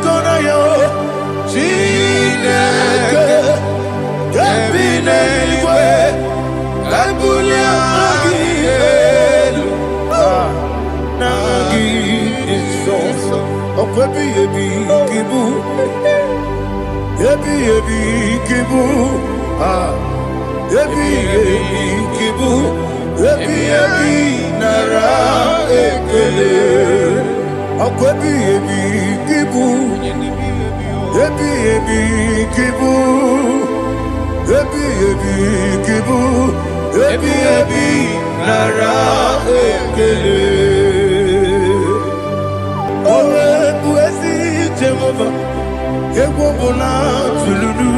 kona yo Chineke Kebine igwe Kabulia Magielu Nagi Isoso Okwebi Ebi Kibu Ebi Kibu Ebi Kibu Ebi Nara Ekele Okwebi Kibu Ebi Kibu Ebi Kibu Ebi Nara Ekele Owe Buezi Jehovah Ego Bona Tululu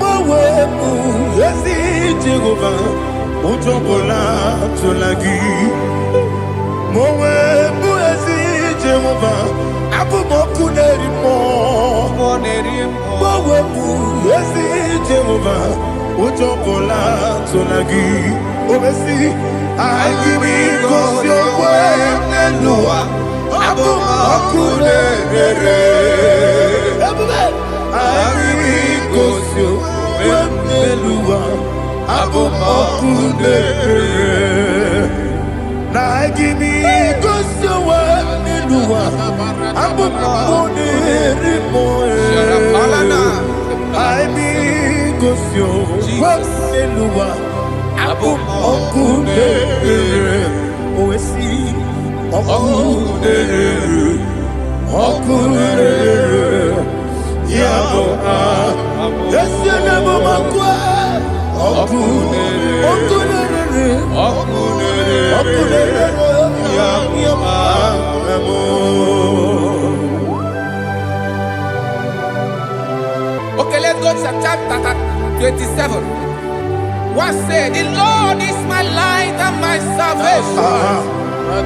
Owe Buezi Jehovah Ojo Bona Tulagi Mowe Buezi Jehovah Abu Boku Nerimo Mowe Buezi Jehovah Ojo Bona Tulagi Obesi I give you cause your way Nelua Abu Boku Nerere I give you cause your way Nelua Abu Boku Nerere Na give me cause your way Nelua Abu Boku Nerimo I be cause your way Nelua Abu Okudere, Oesi, Okudere, Yabo, Yesenemo Makwa, Okudere, Yabo. Okay, let's go to chapter 27. What said, the Lord is my light and my salvation.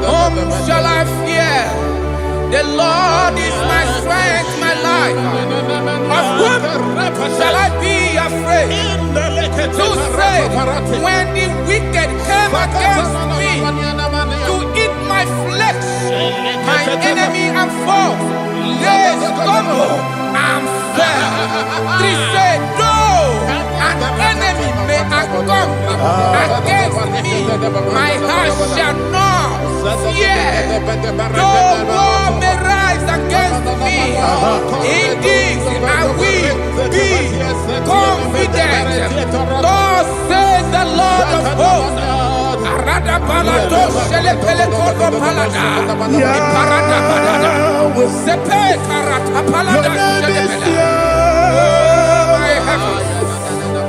Whom shall I fear? The Lord is my strength, my life. Of whom shall I be afraid? To say, when the wicked came against me to eat my flesh, my enemy and foe, they stumble and fell. Three said, no, an enemy may come against me, my heart shall not fear. No war may rise against me. In this I will be confident. Thus says the Lord of hosts. Arada balado shele pele kodo palada. Iparada balada. Sepe karata palada shele pele.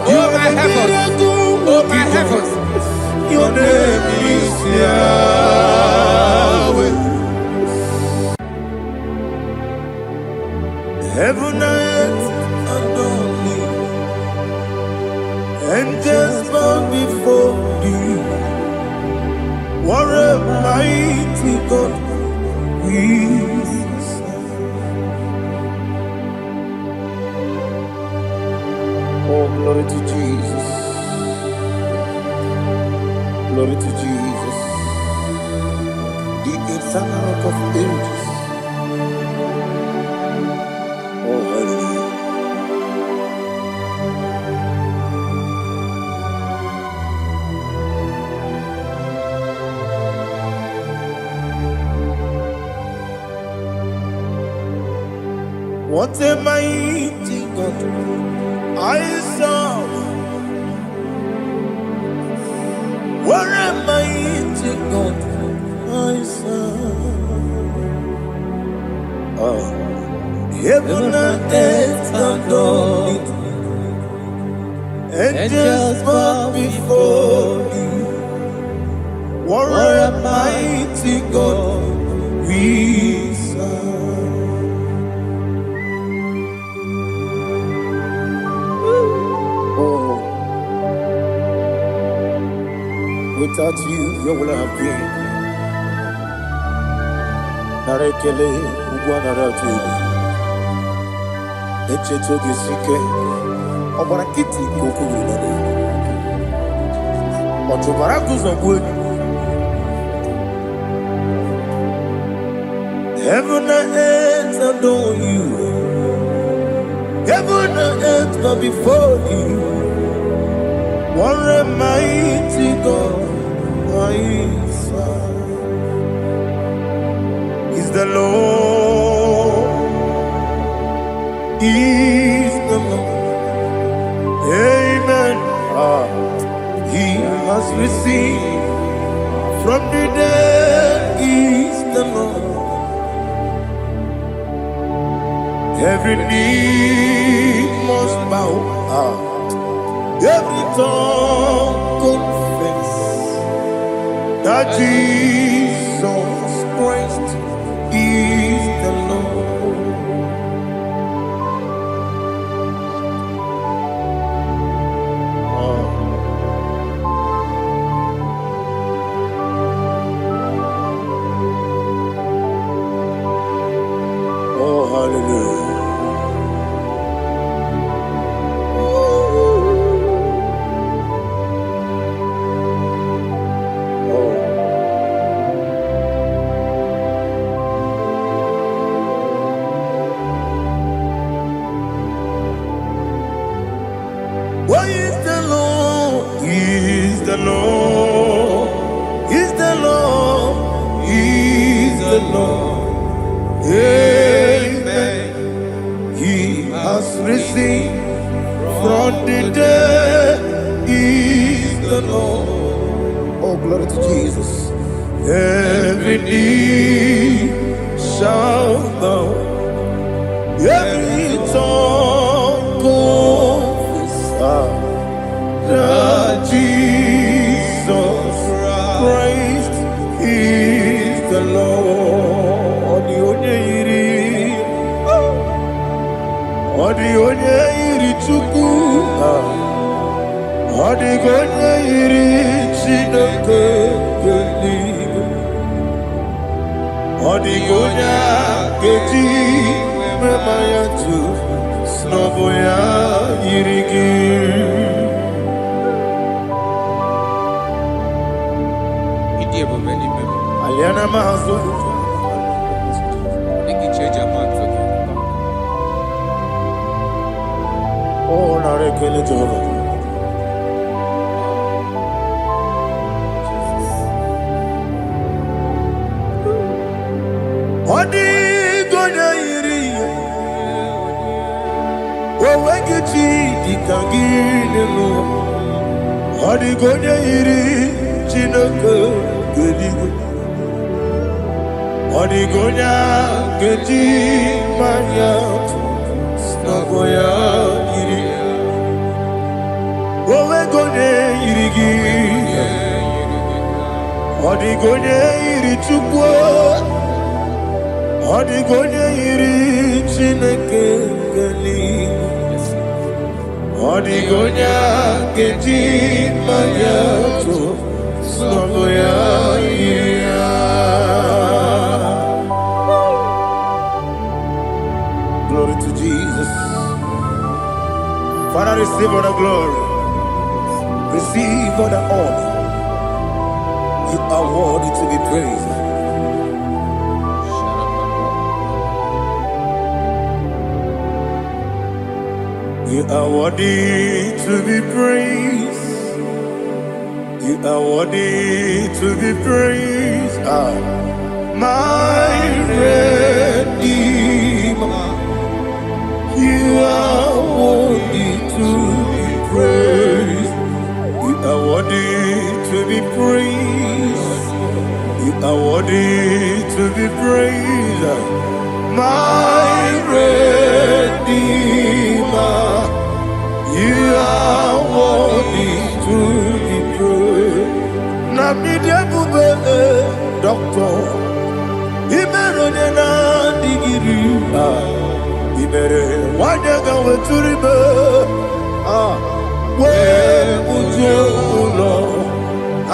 Oh my heavens. Oh my heavens. Your name is Yahweh. Heaven and earth adore thee, angels bow before thee. What a mighty God we serve. Oh, glory to Jesus. Glory to Jesus. The eternal rock of ages. Oh, hallelujah. What a mighty God I serve. What a mighty God I serve. Oh, heaven and earth adore it, angels bow before thee. What a mighty God we serve. Without you, where would I have been? Narekele, Ugwanaratu, Echetogi Sike, Obarakiti, Kokuru, Otobarakus of wood. Heaven and earth adore you. Heaven and earth bow before you. What a mighty God I serve. Is the Lord. Is the Lord. Amen. He has received from the dead. Is the Lord. Every knee must bow, every tongue confess that Jesus Christ is the Lord. Oh, hallelujah. What is the Lord? Is the Lord. Is the Lord. Is the Lord. Amen. He has risen from the dead. Is the Lord. Oh, glory to Jesus. Every knee shall bow. Every tongue confess that Jesus Christ is the Lord. Odi onye iri Chukwu, odi onye iri Chineke eluigwe, odi onye keji mema ya tu, snobo ya iri gị. Aliana mazo. Oh, na rekele Jehovah. Odi gonya iri, owegichi dikagine lo. Odi gonya iri, Chineke geligwe. Odi gonya keji maya, snaboya iri. Owe gonya iri gi. Odi gonya iri Chukwu. Odi gonya iri Chineke geligwe. Odi gonya keji maya to snaboya iri. Glory to Jesus. Father, receive all the glory. Receive all the honor. You are worthy to be praised. You are worthy to be praised. You are worthy to be praised. My Redeemer. You are worthy to be praised. You are worthy to be praised. You are worthy to be praised. My Redeemer. You are worthy to be praised. Namidebube, Doctor. Imeronena digiri. Ibere wanyaga weturibe we ujo ulo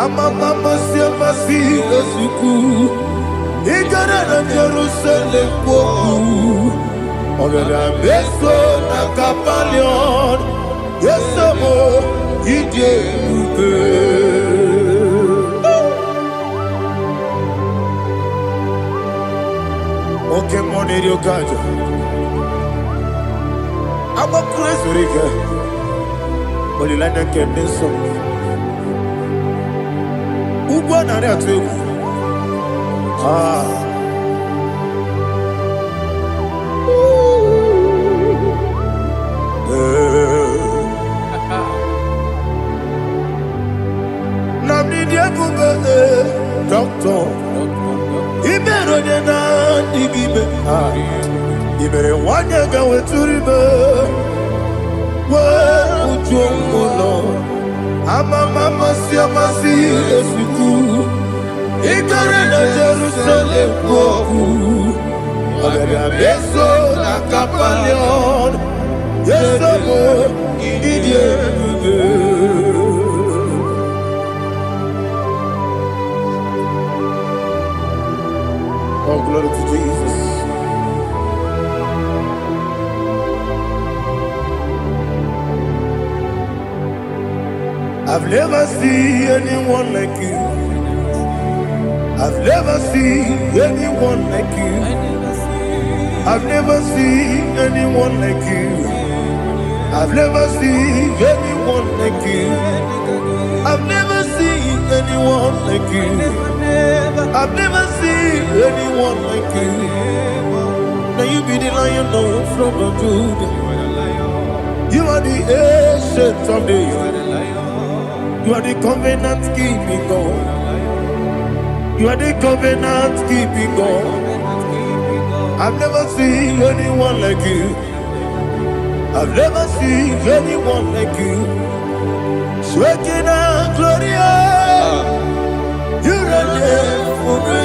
amama masi esuku igara na Jerusalem kwoku ogara beso na Kapalion yesamo ije ube. Okay, money, you got you. I'm a crazy rigger. But you like that get this song. Who won that too? Ah. Namni dia kumbe doctor. Ibero de na digibe. Ah. Ibere wanya ga weturibe. Wa ujongo. Ama mama si esiku. Ikare na Jerusalem woku. Abebe beso na kapalion. Yeso mo idie. Oh, glory to Jesus. I've never seen anyone like you. I've never seen anyone like you. I've never seen anyone like you. I've never seen anyone like you. I've never seen anyone like you. I've never seen anyone like you. Now you be the lion from the Judah. You are the ancient of days. You are the covenant keeping God. You are the covenant keeping God. I've never seen anyone like you. I've never seen anyone like you. Shaking and glorious. You reign for me.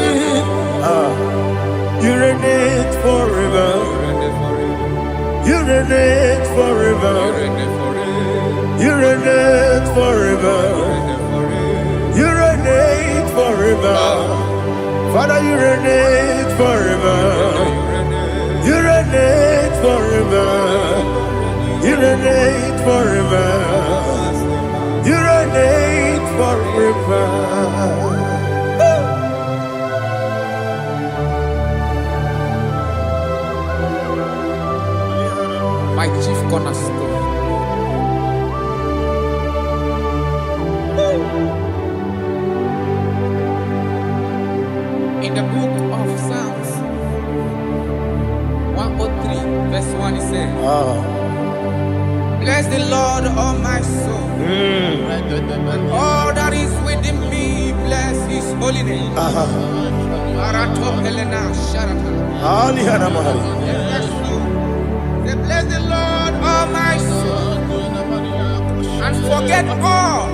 You reign forever. You reign forever. You reign forever. You reign forever. Father, you reign forever. You reign forever. You reign forever. You reign forever. My chief cornerstone. In the book of Psalms 103 verse 1 it says, bless the Lord, all my soul, and all that is within me, bless his holy name. Say, bless the Lord, all my soul, and forget not all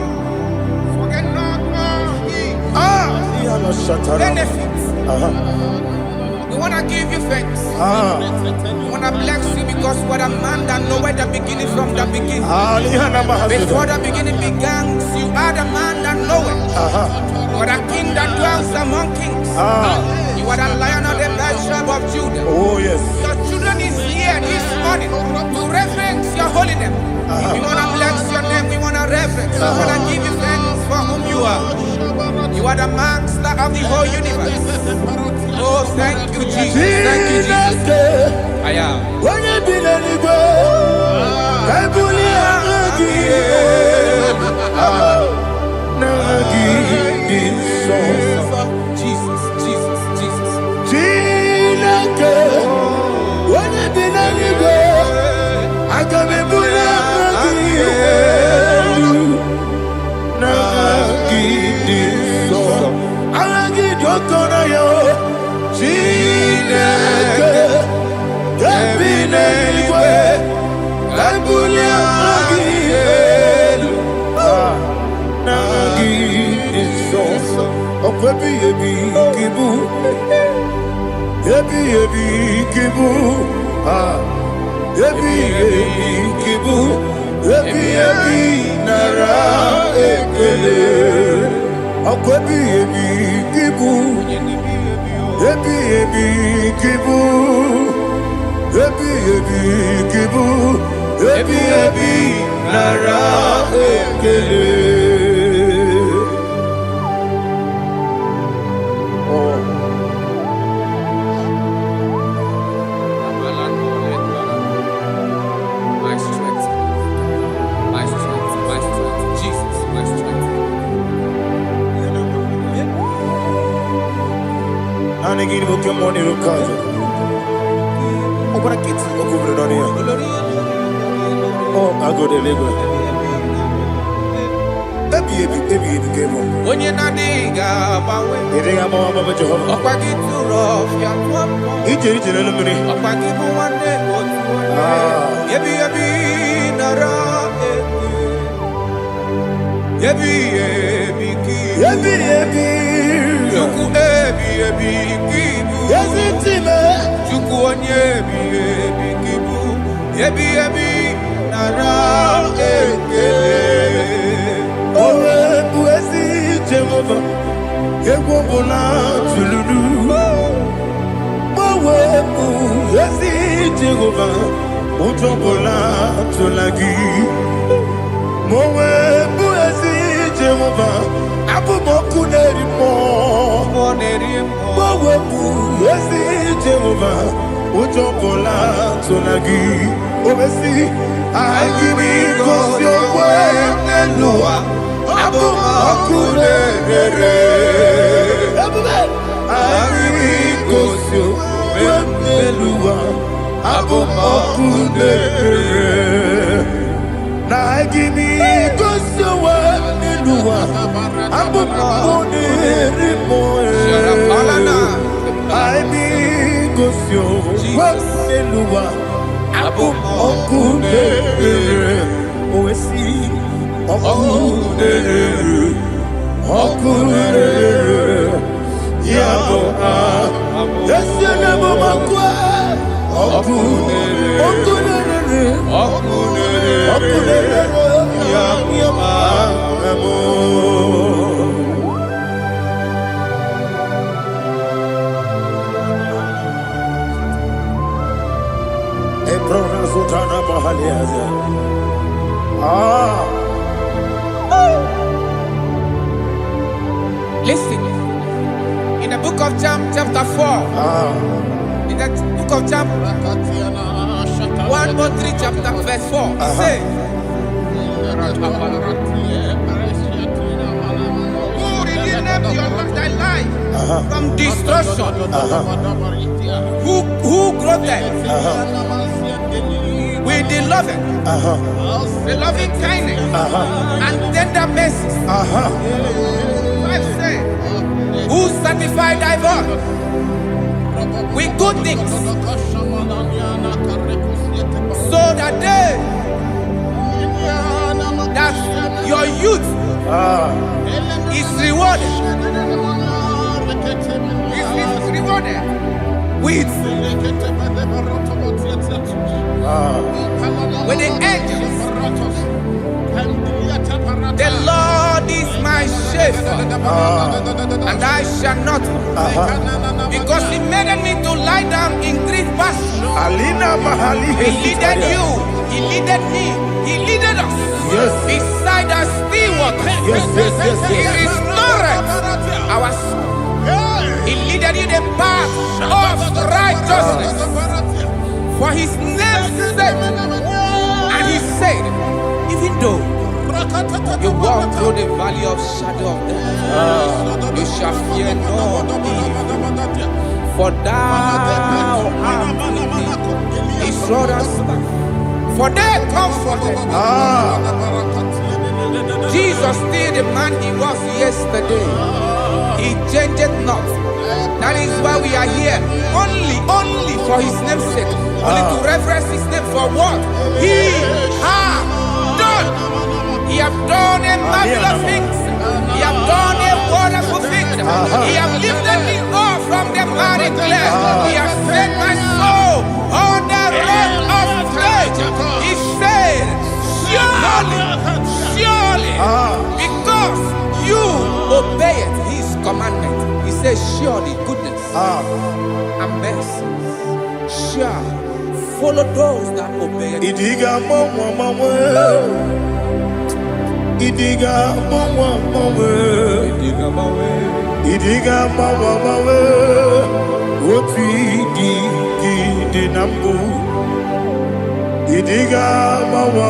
his benefits. We want to give you thanks. We want to bless you because what a man that knoweth the beginning from the beginning. Before the beginning began, you are the man that knoweth. What a king that dwells among kings. You are the Lion of the tribe of Judah. Oh yes. Your children is here this morning to reverence your holy name. We want to bless your name. We want to reverence. We want to give you thanks for whom you are. You are the master of the whole universe. Oh, thank you, Jesus. Thank you, Jesus. I am. When you be Jesus, Jesus, Jesus. I come in again, book your money, look out. Oh, what a kid, over it on here. Oh, I go to Lagos. Baby, came on. When you're not digging, You think I'm on Mama Jehovah? I'll get too rough, young one. Each in the money. I'll give you one day. Yebi, Nara. Yebi, Juku, Kibu. Yes, it's him. Juku, Kibu. Yebi, Nara. Oh, Buesi Jehovah, Ewobola Tululu. Mowe Buesi Jehovah, Utobola Tulagi. Mowe Buesi Jehovah, Abumoku Nerimo. Mowe Buesi Jehovah, Utobola Tulagi. Obesi, I give you cause your word and Noah. Abumoku Nerere. I give you cause your word and Noah. Abumoku Nerere. Now I give me cause your word and Noah. Abumoku Nerere. I be cause your word and Noah. Okudere, Oesi, Okudere, Yabo, Yesenemo Makwa, Okudere, Yabo, Listen, in the book of John, chapter 4, in the book of John 1:3, chapter verse 4, it says, who redeemed thy life from destruction? Who groweth with the loving kindness and tender mercies. Who sanctify thy voice with good things, so that your youth is rewarded. Is rewarded with the angels. The Lord is my shepherd, and I shall not, because He made me to lie down in green pastures. He leaded you, He leaded me, He leaded us beside the still waters. He restored our soul. He leaded you the path of righteousness for His name's sake. And He said, even though you walk through the valley of shadow of death, you shall fear no evil, for thou art with me. His rod and staff, for they comforted. Jesus still the man He was yesterday. He changed not. That is why we are here. Only for His name's sake. Only to reverence His name for what He has done. He has done a marvelous things. He has done a wonderful thing. He has lifted me up from the miry clay. He has set my soul on the rock of faith. He said, surely, because you obeyed His commandment. He says, surely goodness and mercy shall follow those that obey it. Idiga mawe, woti di nambu. Idiga mawe,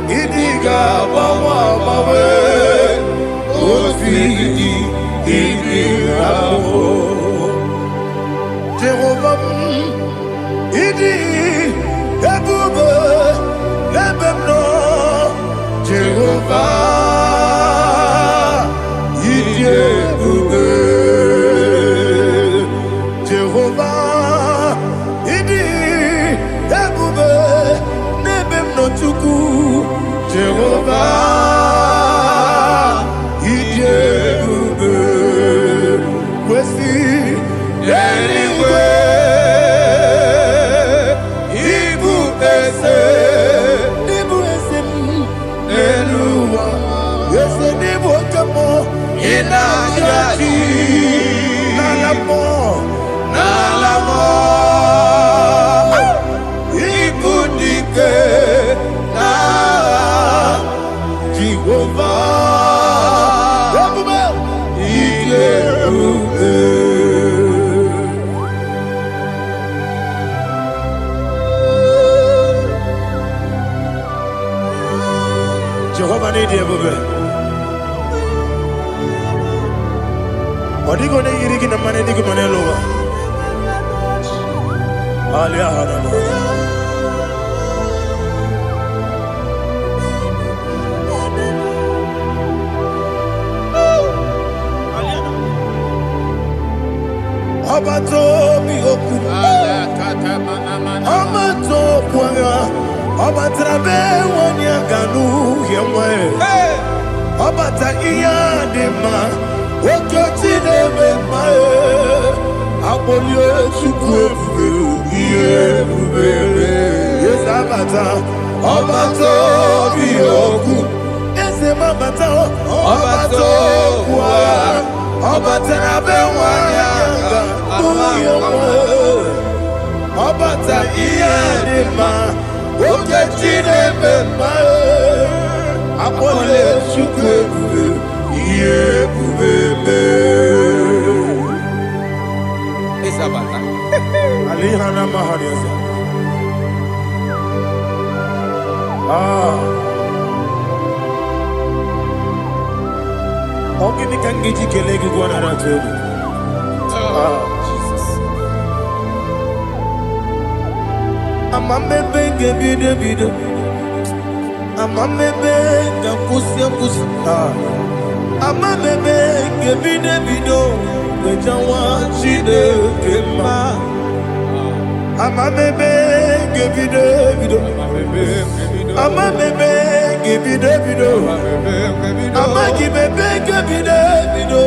Idiga bawe ofidi idirabo Jehovah idi ebube lebemno Jehovah idi ebube Jehovah idi ebube lebemno chuku Jehovah idi ebube kwesi anyway ibu ese eluwa ese nibu kamo ina jaji nalamo ibu dike na Jehovah ebube ide ebube Jehovah need ebube odigo ne yiri gina mane digo mane lowa ali ahana Abato mi oku Amato kwanga Abatrabe wanya ganu yemwe Abata iya dema Okoti neme mae Abolio chukwe iye bubele Yes abata Abato mi oku Ese mabata Abato kwa Abatrabe wanya Obata iyadima Okechine bema Apole chukwe Iye bubebe Isabata Alihana mahariyaza Ogini kangiji kelegi kwa naratobu Amamebe gebido Amamebe gakusi Amamebe gebido Wejawa chide kema Amamebe gebido Amamebe gebido Amagibebe gebido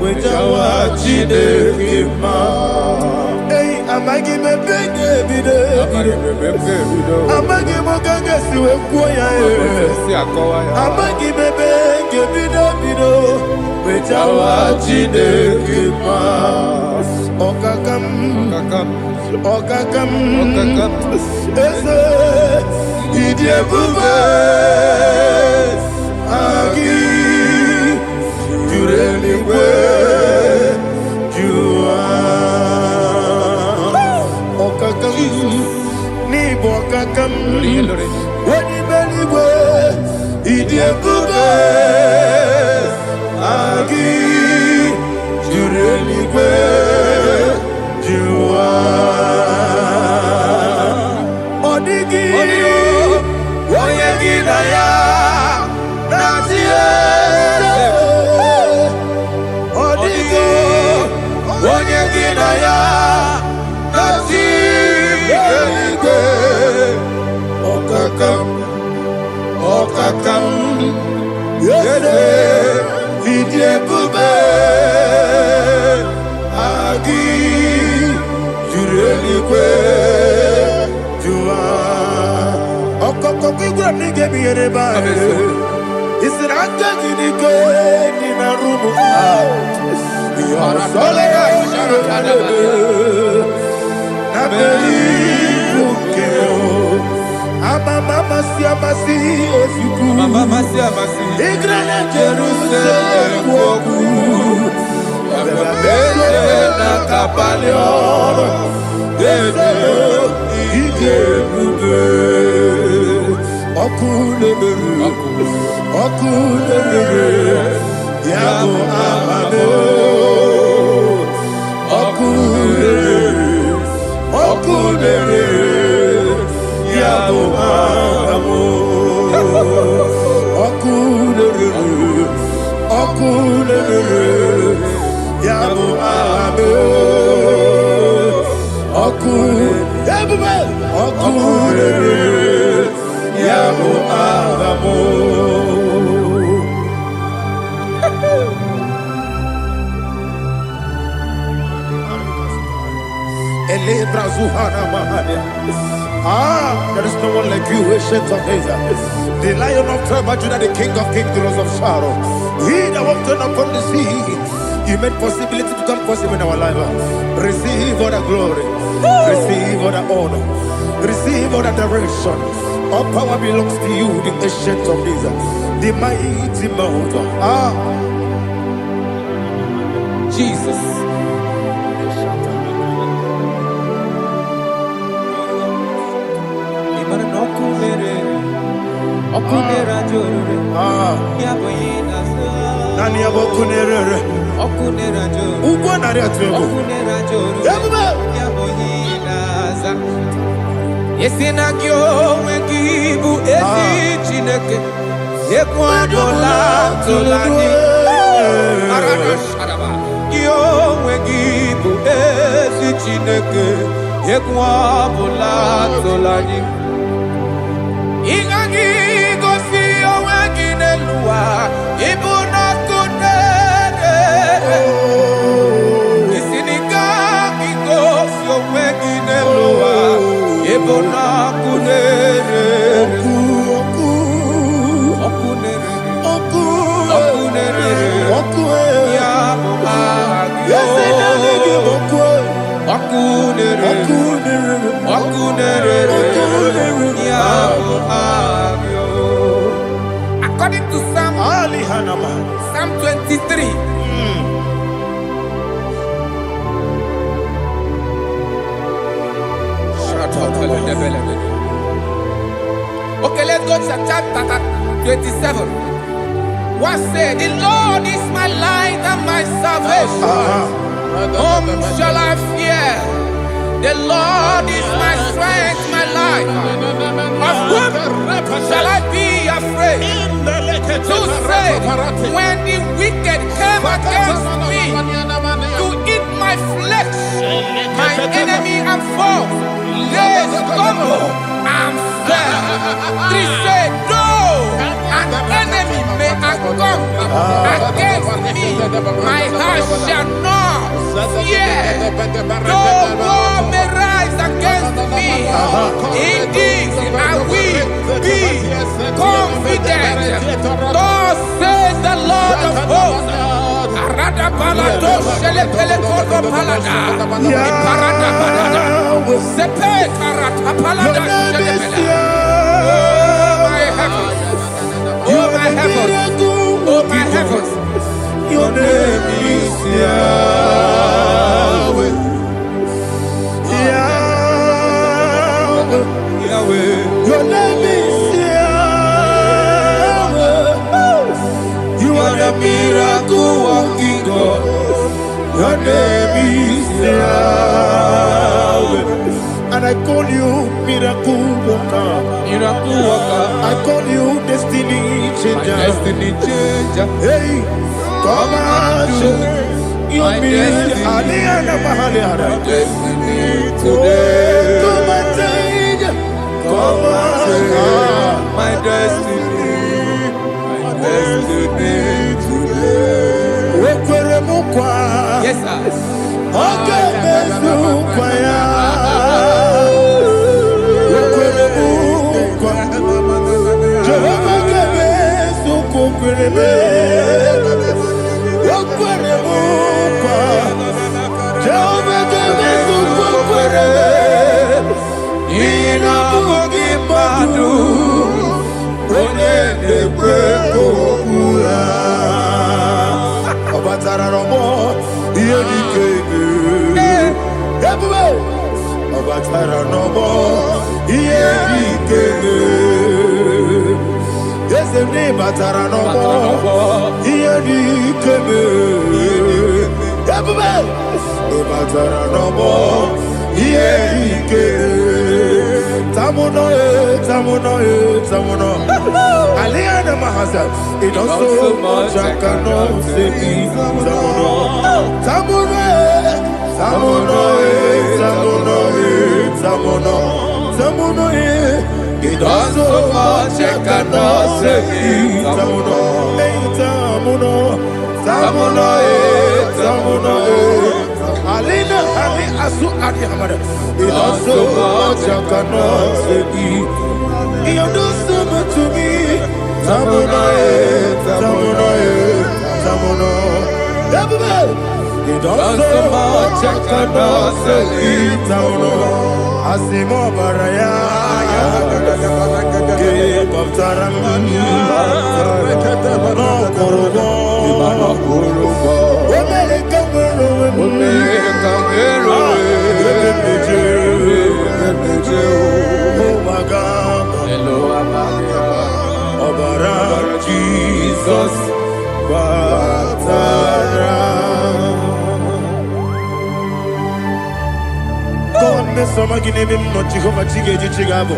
Wejawa chide kema Amagi bebe gebido Amagi mogaga siwe kuya Amagi bebe gebido Wejawa chide kima Okakam Ese Idie bube Agi Jureli we Ni bokakam Wadi beliwe Idie bube Agi Jureligwe Jua Odigi Oyegi na ya Natie Odigi Oyegi na ya Okakam Yede Idie bube Agi Jureligwe Jua Okokokigwe nige biyere bae Isiranga ginike Nina rumu Yosole Nabeli Bukeo Mama siamasi osuku Mama siamasi Igrana Jerusalem woku Bebe na kapalion Bebe ije bube Okule Okunere, Yabo Amamo, Okunere, Yabo Amamo, Okunere, Yabo Amamo, Okunere, Yabo Amamo. There is no one like you, ancient of days. The Lion of tribe of Judah, the King of kings, the Rose of Sharon. He that walked upon the sea. You made possibility to come possible in our life. Receive all the glory. Receive all the honor. Receive all the direction. All power belongs to you, the ancient of days, the mighty mountain. Jesus. Yesinagyo wegibu ezi Chineke ekwadola tolani arana sharaba yo wegibu ezi Chineke ekwadola tolani ingagi gosi oweginelua ibuna kunere isinika gosi oweginelua ibuna kunere ya according to Psalm 23. Okay, let's go to chapter 27. What said? The Lord is my light and my salvation. Whom shall I fear? The Lord is my strength, my life. Of whom shall I be afraid? To say, when the wicked came against me to eat my flesh, my enemy and foe, they stumble and fell. 3 said, no, an enemy may come against me, my heart shall not fear. No war may rise against me. Indeed, I will be confident. Thus says the Lord of hosts. Oh my heavens, oh my heavens, your name is Yahweh. Yahweh, your name is Yahweh. You are the miracle working God. Your name is Yahweh. And I call you miracle worker. Miracle worker. I call you destiny changer. My destiny changer. Hey, come on, you mean Aliana Mahaliana. My destiny today. Come and change. Come on, my destiny. My destiny today. Yes, sir. Okay, Sene batara no more. Iye di keme. Yabume. Sene batara no more. Iye di keme. Tamuno tamuno tamuno. Aliana mahasa. It don't so much I cannot say. Tamuno tamuno tamuno tamuno tamuno tamuno. It does so much I cannot say. Tamuno, tamuno, tamuno, tamuno. Alina, Ali, Asu, Adi Hamada. It does so much I cannot say. You do so much to me. Tamuno, tamuno, tamuno. It does so much I cannot say. Tamuno, Asimo Baraya. Give up Taram, no Korobo, Jesus, God, me some again, no Jehovah Chigabo.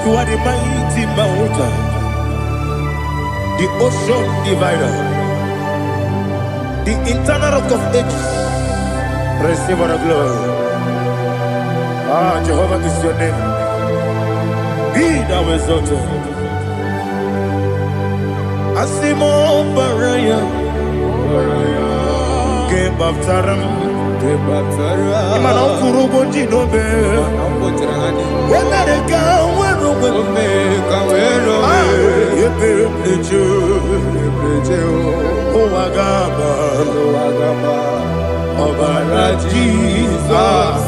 You are the mighty mountain, the ocean divider, the eternal rock of ages. Receive our glory. Ah, Jehovah is your name. Be thou exalted. Asimo Baraya, Game of Taram, Imano Kurubo Jinobe, Jesus.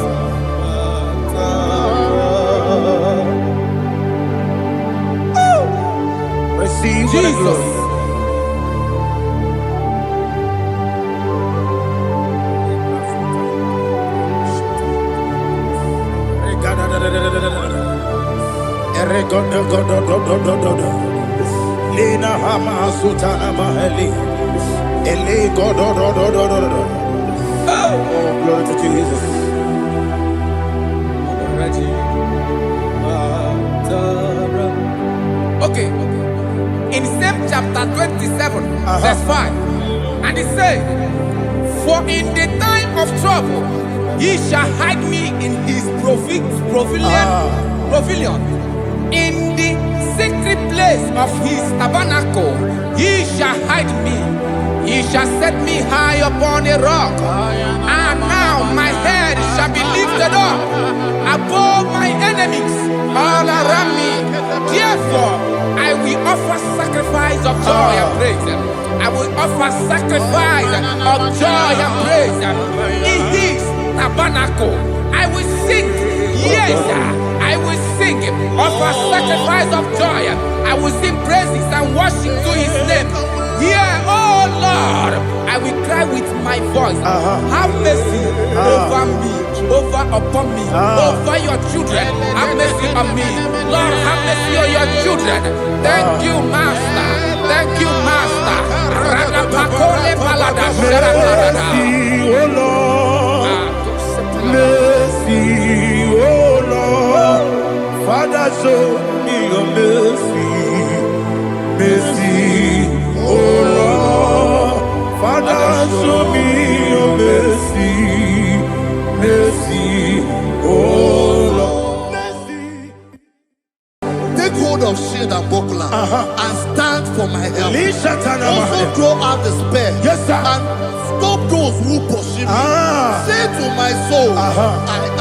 Receive Jesus. Lina Hama Sutana Maheli. Ele God. Oh, glory to Jesus. Okay. In same chapter 27, verse 5, and it says, "For in the time of trouble, he shall hide me in his pavilion. In the secret place of his tabernacle, he shall hide me. He shall set me high upon a rock. And now my head shall be lifted up above my enemies all around me. Therefore, I will offer sacrifice of joy and praise. I will offer sacrifice of joy and praise in his tabernacle. I will sing, yes, I will sing, offer sacrifice of joy. I will sing praises and worship to his name. Here, oh Lord, I will cry with my voice. Have mercy over me, upon me, over your children. Have mercy on me. Lord, have mercy on your children. Thank you, Master. Thank you, Master. Mercy, oh Lord. Mercy, oh Lord. Father, show me your mercy. Mercy, oh Lord. Father, show me your mercy. Mercy, oh Lord. Mercy. Take hold of shield and buckler and stand for my help. Also throw out despair. Yes, sir. And stop those who pursue me. Say to my soul, I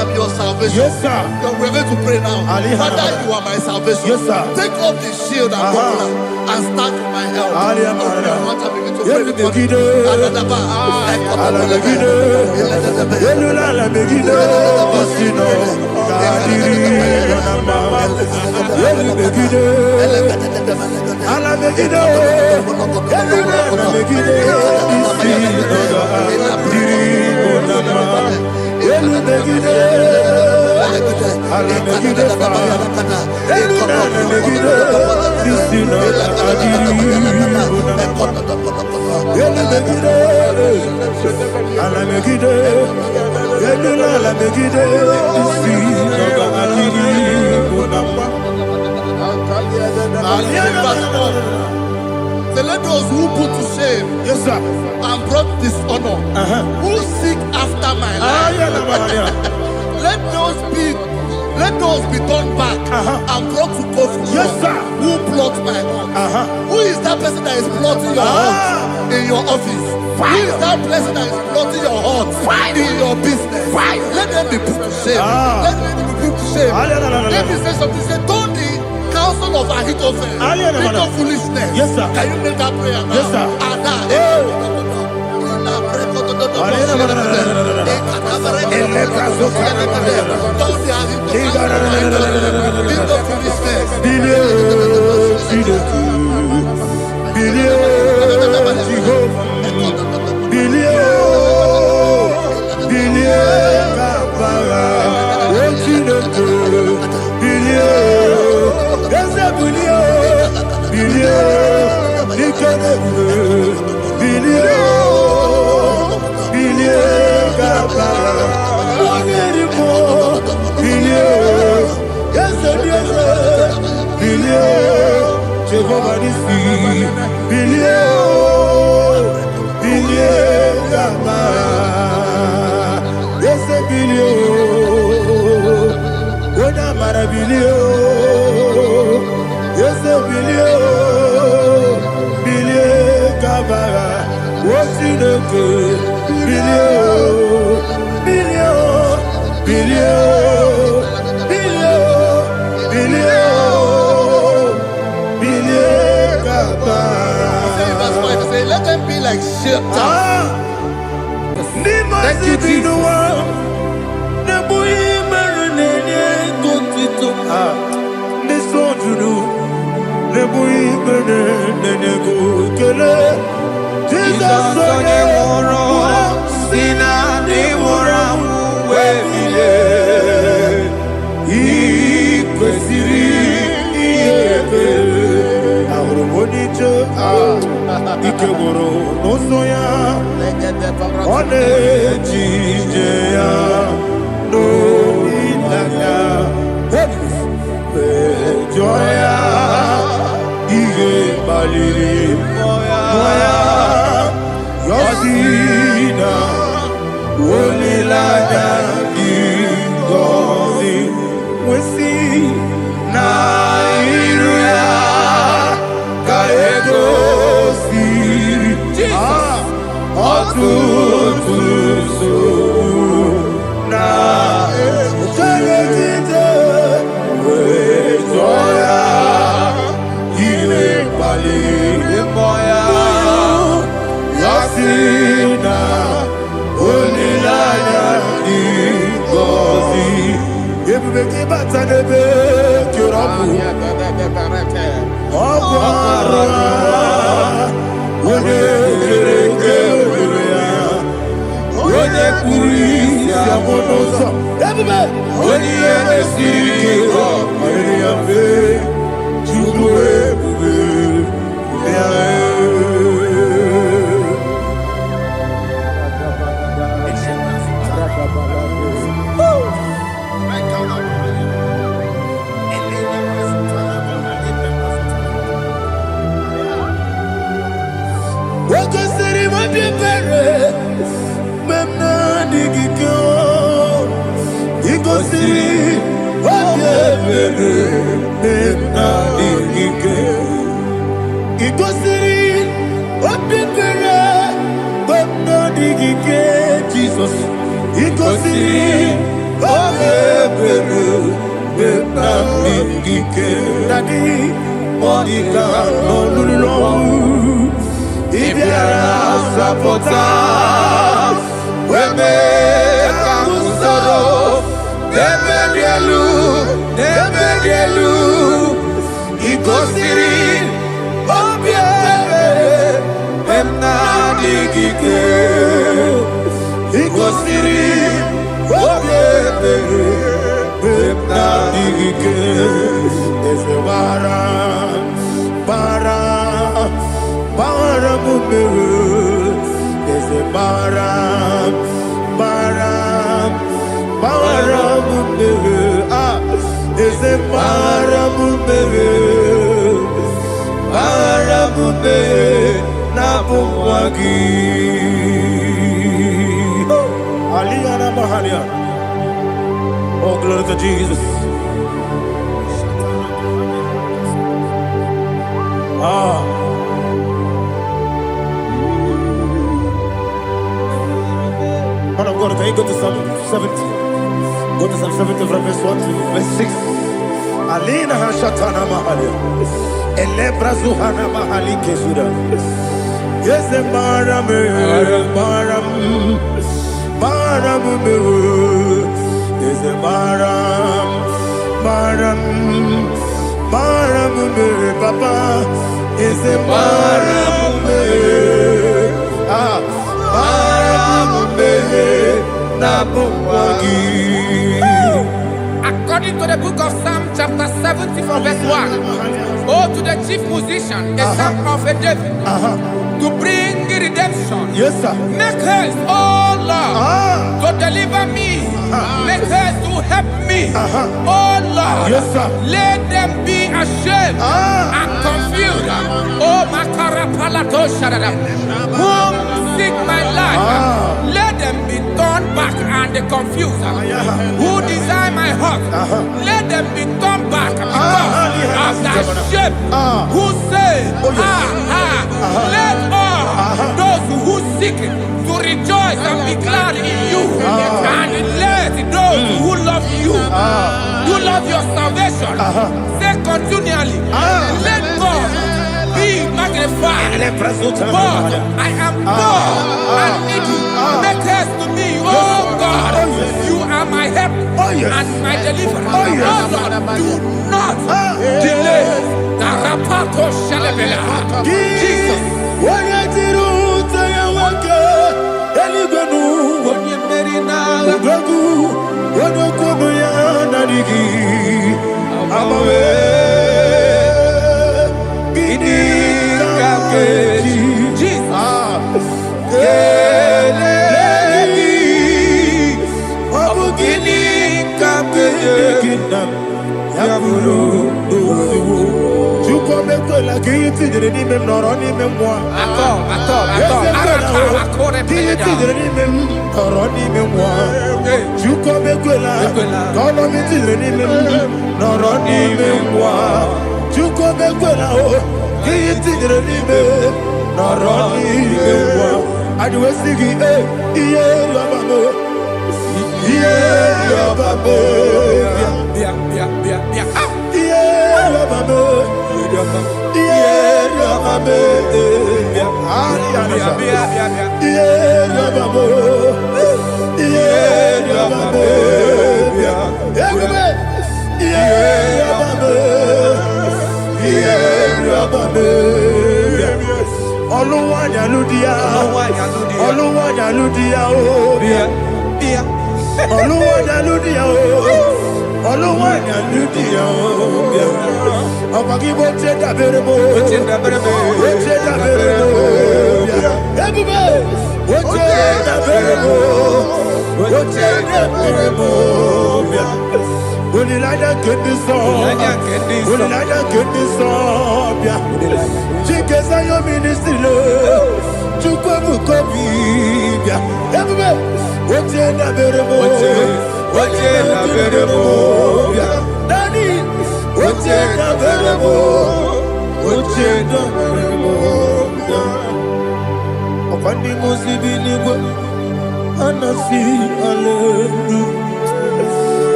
am your salvation. Yes, sir. We're going to pray now. Father, you are my salvation. Yes, sir. Take off the shield and buckler and stand for my help. So let those who put to shame, yes, sir, and brought dishonor, who seek after my life, let those be turned back and brought to court for yes, sir, who plot my heart. Who is that person that is plotting your heart in your office? Who is that person that is plotting your heart in your business? Let them be put to shame. Let them be put to shame. Let me say something. Say, don't the counsel of Ahithophel think of foolishness. Yes, sir. Can you make that prayer now? Yes, sir. Let them be like Shatters. Thank you, Jesus. Ikeboro nosoya one jijeya no ilaya joya ige baliri moya yosina olilaya ingozi wesi na iruya kaego Jesus, Nadigike is a bara mumere is a bara mumere is a bara mumere Nabumwagi Aliyana Mahalia. Oh, glory to Jesus. Man of God, can you go to Psalm 70? Go to Psalm 70 from verse 1 to verse 6. Alina Hashatana Mahalia. Elebra Zuhana Mahali Kesura. Yes, the Baram. Is a Baram, Papa. Is a Baram, Nabumwagi. According to the book of Psalm chapter 70 from verse 1, oh, to the chief musician, a son of a David, to bring redemption. Yes, sir. Make haste, oh Lord, to deliver me. Make haste to help me. Oh Lord, yes, sir. Let them be ashamed and confused. Oh Makara Palato Shaddam, whom seek my life, let them be turned back and confused. Who desire my heart, let them be turned back because of that shame. Who say, let all those who seek to rejoice and be glad in you, and let those who love you, who love your salvation, say continually, let God be magnified. God, I am poor and needy. Make haste to me, oh God. You are my help and my deliverer. Oh Lord, do not delay. Jesus.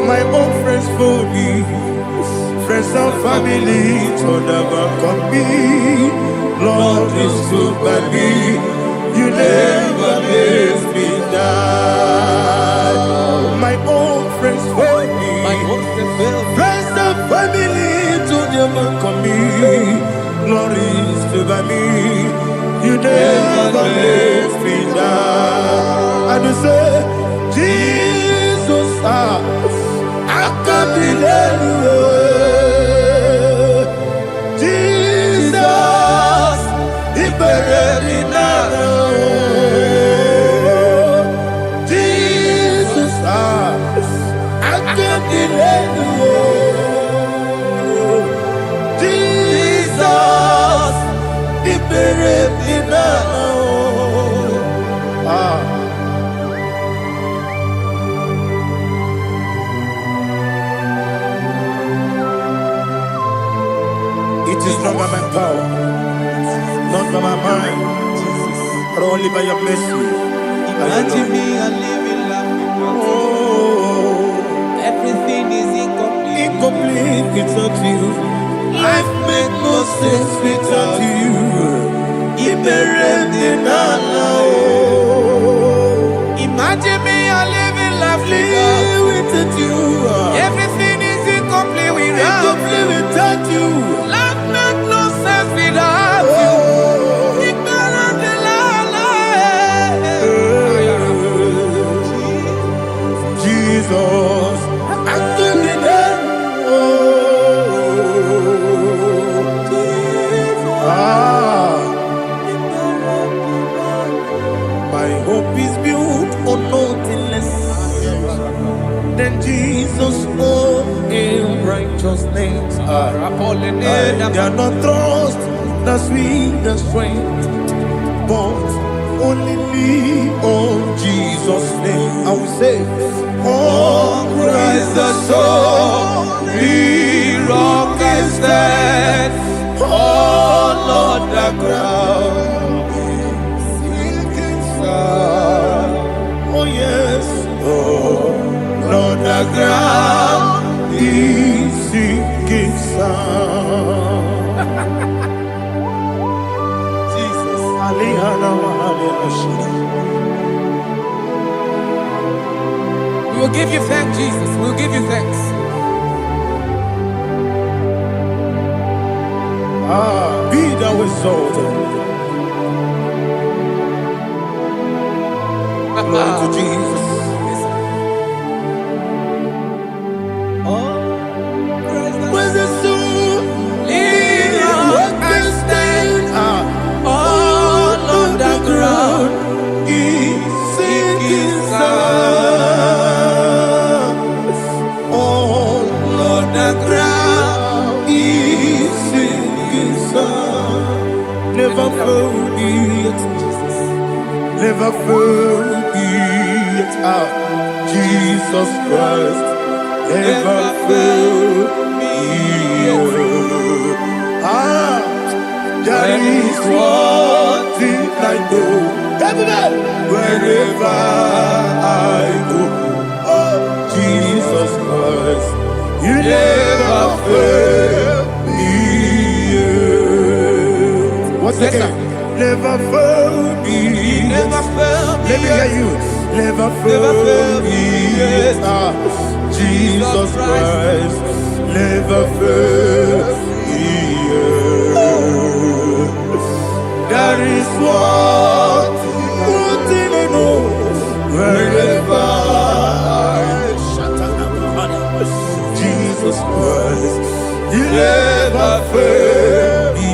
My own friends for me, friends and family told about me. Lord is good by me. You never miss deliver me. You never let me down. And you say, Jesus, I can't believe you. Jesus, He buried me now. Jesus, I can't believe you. Jesus, He buried me now. It is not by my power, not by my mind, but only by your mercy. Imagine me a living life without you. Everything is incomplete. Incomplete without you. Life makes no sense without you. Imagine me a living life without you. Everything is incomplete without you. Life makes no sense without you. Jesus, I can't be there. My hope is built on nothing less than Jesus' own righteousness. They are not trust that sweet the strength, but only me on Jesus' name. I will say, oh, Christ the solid rock is dead. Oh, Lord, the ground is sinking sun. Oh, yes. Oh, Lord, the ground is sinking sun. Jesus. We will give you thanks, Jesus. We will give you thanks. Be thou exalted. Glory to Jesus. Where's the soul? What can stand? All on the ground is sinking sun. All on the ground is sinking sun. Never forget, never forget, Jesus Christ. Never forget. That is one thing I know. Wherever I go, oh Jesus Christ, you never fail me. What's again? Never fail me. Never fail me. Let me hear you. Never fail me. Jesus Christ, never fail me. That is one thing I know. Wherever Jesus Christ, you never fail me.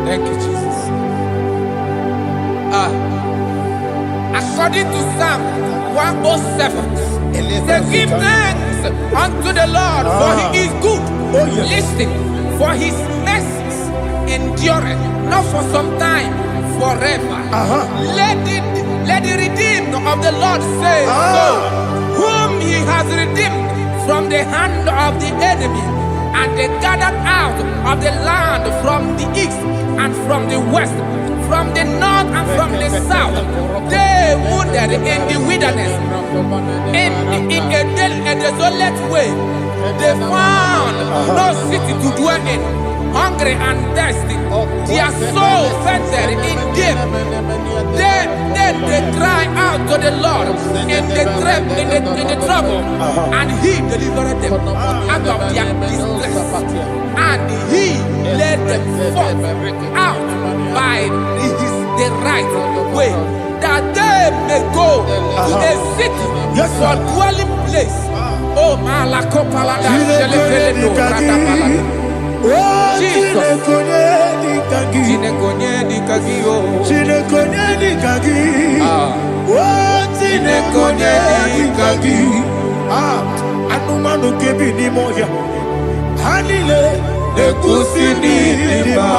Thank you, Jesus. According to Psalm 107, it says, give thanks unto the Lord, for he is good. Listen, for his mercies endureth, not for some time, forever. Let the redeemed of the Lord say so, whom he has redeemed from the hand of the enemy, And they gathered out of the land from the east and from the west, from the north and from the south. They wandered in the wilderness, in a desolate way. They found no city to dwell in, hungry and thirsty. Their soul fainted in deep. They cry out to the Lord in the trouble, and He delivered them out of their distress, and He led them forth out by the right way, that they may go to a city for dwelling place. Oh, Malakopalada, Shelefeledo, Ratapalada. Jesus. Anumanu kebi ni moya Hanile Nekusini lima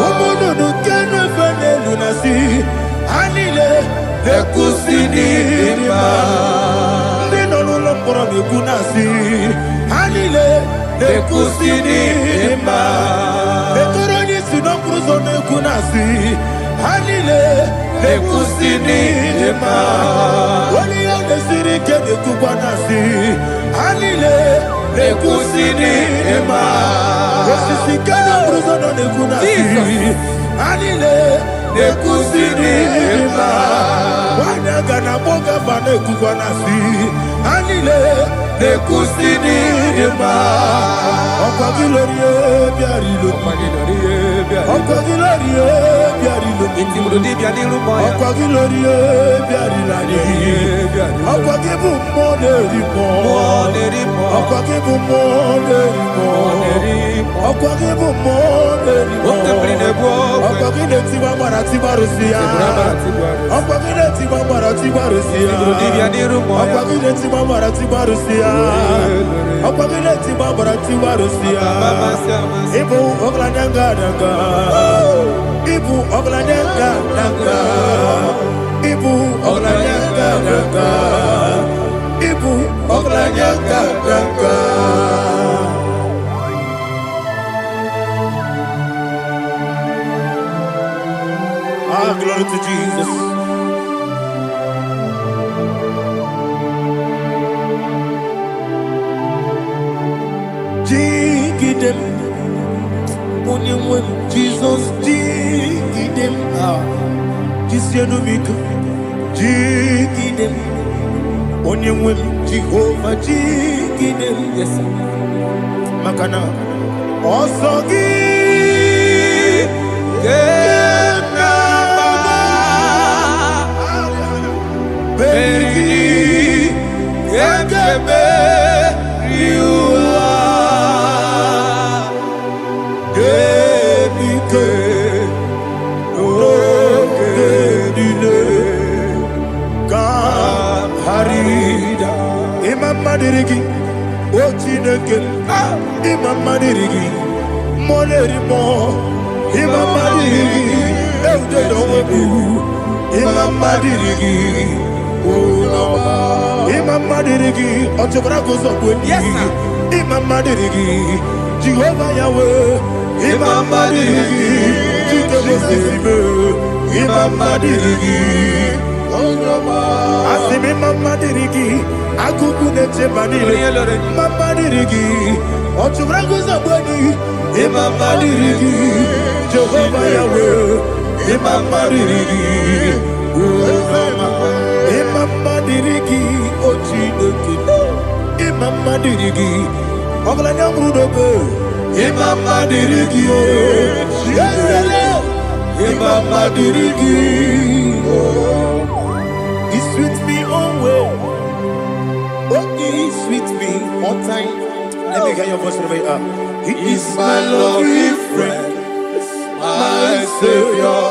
Umudu nukenu fene lunasi Hanile Nekusini lima Ndino luloporo nikunasi Hanile Nekusini lima Nekuroni sinokruzo nekunasi Hanile Nekusini lima Wali ya nesiri kene kubanasi Hanile Nekusini lima Osisi kene bruzo nekunasi Hanile Nekusini lima Wanaga na boga bane kubanasi Hanile Nekusini lima Okwa gilorie biarilo Okwa gilorie biarilo Okwa gilorie biarilani Okwa gibu monerimo Okwa gibu monerimo Okwa gibu monerimo Okwa gine tiba mara tiba rusia Okwa gine tiba mara tiba rusia Okwa gine tiba mara tiba rusia Okwa gine tiba mara tiba rusia Ibu oglanyanga nanga Ibu oglanyanga nanga Ibu oglanyanga nanga Ibu oglanyanga nanga Ah, glory to Jesus. Jigidem, Onyemwem, Jesus, Jigidem, Jisianumika, Jigidem, Onyemwem, Jehovah, Jigidem, yes, Makana, Osogi, Beri, Gekebe, Riua, Gebike, Gedile, Harida, Imam Madirigi, Ochineke, Imam Madirigi, Molerimo, Imam Madirigi, Eudedobu, Imam Madirigi. Imam Madirigi, Otobragozo, yes, Imam Madirigi, Jehovah Yahweh, Imam Madirigi, Imam Madirigi, Asim Imam Madirigi, Akukune Manili, Imam Madirigi, Otobragozo, Imam Madirigi, Jehovah Yahweh, Imam Madirigi, Imam Madirigi, Ochineke, Imam Madirigi, Oglanya Brudobe, Imam Madirigi, Imam Madirigi, He's with me always, He's with me all time. Let me hear your voice right now. He is my lovely friend, my Savior,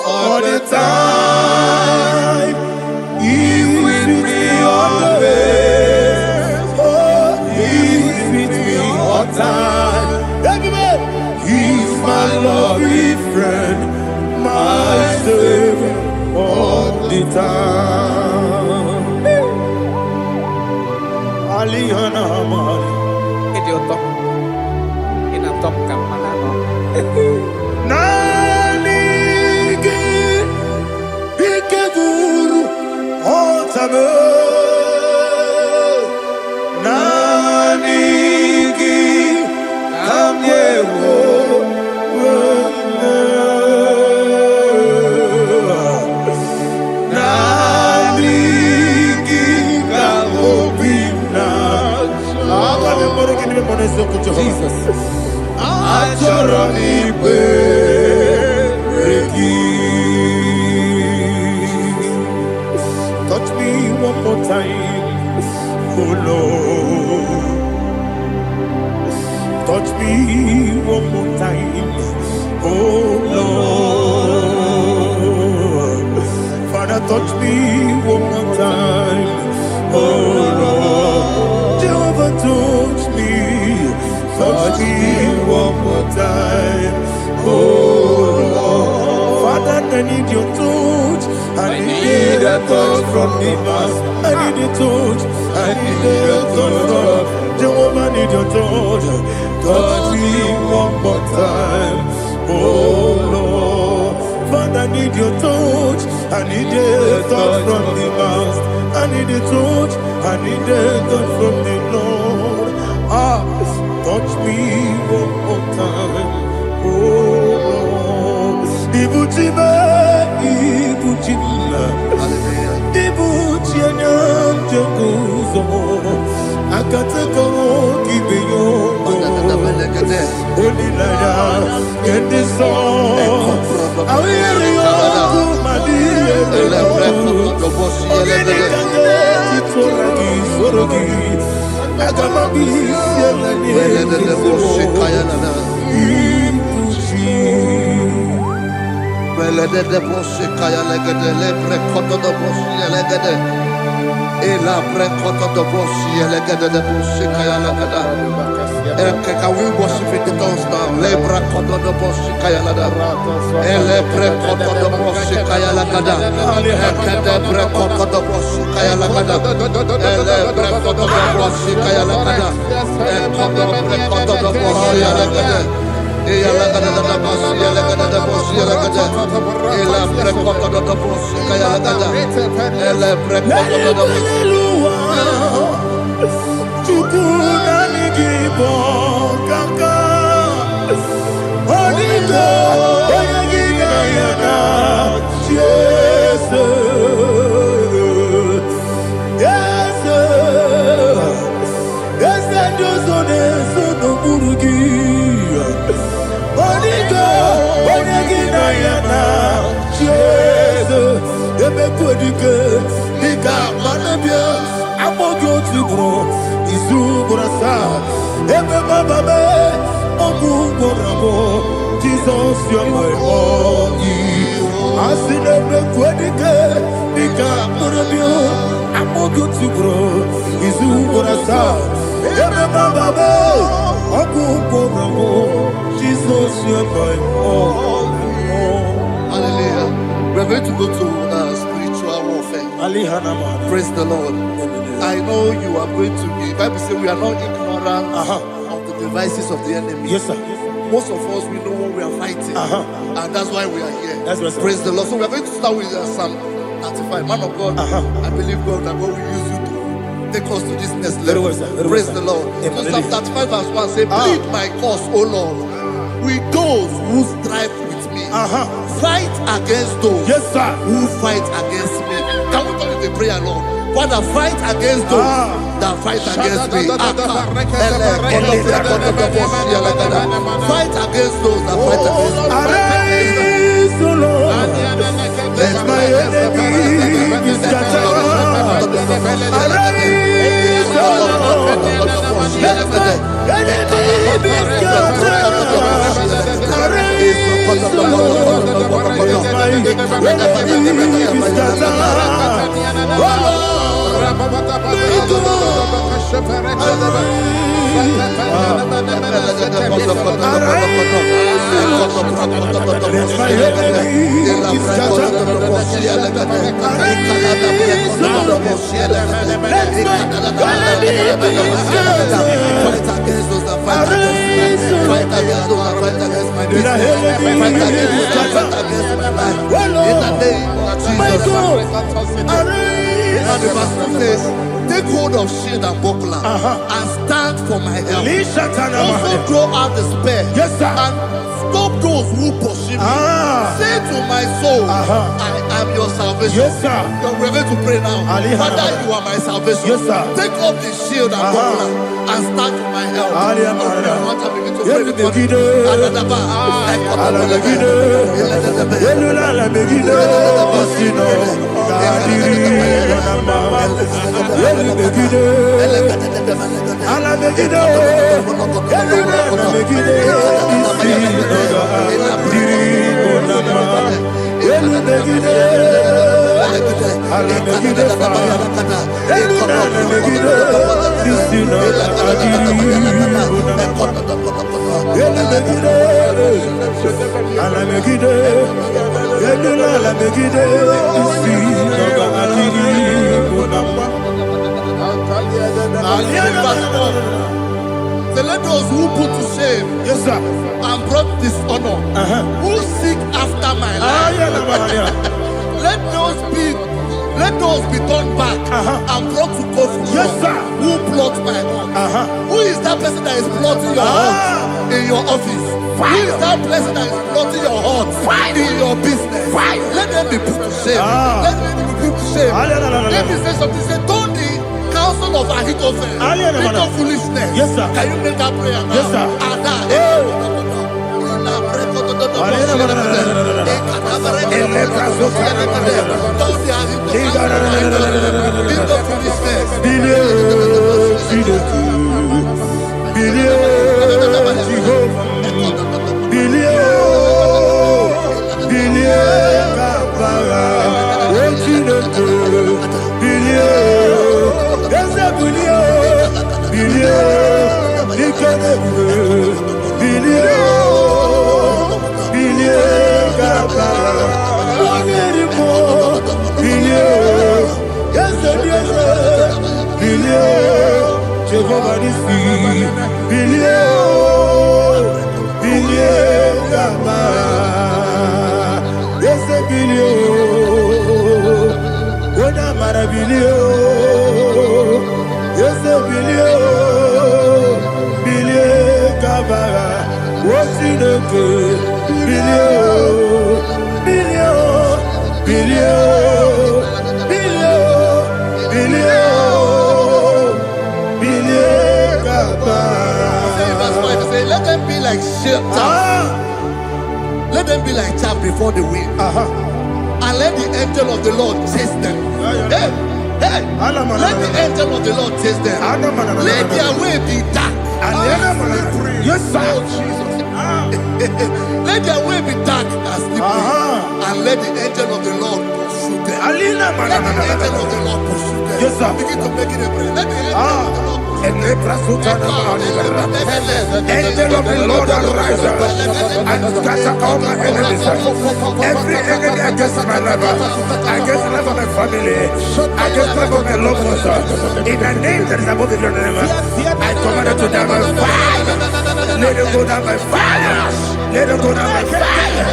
all the time. He's with me always. Oh, He's with me all time. Everybody, He's my lovely friend, my Savior, all the time. Aliyana Mari. Touch me one more time, oh Lord. Touch me one more time, oh Lord. Father, touch me one more time, oh Lord. Jehovah, touch me one more time, oh Lord. Father, I need your touch. I need a touch from the master. I need a touch. I need a touch from Jehovah. I need your touch. Touch me one more time, oh Lord. Father, I need your touch. I need a touch from the master. I need a touch. I need a touch from the Lord. Touch me one more time, oh Lord. Ibuchima, Ibuchima, Ibuchina, Jaguzo, Akatako, Gibeyo, Olilaya, get this song. I will hear my dear, Can we worship in the tongues now? Lebra koto do boshi kaya lada. Elebre koto do boshi kaya lada. Ekede bre koto do boshi kaya lada. Elebre koto do boshi kaya lada. Ekodo bre koto do boshi lada. Eya lada da boshi lada da boshi lada. Elebre koto do boshi kaya lada. Elebre koto do boshi. Jesus, you're my all. I see the quadrica, the Camarabio, I'm more good to grow. Is who I saw. Jesus, you're my all. Hallelujah. We're going to go to spiritual warfare. Praise the Lord. I know you are going to be. Bible says we are not ignorant of the devices of the enemy. Yes, sir. Most of us, we know what we are fighting. And that's why we are here. That's right, sir. Praise the Lord. So we are going to start with Psalm 95. Man of God, I believe God that God will use you to take us to this next level. Well, sir. Praise the Lord. So Psalm 35 verse 1 say, plead my cause, O Lord, with those who strive with me. Fight against those who fight against me. Can we turn the prayer, Lord? Father, fight against those that fight against me. Fight against those that fight against me. Arise, O Lord. Let my enemy be scattered. Arise, O Lord. Let my enemy be scattered. Arise, O Lord. Let my enemy be scattered. Oh Lord. And the verse 2 says, take hold of shield and buckler and stand for my help. Also throw out the spear and stop those who pursue me. Say to my soul, I am your salvation. We're going to pray now. Father, you are my salvation. Take up the shield and buckler and stand for my help. to pray before me. Let those who put to shame, yes sir, and brought dishonor, who seek after my life, let those be turned back and brought to confusion. Yes sir, who plot my own. Who is that person that is plotting your heart in your office? Fire. Who is that person that is plotting your heart in your business? Fire. Let them be put to shame. Let them be put to shame. Let me say something. Say, don't the counsel of Ahithophel into foolishness. Yes sir. Can you make that prayer now? Yes sir. Let them be like chaff. Let them be like chaff before the wind. And let the angel of the Lord chase them. Hey, let the angel of the Lord chase them. Let their way be dark. Yes, sir. Let their way be dark and slippery. And let the angel of the Lord pursue them. Let the angel of the Lord pursue them. Yes, sir. Begin to make it a prayer. Let the angel of the Lord. Angel of the Lord arise and scatter all my enemies. Every enemy against my life, against the life of my family, against the life of my loved ones. In the name that is above the name, I command it to down by fire. Let it go down by fire. Let it go down by fire.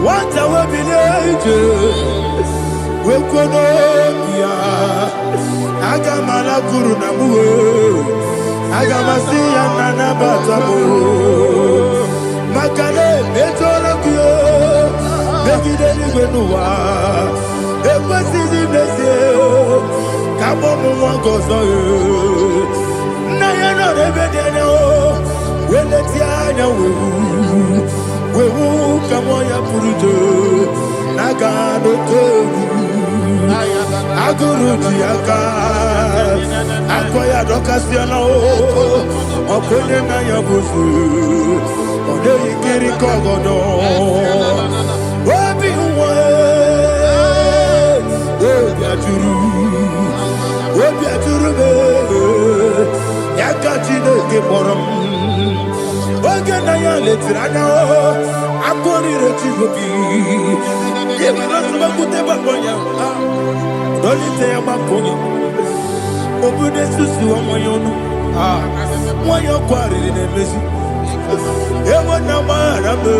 What I will be angels, we could Agamala Guru Namu, Agamasia Nana Batamu, Makale, Betolakio, Begideni Benua, Equasidi Blessio, Kabomu Gozo, Nayana Rebedeno, Weletiana. Wewu kamoya purujo nagano togu aguru diaka akoya dokasiana o okonye na yabuzu ode ikiri kogodo obi uwe obi aturu be yakachine ke borom. Oganaya letrana akori retigobi yebana subakute bakonya dolite abakonya obude susu omoyonu moyo kwari nemezi ewo na marabo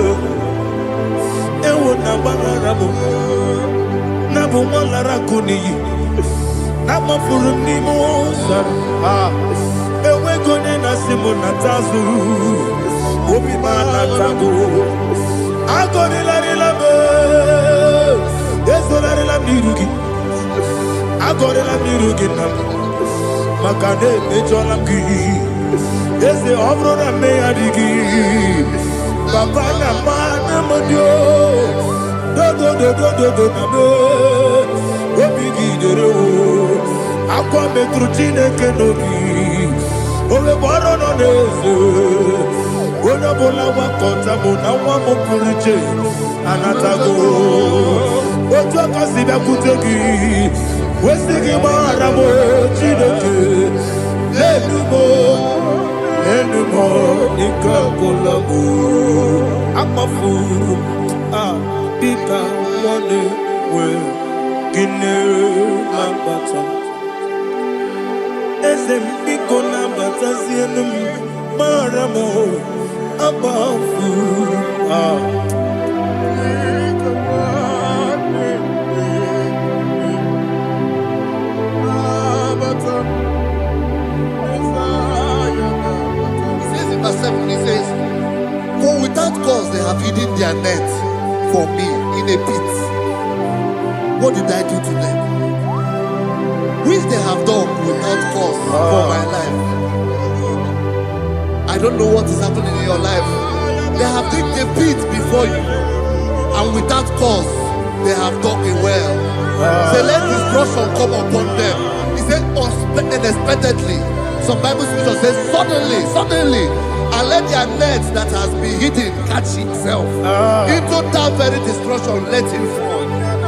na bu molara kuni na mafuru ni mosa ewe gone na simu na tazu Obi mana tago, Agorilarilam, Yesolarilam Nirugi, Agorilam Niruginam, Makade Mejolam Gi, Yes, the Obrona Mayadigi, Papa Namana Modio, do Obigi de Aqua Metrutine Kenobi, Ole Barono Nezu. Ona bola wa kota mona wa mopuriche anatago ojo kasibe kutegi wesigi mara mo chineke lenumo ikakola mo amafu bika one we gine lambata ese biko lambata sienum mara mo above He says in verse 7, he says, for without cause they have hidden their net for me in a pit. What did I do to them? Which they have done without cause for my life. I don't know what is happening in your life. They have digged a pit before you, and without cause, they have dug a well. Say, let destruction come upon them. He said, unexpectedly. Some Bible scripture says, suddenly, and let their nets that has been hidden catch itself. Into that very destruction, let him fall.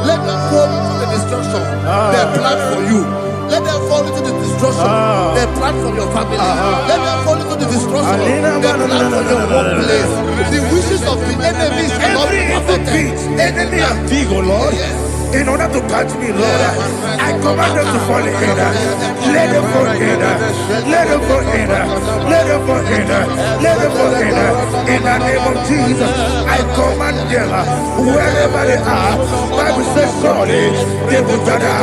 Let them fall into the destruction they plan for you. Let them fall into the destruction they plan for your family. Let them fall into the destruction they plan for your workplace. The wishes of the enemy shall not be perfected. Enemy of dig, oh Lord. Yes. In order to catch me, Lord, I command them to fall in. Let them fall in. Let them fall in. Let them fall in. Let them fall in. In the name of Jesus, I command them wherever they are. Bible says surely they will gather.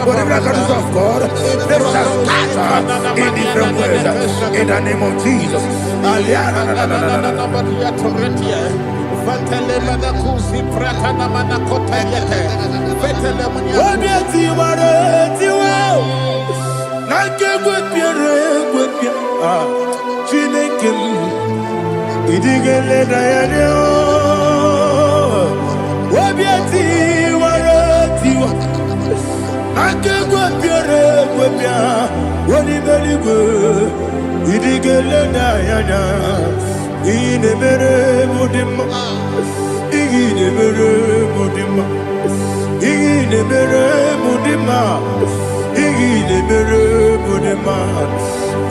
But the miracles of God, they shall scatter in different ways. In the name of Jesus.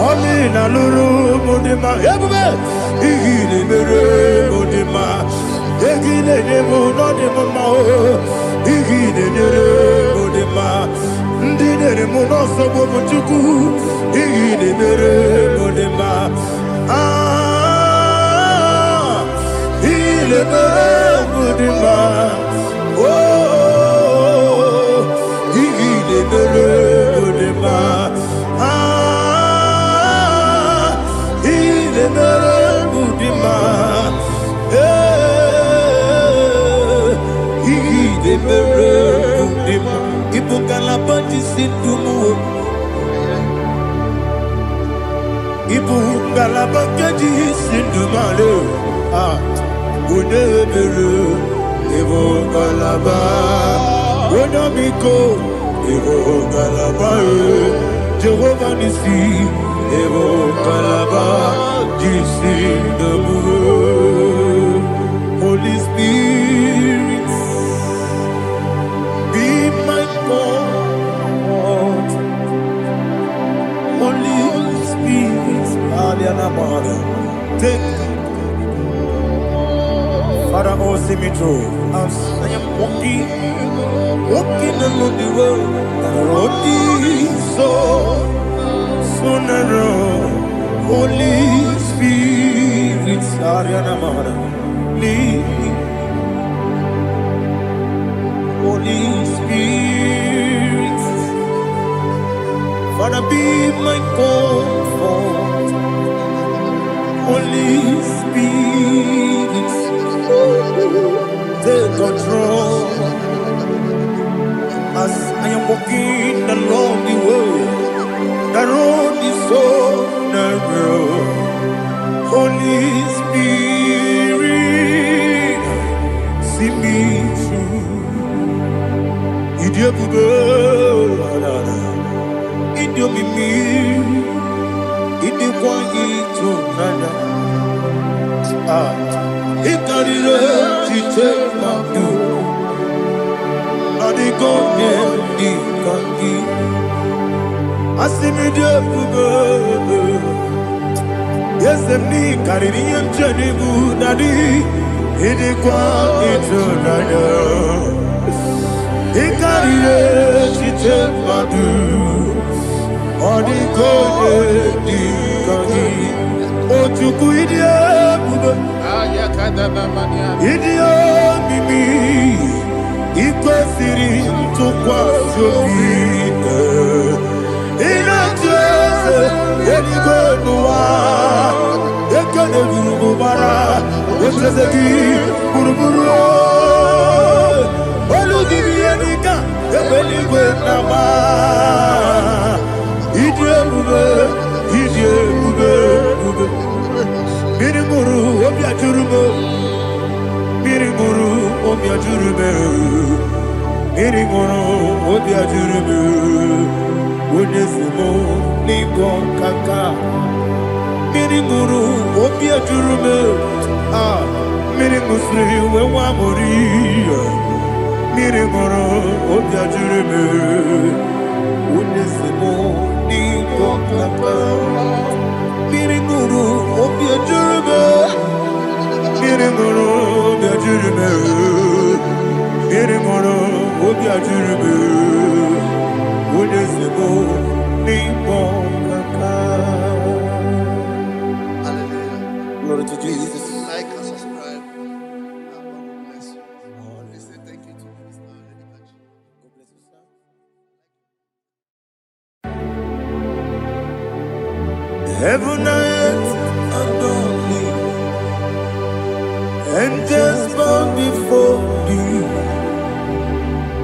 Olina luru mudima, igile mere mudima, igile nemo no nemo mao, igile mere mudima, ndine nemo no sobo muchuku, igile mere mudima, igile mere mudima, oh, igile mere mudima. Jehovah Nissi, Evo Kalaba, Jisi Dabu, Holy Spirit, be my God. Holy Spirit, Aliana Mara, take Father, oh, see me through. As I am walking along the road, so narrow. Holy Spirit, Ariana Mara, lead me. Holy Spirit, Father, be my comfort. Holy Spirit, take control. As I am walking along the way, the road is so narrow. Holy Spirit, see me through. Idiobube, Idiomimi, Idiokwa Itonanya. Ikarire take my view. Nadi go di kangi. Asimi Idiobube. Yes, me kariri emjeni bu nadi. Idiokwa Itonanya. Ikarire take my view. Nadi go di kangi. Ojuku Idiobube. Idio mimi iko siri tukwa sopite ina jese yeniko nuwa yekane gurugu bara yesese ki buruburu olu gibi yenika yebeligwe nama Idio bube Miriguru obia jurume Miriguru obia jurume Miriguru obia jurume Unesimo nigo kaka Miriguru obia jurume Mirigusri wewa mori Miriguru obia jurume Unesimo nigo kaka Miriguru obia jurume Miriguru obia jurume Miriguru obia jurume Unesimo nigo kaka. Hallelujah. Glory to Jesus. Like and subscribe. And God bless you. We say thank you to Minister Lady Kachi. God bless you, sir. Heaven and earth adore me, angels bow before thee.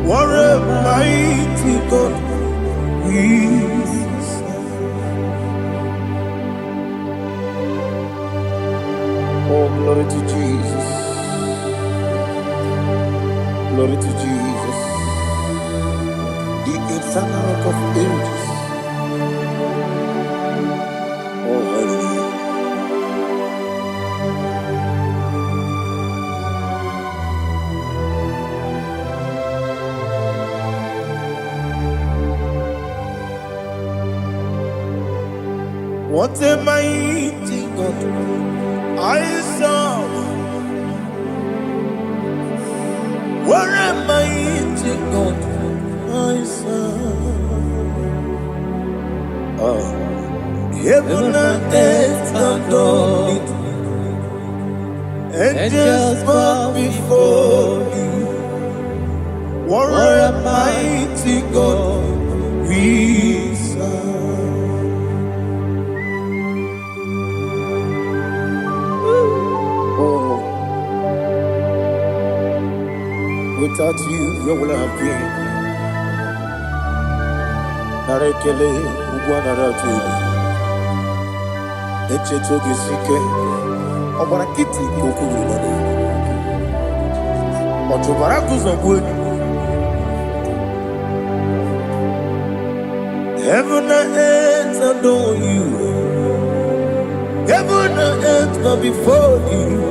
What a mighty God we serve. Oh, glory to Jesus. Glory to Jesus. The eternal rock of ages. Oh, hallelujah. What a mighty God I serve. What a mighty God I serve. Heaven and earth adore it. Angels bow before thee. What a mighty God we serve. Oh, without you, where would I have been? Narekele, Ugwanaratu. Echetoge sike ọgbara kiti koku wulere ọtụbara kuzogbu heaven and earth adore you. Heaven and earth bow before you.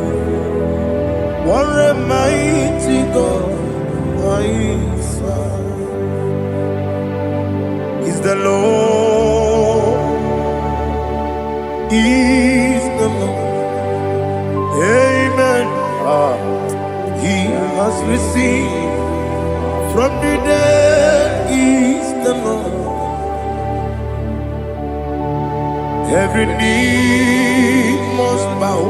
What a mighty God I serve. Is the Lord. Is the Lord. Amen. He has received from the dead. Is the Lord. Every knee must bow.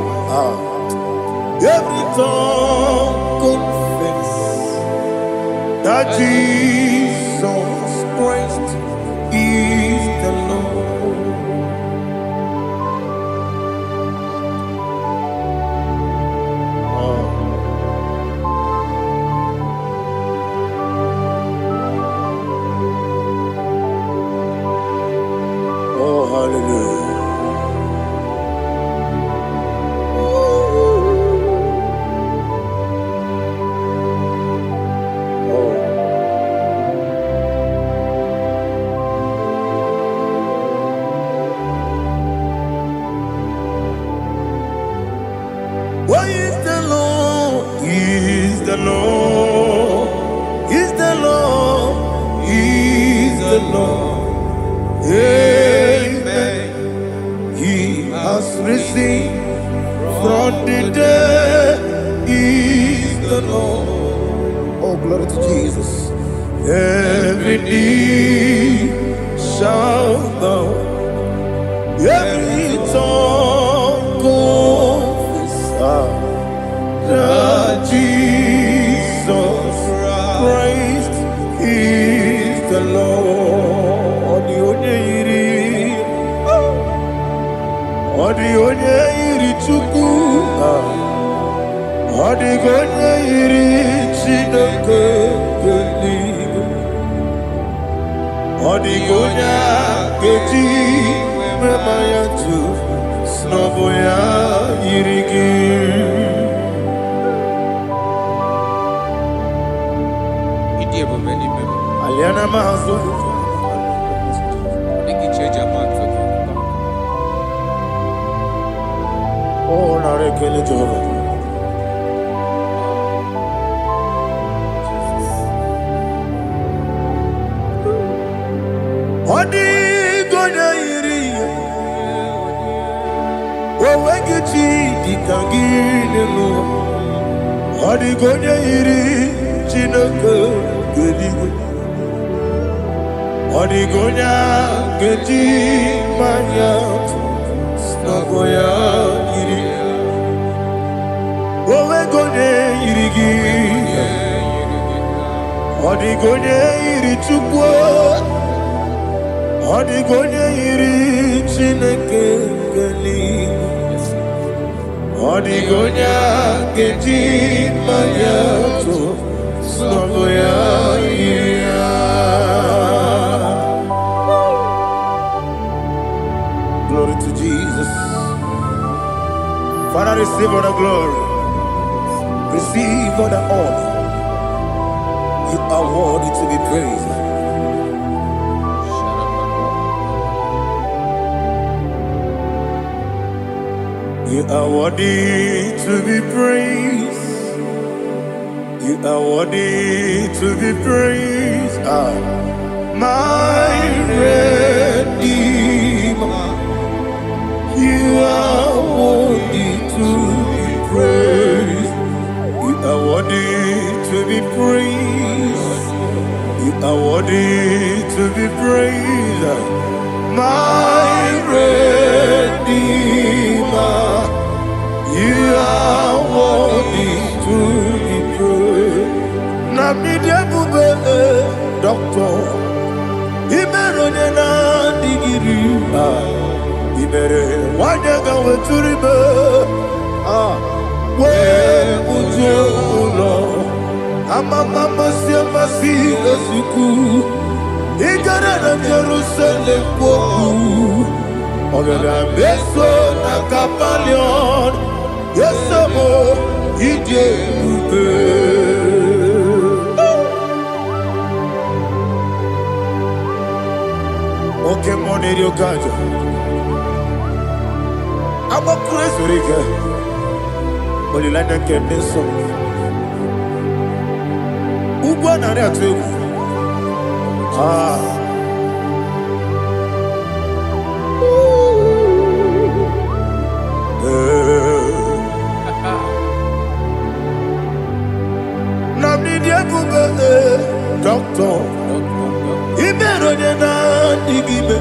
Every tongue confess that Jesus Christ is the Lord. Lord, He's the Lord. Amen. He has risen from the dead. He's the Lord. Oh, glory to Jesus. Every knee shall bow, every tongue confess that Jesus Christ is the Lord. Odi onye iri Chukwu, odi onye iri Chineke eluigwe, odi onye ga-eji mema ya tu n'ọbụ ya yiri gị. Aliana mazo oh, narekele Jehova. Odi gonya iri owegi chi dikagi nelu. Odi gonya iri Chineke eluigwe, odi gonya geji manya n'ọbụ ya yiri. Owe gonya yiri gị, odi gonya yiri Chukwu, odi gonya yiri Chineke eluigwe, odi gonya geji manya n'ọbụ ya yiri. Glory to Jesus. Father, receive all the glory. Receive all the honor. You are worthy to be praised. You are worthy to be praised. You are worthy to be praised. My Redeemer. You are worthy to be praised. You are worthy to be praised. You are worthy to be praised. My Redeemer. You are worthy to be praised. Nabidebube doctor. Imerone na digiri. Ibere wanyaga weturibe we ujo ulo amama siamasi esuku igara na Jerusalem kwoku ogada beso na kapalion yesemo ije ube. Oke moneri okajo I'm a crazy rigger. Only like that can be so. Ubana reatu. Namni dia kuba doctor. Ibero na digibe.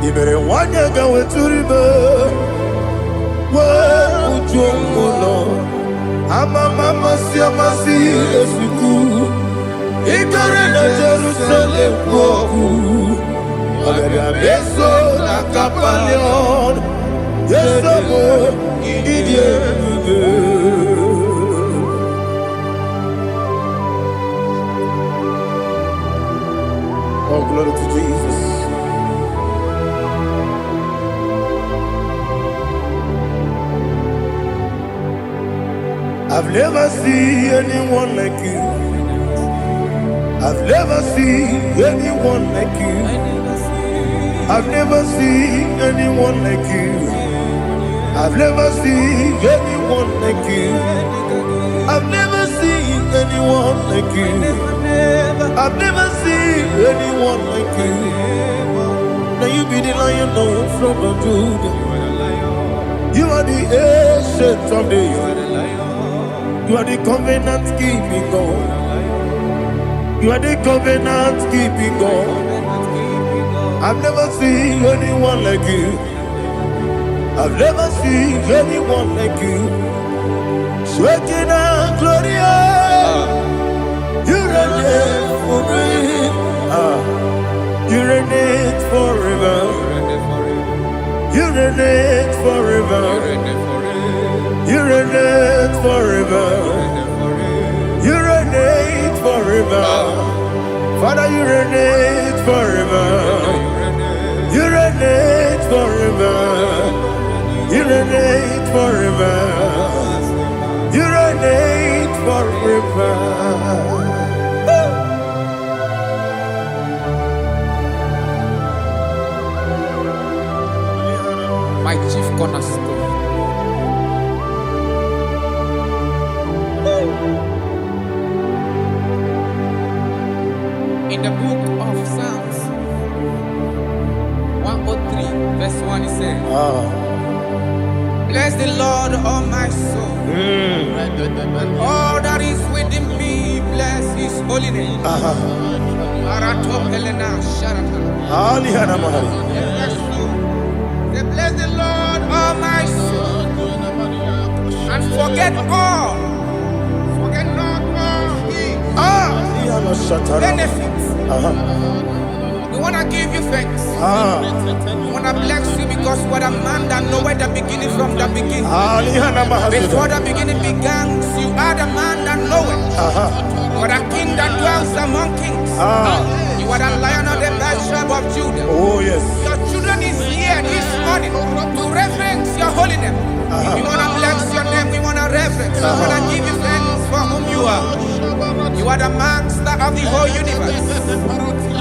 Ibere wanya gawe turibe. Ujomulo amama siamasi esuku igare na Jerusalem kwoku ogada beso na kapalion yesemo idie buge. Oh, glory to Jesus. I've never seen anyone like you. I've never seen anyone like you. I've never seen anyone like you. I've never seen anyone like you. I've never seen anyone like you. I've never seen anyone like you. Now you be the Lion from the Judah. You are the ancient of days. You are the covenant keeping God. You are the covenant keeping God. I've never seen anyone like you. I've never seen anyone like you. Sweating and Gloria, you reign forever. You reign forever. You reign forever. You reign forever. You reign forever. Father, you reign forever. You reign forever. You reign forever. You reign forever. My chief cornerstone. In the book of Psalms 103, verse 1, it says, bless the Lord, all my soul, and all that is within me, bless his holy name. Bless the Lord, all my soul, and forget not all his benefits. We want to give you thanks. We want to bless you because what a man that knoweth the beginning from the beginning. Before the beginning began, you are the man that knoweth. You are the king that dwells among kings. You are the Lion of the tribe of Judah. Oh yes. Your children is here this morning to reverence your holy name. We want to bless your name. We want to reverence. We want to give you thanks for whom you are. You are the master of the whole universe.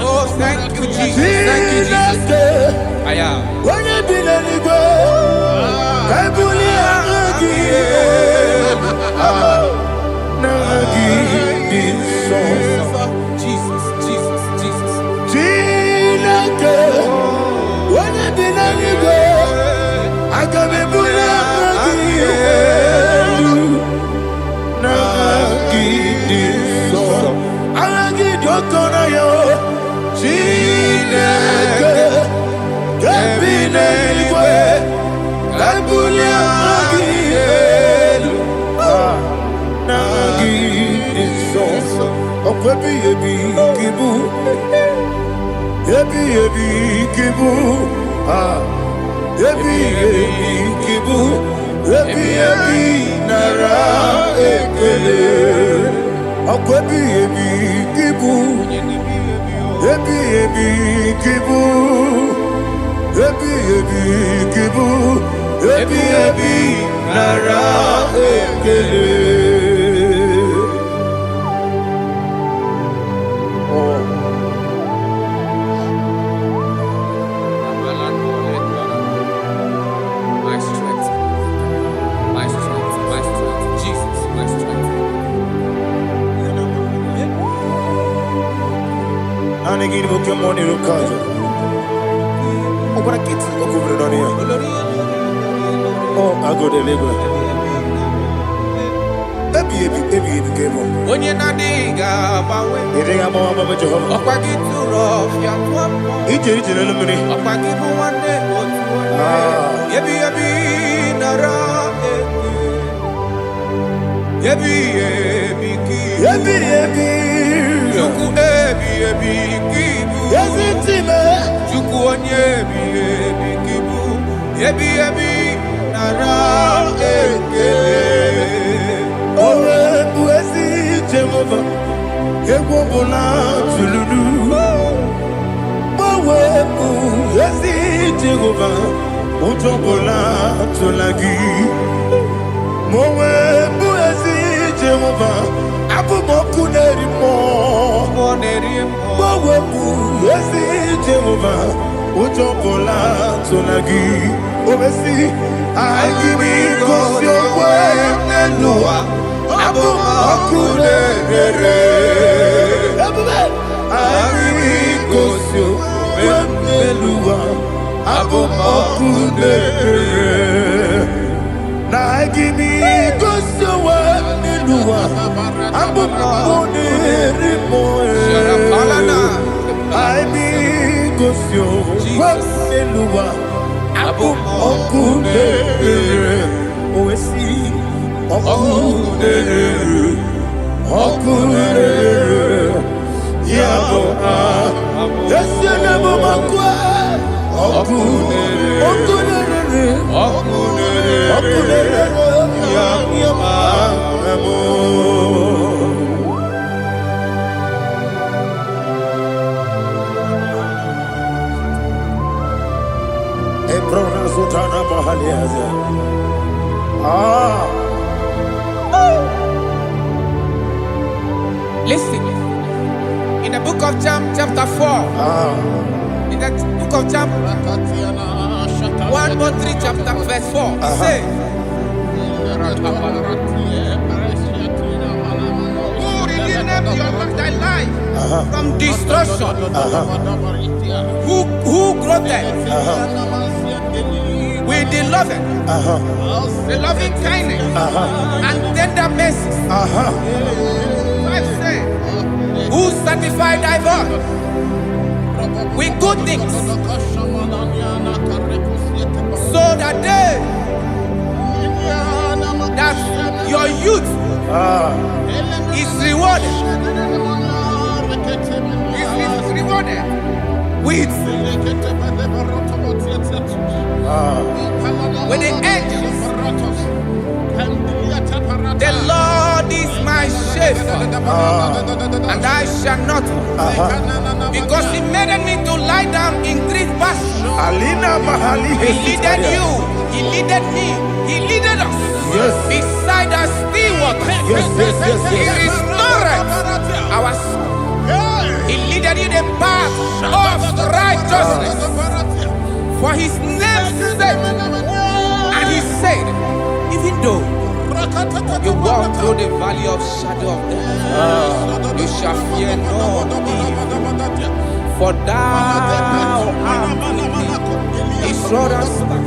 Oh, thank you, Jesus. Thank you, Jesus. I am. Jesus, Jesus, Jesus. Okunere. Ari gosio wemelua. Okunere. Na gimi gosio wemelua. Okunere moe. Ari gosio wemelua. Okunere. Oesi. Okunere. Okunere. Yabo yesene momakwa. Okunere. Okunere. Okunere. Okunere. Yabo amo. Ebrona zutana bahaliaza. Listen, in the book of John, chapter 4, in the book of John, 1:3, chapter verse 4, it says, who redeemed thy life from destruction, who groweth with the loving kindness and tender mercies. Who sanctify thy voice with good things, so that your youth is rewarded. Is rewarded with the angels. The Lord is my shepherd, and I shall not want, because He made me to lie down in green pastures. He leaded you, He leaded me, He leaded us beside the still waters. He restored our soul. He leaded you the path of righteousness for His name's sake. And He said, even though you walk through the valley of shadow of death, you shall fear no evil, for thou art with me. His rod and staff,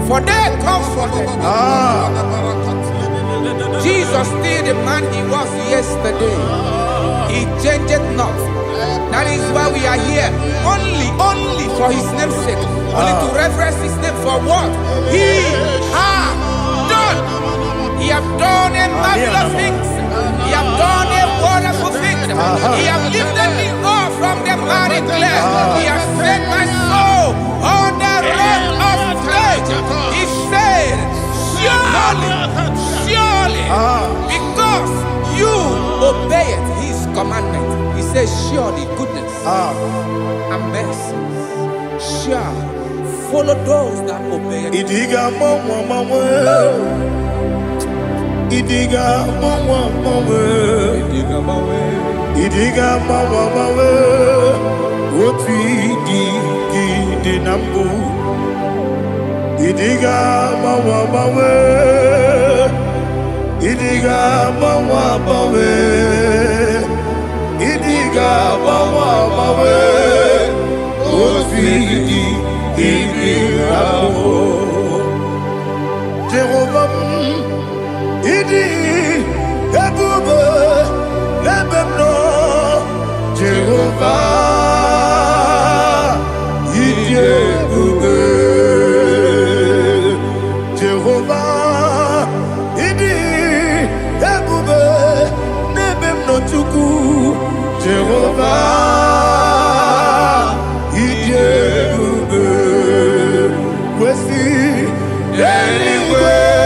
for they comforted. Jesus still the man He was yesterday. He changed not. That is why we are here. Only for His name's sake. Only to reverence His name for what He has done. He has done a marvelous things. He has done a wonderful thing. He has lifted me up from the miry clay. He has set my soul on the rock of faith. He said, surely, because you obeyed His commandment. He says, surely goodness and mercy shall follow those that obey it. Idiga mama. Idiga mama. Idiga mama. Oti di nambu. Idiga mama. Idiga mama. Idiga mama. Oti di nambu. Jehovah. Idi ebube lebemno Jehovah. Idi ebube Jehovah. Idi ebube lebemno chuku Jehovah. Idi ebube wesi anyway.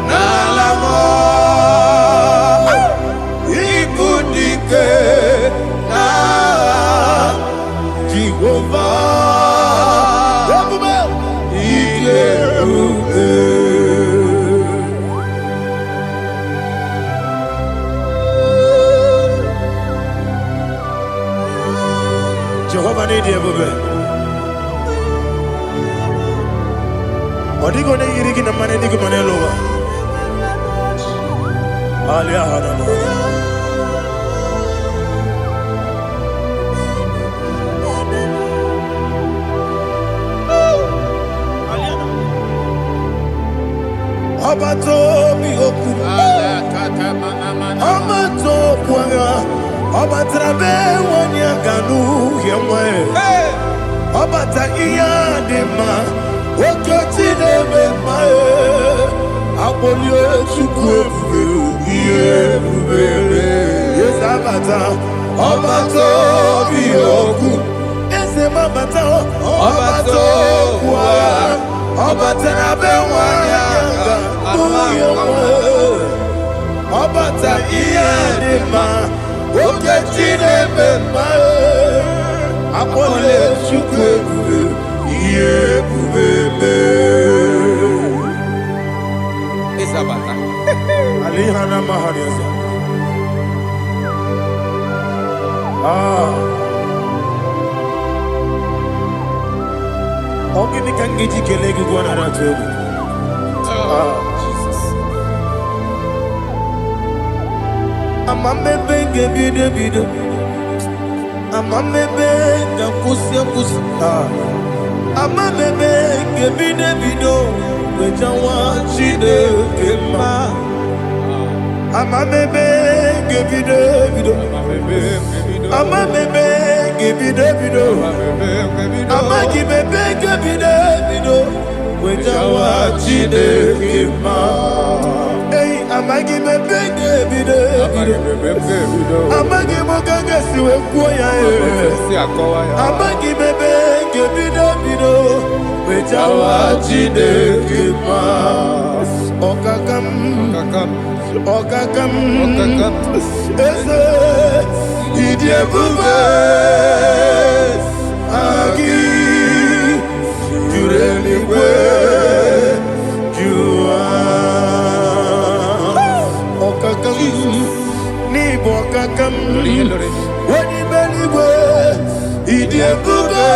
Nalamo Ibudike na Jehovah Ile Jehovah need you, baby. Odigo ne yirigi na mane digo mane lowa. Alia hana mo. Abato mi oku. Abato puanga. Abatrabe wanya ganu yemwe. Abata iya dema. Okoti deme mae. Abolio chukwe iye bubebe. Yes abata. Abato mi oku. Ese mabata. Abato kwa. Abatrabe wanya ganu yemwe. Abata iya dema. Okoti deme mae. Abolio chukwe iye bubebe. Isabata. Alihana mahariasa. Ogini kangiji kelegi gwana ratubu. Jesus. Amamebe gebide bide. Amamebe gakusia kusi. Amamebe gebide bido. Wejawa chide kema. Amamebe gebide bido. Amamebe gebide bido. Amagibebe gebide bido. Wejawa chide kema. Hey, amagibebe gebide bido. Amagimogaga siwe kuya. Amagibebe gebide bido. Wejawa chide kema. Okakam. Ese idie bube agi jureli kwe jua okakam ni bokakam wani beli kwe idie bube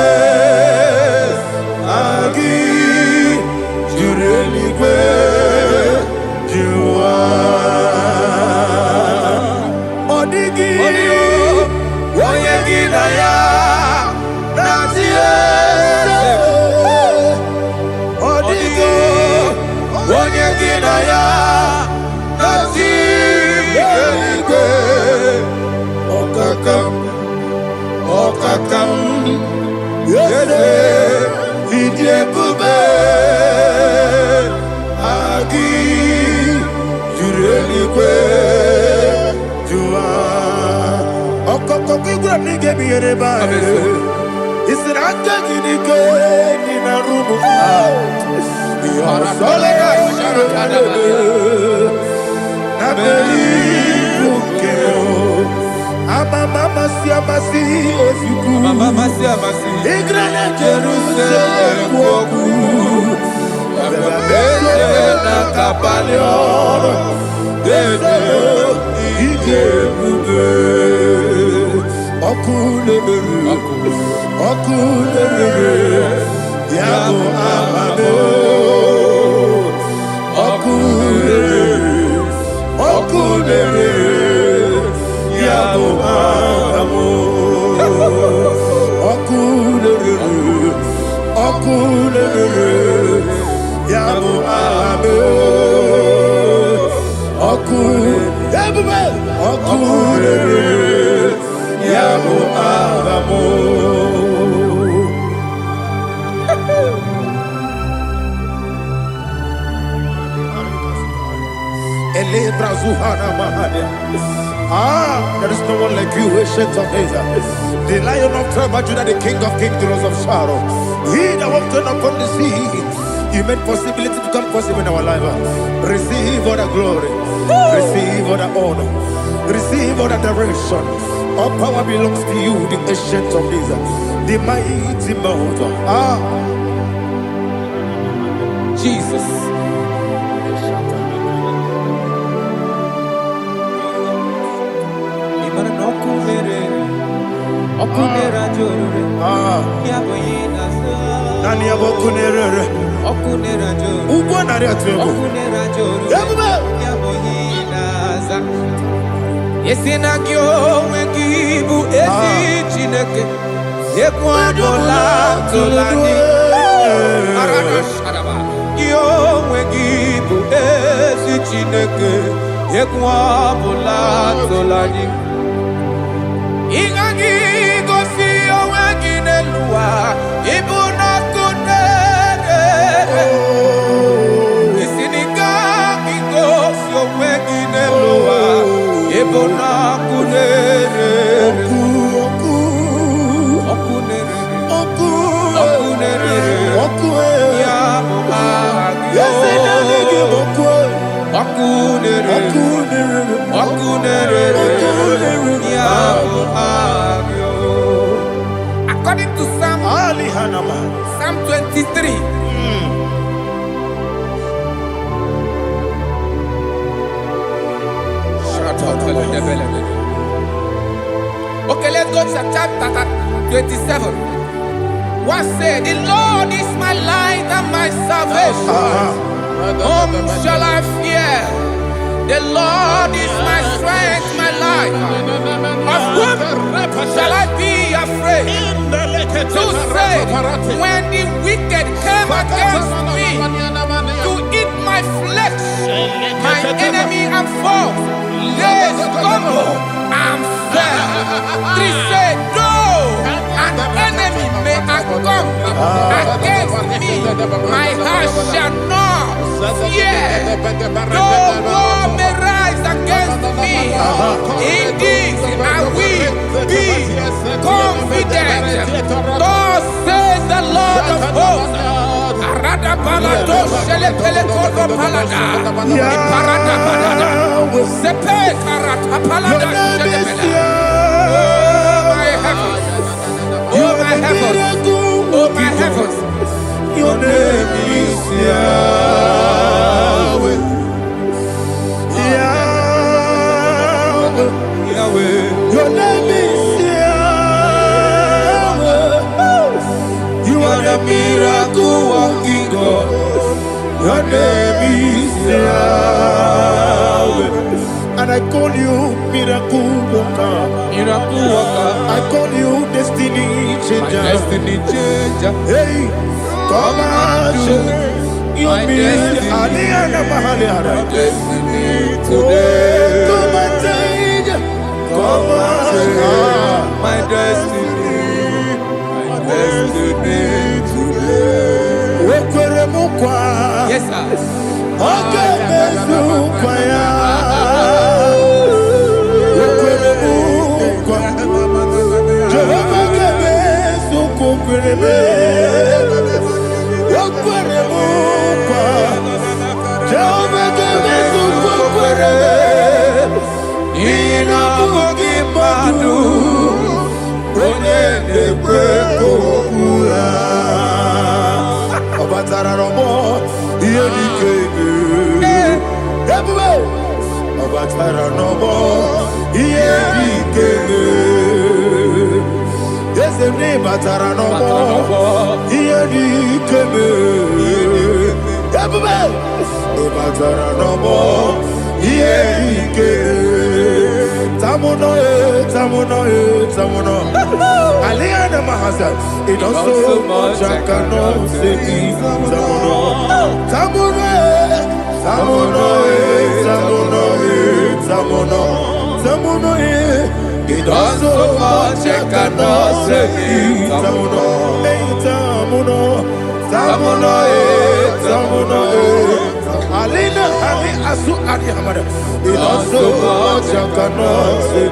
agi jureli kwe jua odigi oyegi na ya natie odigi oyegi na ya natie okakam yese idie bube agi jureli kwe jua okokokigura nige biyereba isiraka ginike nina rumu yarasolega nabeli ukeo amama siamasi ofiku igrana Jerusalem woku ababele na kapalion dede ije bube okulebere yabo amamo okulebere yabo amamo okulebere yabo amamo okulebere yabo amamo. There is no one like you, ancient of days. The Lion of tribe of Judah, the King of kings, the Rose of Sharon. He that walked upon the sea, you made possibility to come possible in our life. Receive all the glory, receive all the honor, receive all the direction. All power belongs to you, the ancient of days, the mighty mountain. Jesus. Okunera jorore. Yaboyina sa. Nani abokunere. Okunera jorore. Ugbo nari atuego. Okunera jorore. Yaboyina sa. Yesina kyo wengibu esi chineke. Yekwadola tolani. Arada shadaba. Kyo wengibu esi chineke. Yekwadola tolani. Ingagi gosi owegi nelua ibuna kunere. Isinika gosi owegi nelua ibuna kunere. Okunere ya muagio. Okunere according to Psalm 23. Okay, let's go to chapter 27. What said, the Lord is my light and my salvation. Whom shall I fear? The Lord is my strength, my life. Of whom shall I be afraid? To say, when the wicked came against me to eat my flesh, my enemy and foe, they stumble and fell. 3 said, though an enemy may come against me, my heart shall not fear. Though war may rise against me, in this I will be confident. Thus says the Lord of hosts. Arada balado shele pele kodo palada. Iparada balada. Sepe karata palada shele pele. Oh my heavens. Oh my heavens. Your name is Yahweh. Yahweh. Your name is Yahweh. You are the miracle working God. Your name is Yahweh. And I call you miracle worker. Miracle worker. I call you destiny changer. My destiny changer. Hey, come on, your destiny. My destiny today. Come and change. Come on, my destiny. My destiny today. Yes, sir. Okay, it also much I cannot say. It also much I cannot say. Alina Ali Asu Adi Hamada. It also much I cannot say.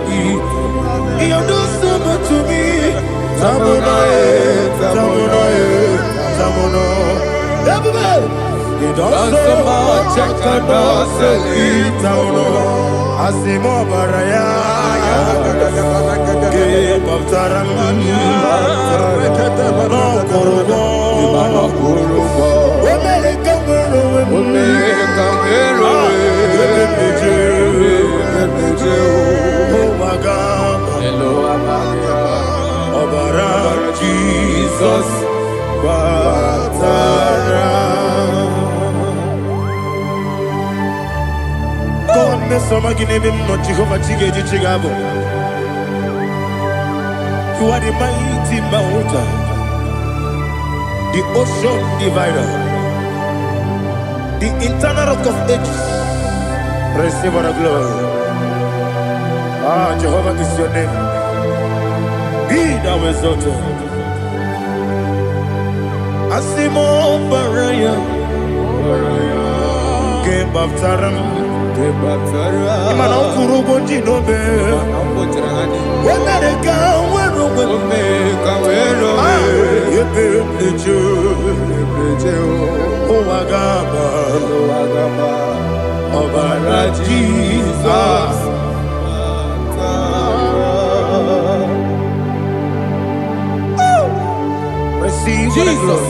You do so much to me. Tamuno. It also much I cannot say. Tamuno. Asimo Baraya. Give up Taram. No Korogo. Oh my God. Hello, Jesus batara. God me some ginebe mo Jehovah Chigeji Chigabo. You are the mighty mountain, the ocean divider, the internal rock of ages. Receive all the glory. Ah, Jehovah is your name. Be thou exalted. Asimo Baraya, Game Baptaram, Imano Kurubo Jinobe, Wanareka, Wagaba, Obara Jesus. Receive Jesus.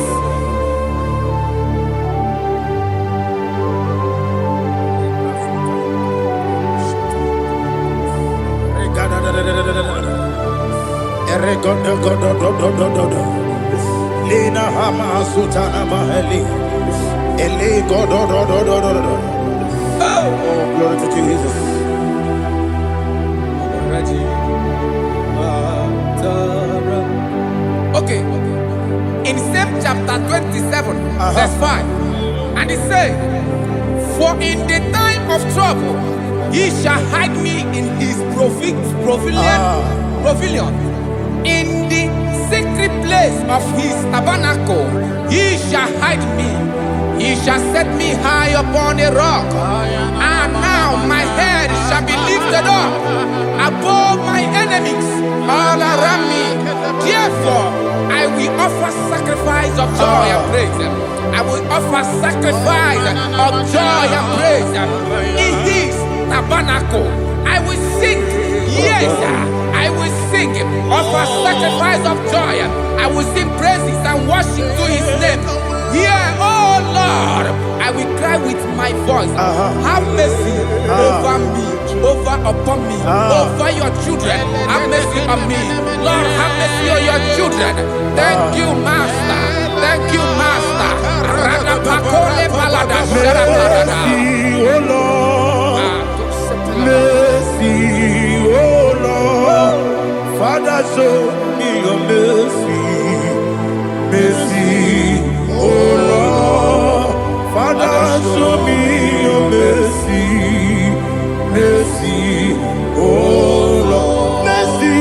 Lena Hama Sutana Maheli. Ele God. Oh, glory to Jesus. Okay. In same chapter 27, verse 5, and it says, for in the time of trouble, he shall hide me in his pavilion. In the secret place of his tabernacle, he shall hide me. He shall set me high upon a rock. And now my head shall be lifted up above my enemies all around me. Therefore, I will offer sacrifice of joy and praise. I will offer sacrifice of joy and praise. In his tabernacle, I will sing. Yes, I will sing. Offer sacrifice of joy. I will sing praises and worship to his name. Here, oh Lord, I will cry with my voice. Have mercy over me, upon me, over your children. Have mercy on me. Lord, have mercy on your children. Thank you, Master. Thank you, Master. Mercy, oh Lord. Mercy, oh Lord. Father, show me your mercy. Mercy, oh Lord. Father, show me your mercy. Mercy, oh Lord. Mercy.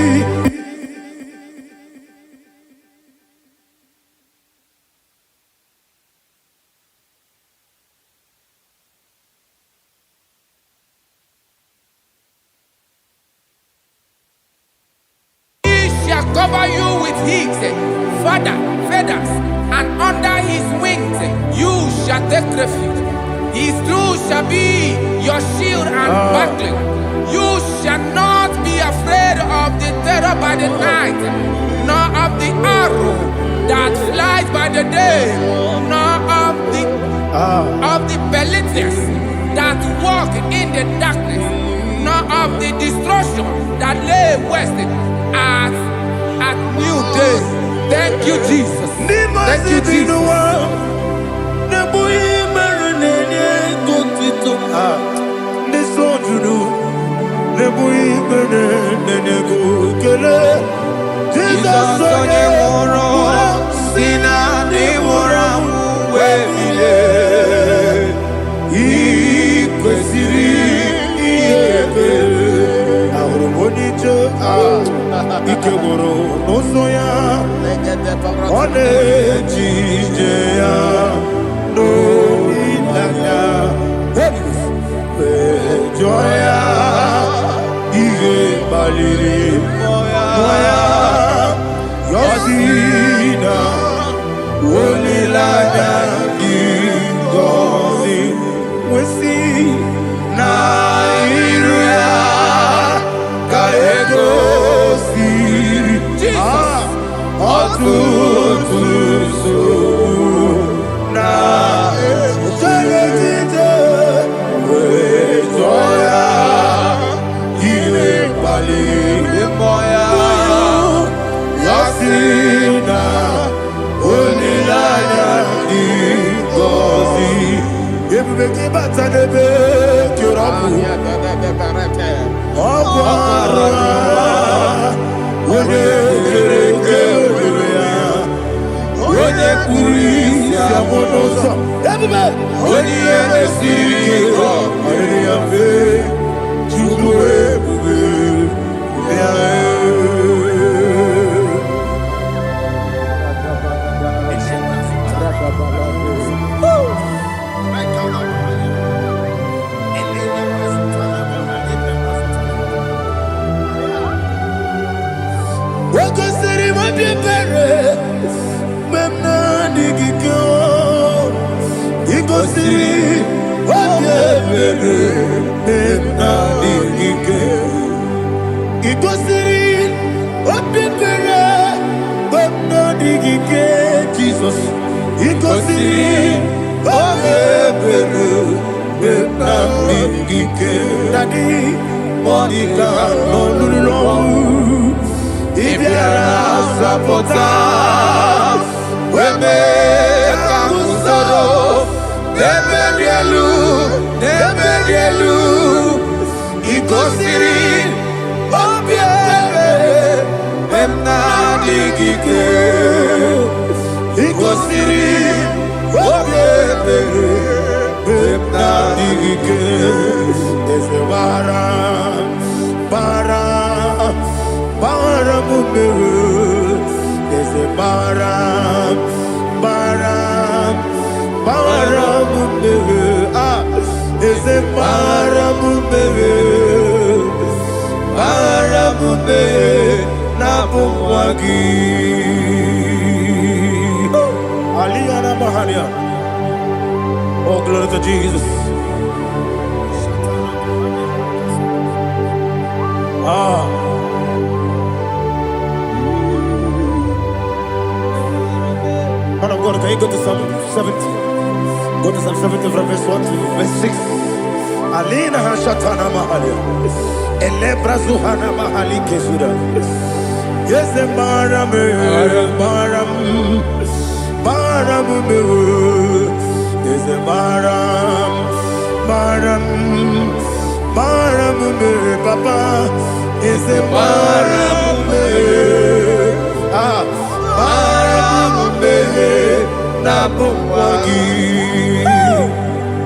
Cover you with his feathers, and under his wings you shall take refuge. His truth shall be your shield and buckler. You shall not be afraid of the terror by the night, nor of the arrow that flies by the day, nor of the pestilence that walk in the darkness, nor of the destruction that lay west at new day. Thank you, Jesus. Thank you, Jesus. Ikegoro nosoya one jijeya no ilaya joya ige baliri moya yosina wolilaya ingozi wesi na iruya kaego monosa. Everybody. When you ever see God, I am faith. Jesus, he goes in. Daddy, Monica, no, if you are a supporter, we make a musoro, never he goes in. He goes there's a bara, there's a there's a oh, glory to Jesus. Man of God, can you go to Psalm 70? Go to Psalm 70 from verse 1 to verse 6. Alina Hashatana Mahalia. Elebra Zuhana Mahali Kesuda. Yes, the Baram. Yes, the Baram. Papa. Yes, the Baram.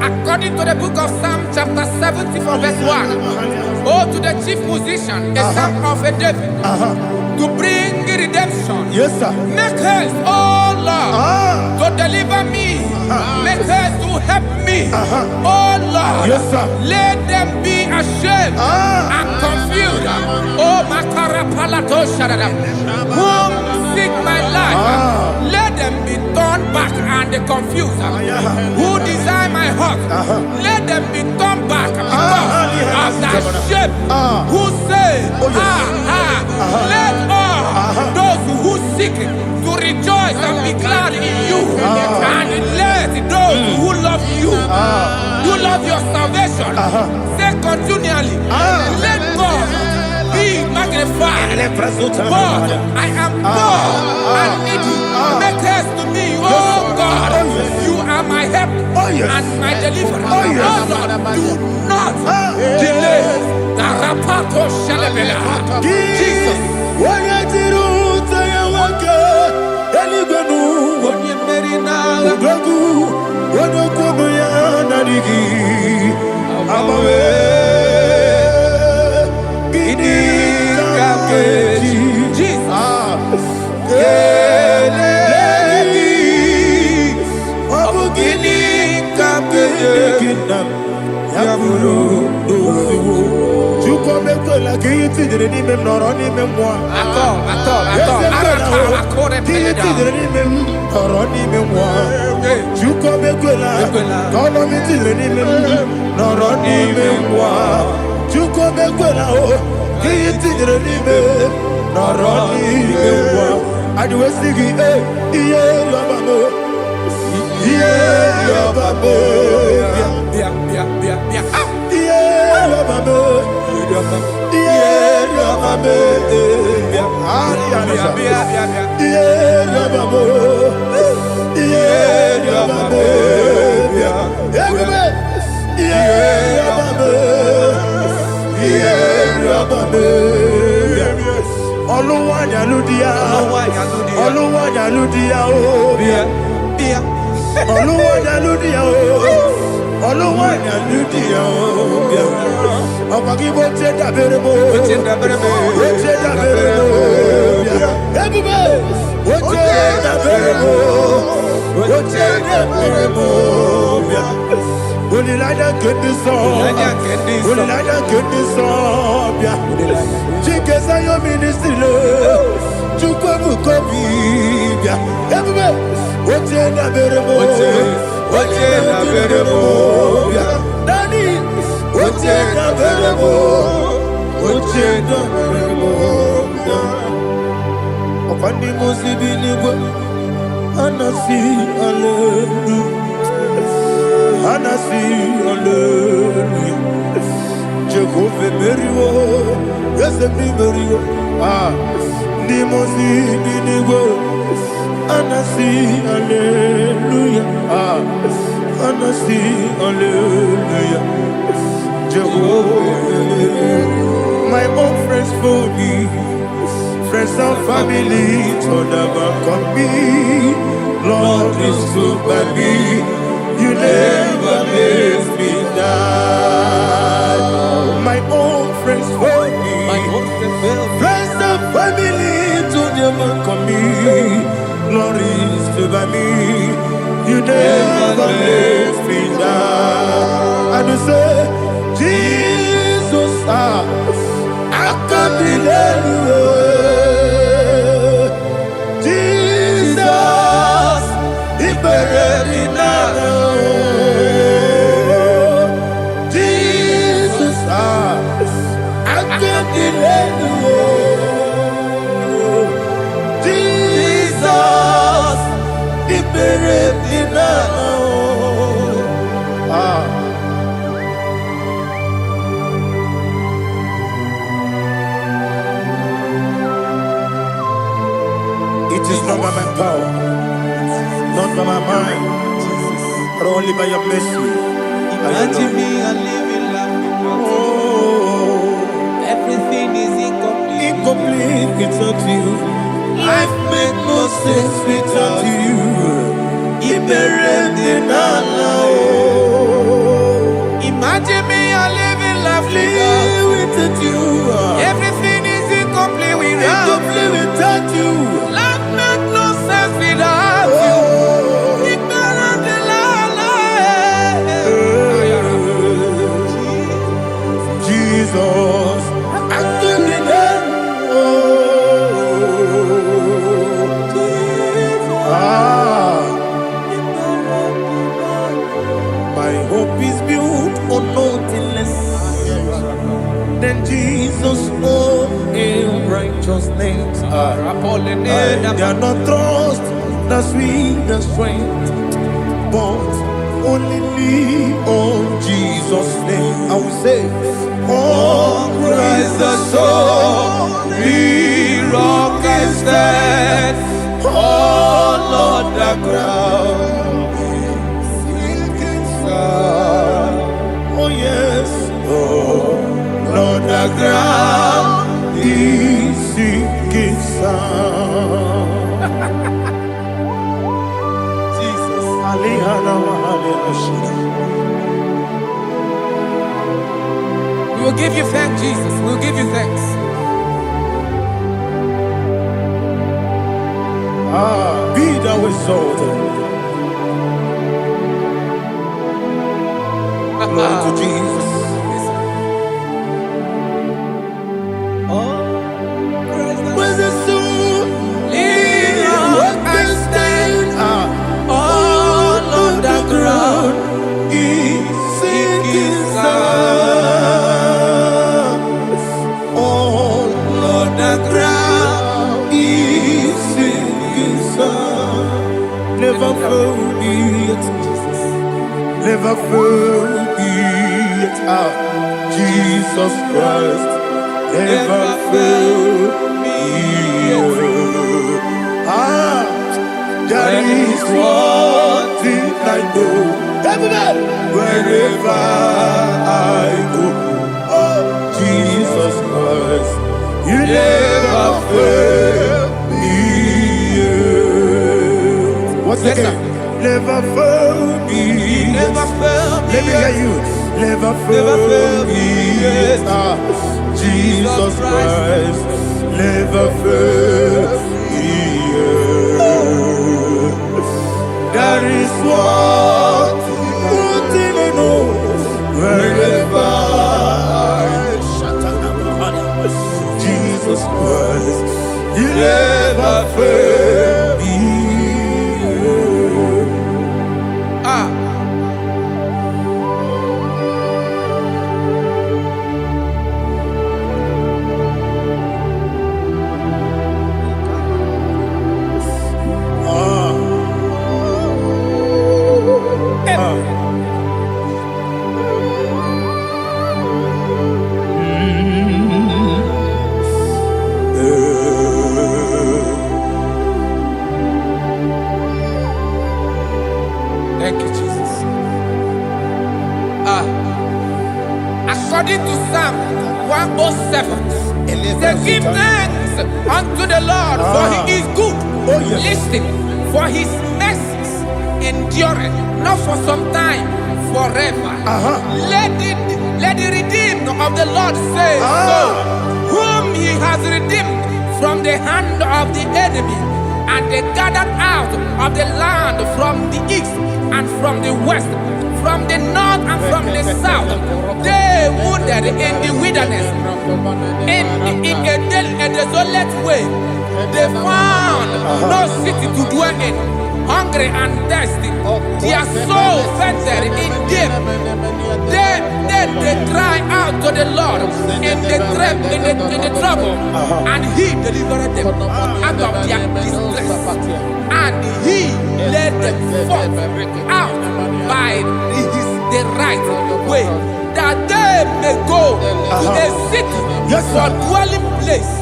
According to the book of Psalm chapter 70 from verse 1, oh, to the chief musician, a psalm of a David, to bring redemption. Yes, sir. Make haste, oh Lord, to deliver me. Make haste to help me. Oh Lord, yes, sir. Let them be ashamed and confused. Oh, Makara Palato Shaddam, whom seek my life, let them be turned back and confused. Who desire my heart, let them be turned back because of that shape. Who say, let all those who seek to rejoice and be glad in you, and let those who love you, you love your salvation, say continually, let God be magnified. God, I am poor and needy. Make haste to me, oh God. You are my help and my deliverer. Oh Lord, do not delay. Jesus. Oluwanya ludia o. Oluwanya ludia o. Abagibo cheda berebo. Cheda berebo. Cheda berebo. Everybody. Cheda berebo. Cheda berebo. Olilada kendi so. Olilada kendi so. Chikesa yo ministry le. Chukwu kobi. Everybody. Cheda berebo. Cheda berebo. Daddy. Cheda berebo. Cheda berebo. Opandi musibi niwe. Anasi hallelujah. Anasi hallelujah. Jehovah Meriwo. Yes, Meriwo. Ni musibi niwe. Anasi hallelujah. Anasi hallelujah. Jehovah. My own friends for me. Friends and family told about come me. Lord is good by me. You never let me die. My own friends for me. Friends and family told about come me. Lord is good by me. You never let me die. And you say, Jesus, I can't delay you. Jesus, He buried in Jesus, I can't delay you. Jesus, He buried in It is not by my power, not by my mind, but only by your mercy. Imagine me a living life without you. Everything is incomplete. Incomplete without you. Life makes no sense without you. Imagine me a living life without you. Everything is incomplete without you. Life makes no sense without you. Jesus, my hope is built on nothing less than Jesus' own righteousness. I cannot trust the sweetest strength, but only lean on Jesus' name. I will say, oh, Christ the solid rock and stand. Oh, Lord, the ground is sinking sand. Oh, yes, oh, Lord, the ground is sinking sand. Jesus, We will give you thanks, Jesus. We will give you thanks. Be thou exalted. Glory to Jesus. When the soul what can stand all on the ground is sinking sand. All on the ground is sinking sand. Never found it, never found it. Jesus Christ never failed me. There is one thing I know. Everybody, wherever I go, oh Jesus Christ, you never fail me. What's again? never failed me. He never failed me. Let me hear you. Never failed me. Jesus Christ never failed me. That is what thing I know. Wherever Jesus Christ, He never failed me. Thank you, Jesus. According to Psalm 107, they give thanks unto the Lord, for He is good. Listen, for His mercies endureth not for some time, forever. Let the redeemed of the Lord say so, whom He has redeemed from the hand of the enemy, and they gathered out of the land from the east and from the west, from the north and from the south. They wandered in the wilderness, in a desolate way. They found no city to dwell in, hungry and thirsty. Their soul fainted in them. They cry out to the Lord in the trouble, and He delivered them out of their distress, and He led them forth out by the right way, that they may go to a city for dwelling place.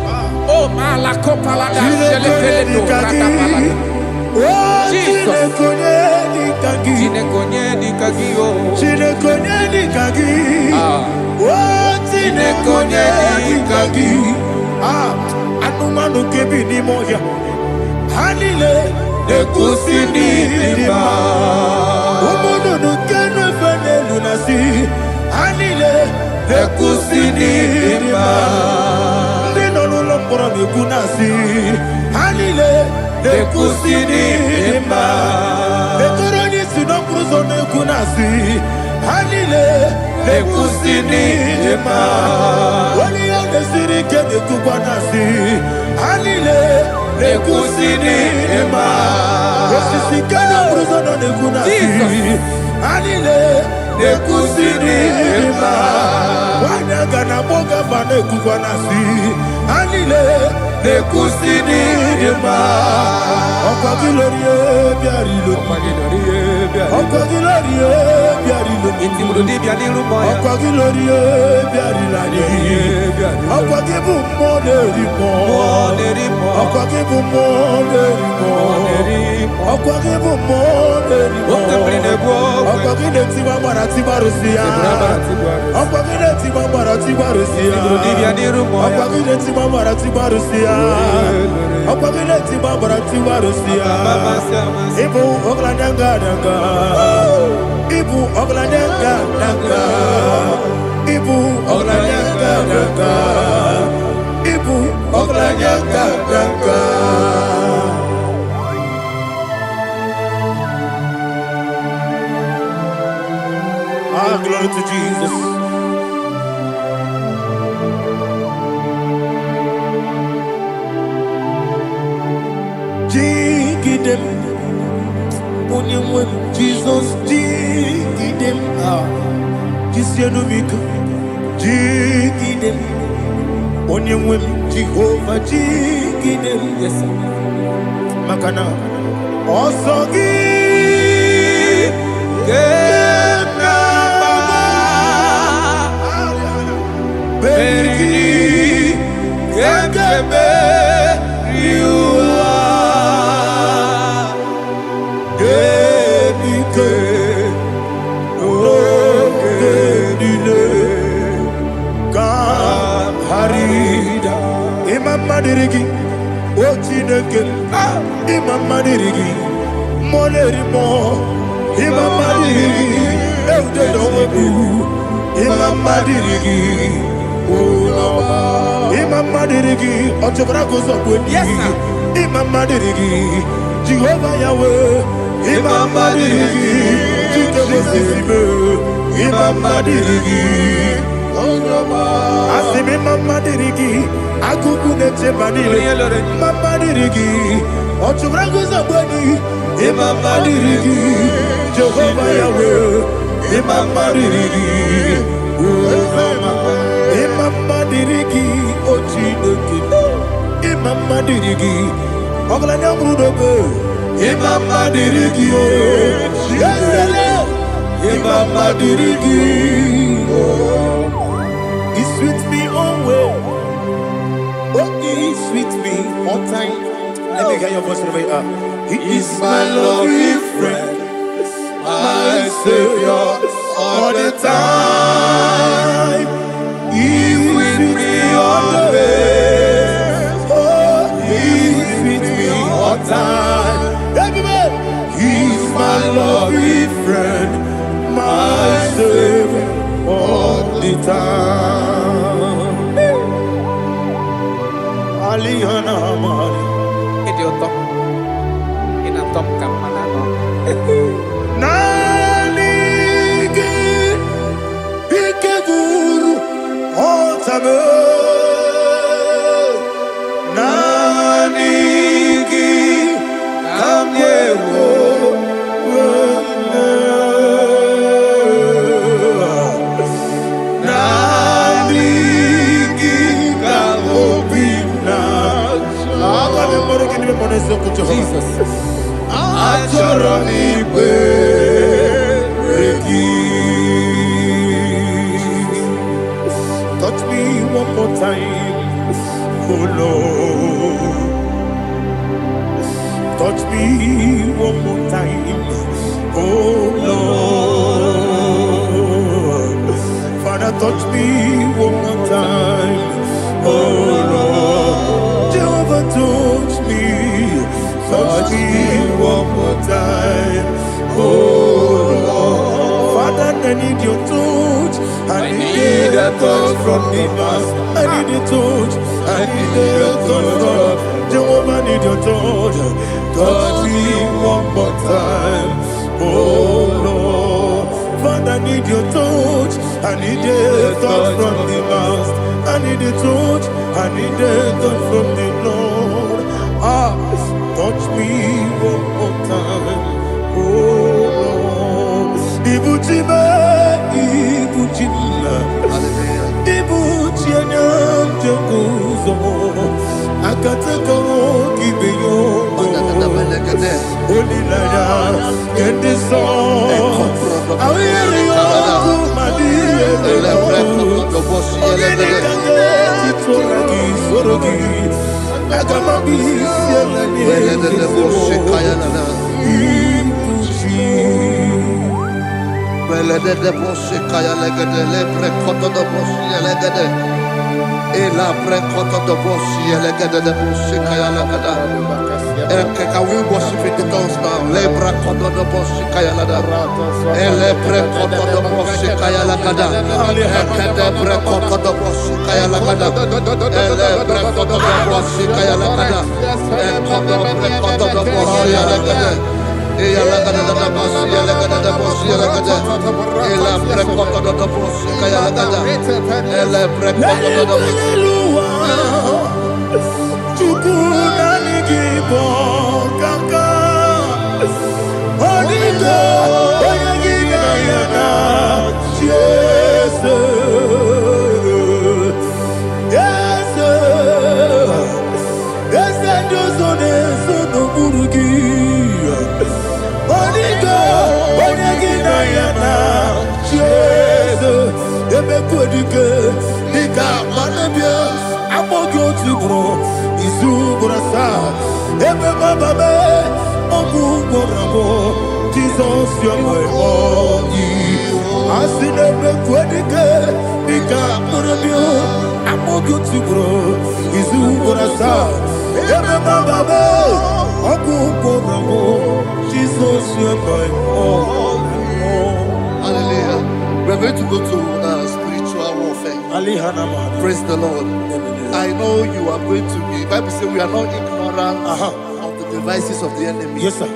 Oh, Malakopalada, Jesus. Anumanu kebi ni moya Hanile Nekusini dima Umudu nukenu fene lunasi Hanile Nekusini dima Ndino nulopora mikunasi Hanile Nekusini dima Nekoroni sinokruzo nekunasi Hanile Nekusini dima Wali ya nesiri kene kubanasi Hanile Nekusini dima Osisi kene bruzo no nekunasi Hanile Nekusini dima Wanaga na boga vane kubanasi Hanile Nekusini dima Okwa gilorie biarilo Okwa gilorie biarilo Okwa gilorie biarilani Okwa gibu moderimo Okwa gibu moderimo Okwa gibu moderimo Okwa gine tiba marati barusia Okwa gine tiba marati barusia Okwa gine tiba marati barusia Okwa gine tiba marati barusia Ibu ogladanga danga Ibu ogladanga danga Ibu ogladanga danga Ibu ogladanga danga Glory to Jesus. Jigidem, Jesus, jigidem, Jisianumika, jigidem, Onyemwem, Jehovah, jigidem, yes, Makana, Osogi, Berigi, Gekebe, Riua, Genike, Genine, Kam Harida, Imam Madirigi, Ochineke, Imam Madirigi, Molerimo, Imamadiri, Eudedowebu, Imamadiri, Imamadiri, Otobrakozobuni, Yes, sir. Imamadiri, Jehovah Yahweh, Imamadiri, Jitewesisibe, Imamadiri, Asimi Mamadiri, Akukunete Manile, Mamadiri, Otobrakozobuni, Imamadiri, Jehovah Yahweh, Imamadiri, Imamadiri, Ochineke, Imamadiri, Oglanya Mudobe, Imamadiri, Imamadiri, He sweet me always, oh, He sweet me all time. Let me hear your voice wherever you are. He is my lovely friend, my Savior, all the time. He with me always. Oh, He with me all time. Everybody, He's my lovely friend, my Savior, all the time. Aliyana Mari. Idioto. Inatom kamanano. Nanigi Ikeguru Otame Nanigi Kamyewo Nanigi Kamobina Jesus touch me one more time, oh Lord. Touch me one more time, oh Lord. Father, touch me one more time, oh Lord. Jehovah, touch me one more time, oh Lord. Father, I need your touch. I need a touch from the past. I need a touch. I need a touch from Jehovah. I need your touch. Touch me one more time, oh Lord. Father, I need your touch. I need a touch from the past. I need a touch. I need a touch from the Lord. Touch me one more time, oh Lord. Ibuchima, Ibuchima, Ibuchina, Jaguzo, Akataka, Gibeyo, Holy Lada, get this song. I will hear you, Madi, Can we worship in the tongues now? Lebra koto do boshi kaya lada. Elebre koto do boshi kaya lada. Ekede bre koto do boshi kaya lada. Elebre koto do boshi kaya lada. Ekodo bre koto do boshi lada. Eya lada da boshi lada da boshi lada. Elebre koto do boshi kaya lada. Elebre koto do boshi. Jesus, you're my body. I see the quadrique, the Caporabio, I'm more good to grow. Is who was a star. Jesus, Hallelujah. We're going to go to spiritual warfare. Praise the Lord. I know you are going to be. Bible says we are not ignorant of the devices of the enemy. Yes, sir.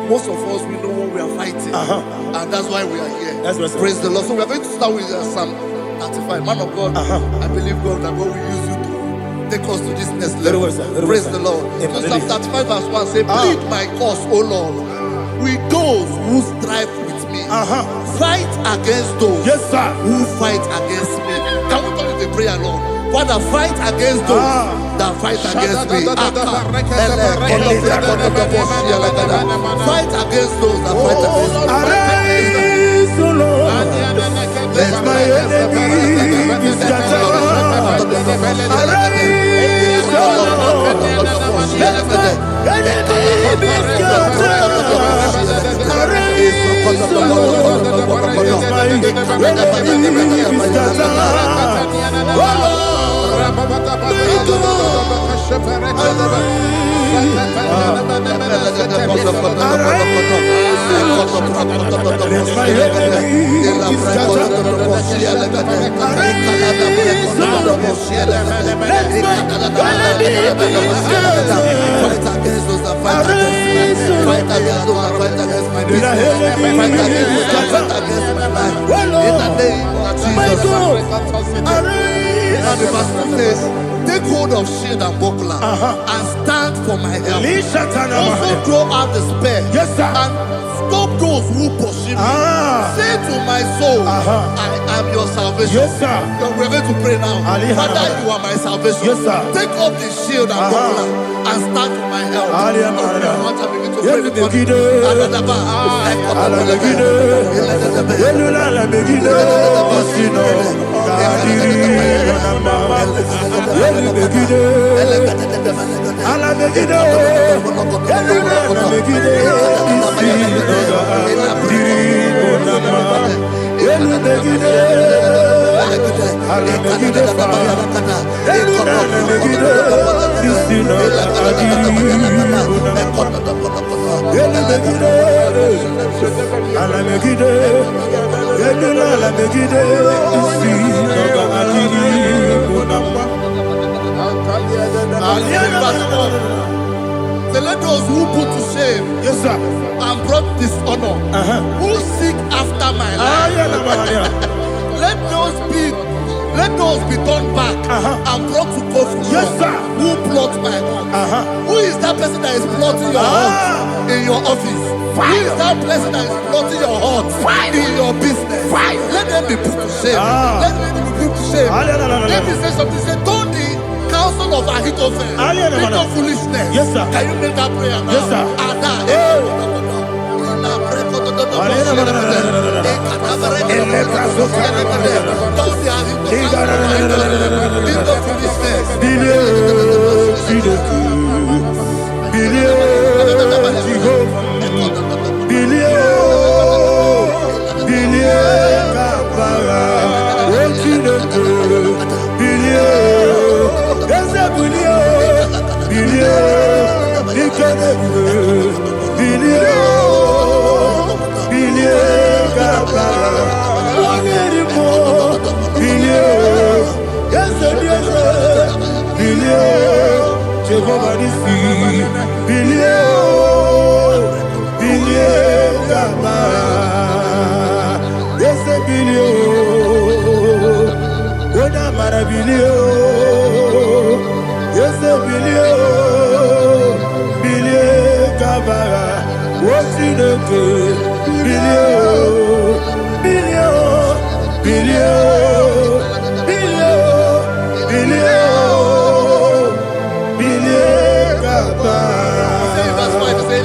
Most of us, we know what we are fighting. And that's why we are here. That's right, sir. Praise the Lord. So we are going to start with Psalm 35. Man of God, I believe God that God will use you to take us to this next level. Very well, sir. Very Praise well, the sir. Lord. Amen. So Psalm 35 verse 1 say, plead my cause, O Lord, with those who strive with me. Fight against those who fight against me. Can we call it a prayer, Lord? Father, fight against those that fight against me. Fight against those that fight against me. Arise, O Lord. Let my enemy be scattered. Arise, O Lord. Let my enemy be scattered. Arise, O Lord. Let my enemy be scattered. Oh Lord. And the verse says, take hold of shield and buckler and stand for my help. Also throw out the spear and stop those who pursue me. Say to my soul, I am your salvation. We're going to pray now. Father, you are my salvation. Take up the shield and buckler and stand for my help. So let those who put to shame and brought dishonor, who seek after my life, let those be turned back and brought to confusion. Who plot my heart? Who is that person that is plotting your heart in your office? Who is that person that is plotting your heart in your business? Let them be put to shame. Let them be put to shame. Let me say something. Say, don't the counsel of Ahithophel become foolishness. Can you make that prayer now?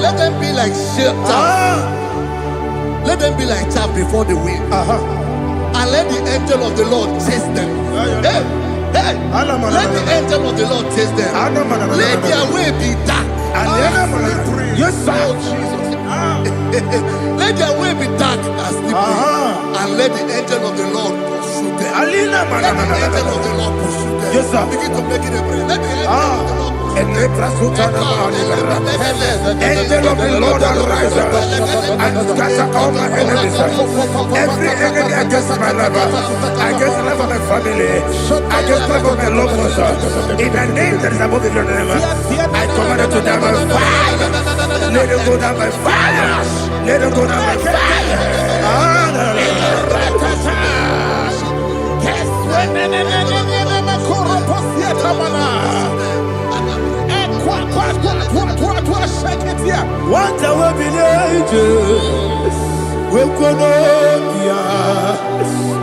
Let them be like chaff. Let them be like chaff before the wind. And let the angel of the Lord chase them. Hey, let the angel of the Lord chase them. Let their way be dark. Yes, sir. Let their way be dark and slippery. And let the angel of the Lord pursue them. Let the angel of the Lord pursue them. Yes, sir. Begin to make it a prayer. Let the angel of the Lord pursue them. Angel of the Lord arise and scatter all my enemies. Every enemy against my life, against the life of my family, against the life of my loved ones. In the name that is above your name, I command it to die by fire. Let it go down by fire. Let it go down by fire. What I will be angels, we could not be.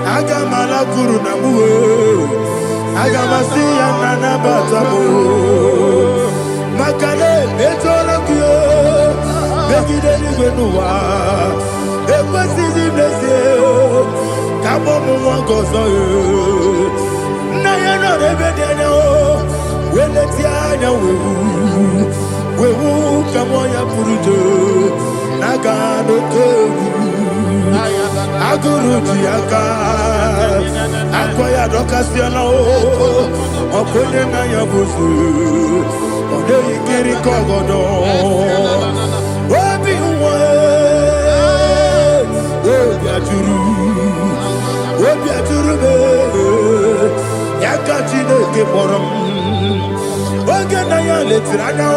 I got my Guru Namu, I got my Sia Nana Batamu, Makale, Betolakio, Begideni Benua, it was easy blessing. Come on, Mongozo, Nayana Rebedeno, when the Tiana will come on your Purujo, Nagano Kogu, Aguru Tiaka, Akoya Docasiano, Okonema Yabusu, Ode Kiri Kogodo, Obi Obiaturu, Yakachino Keporum, Oganaya Letrana,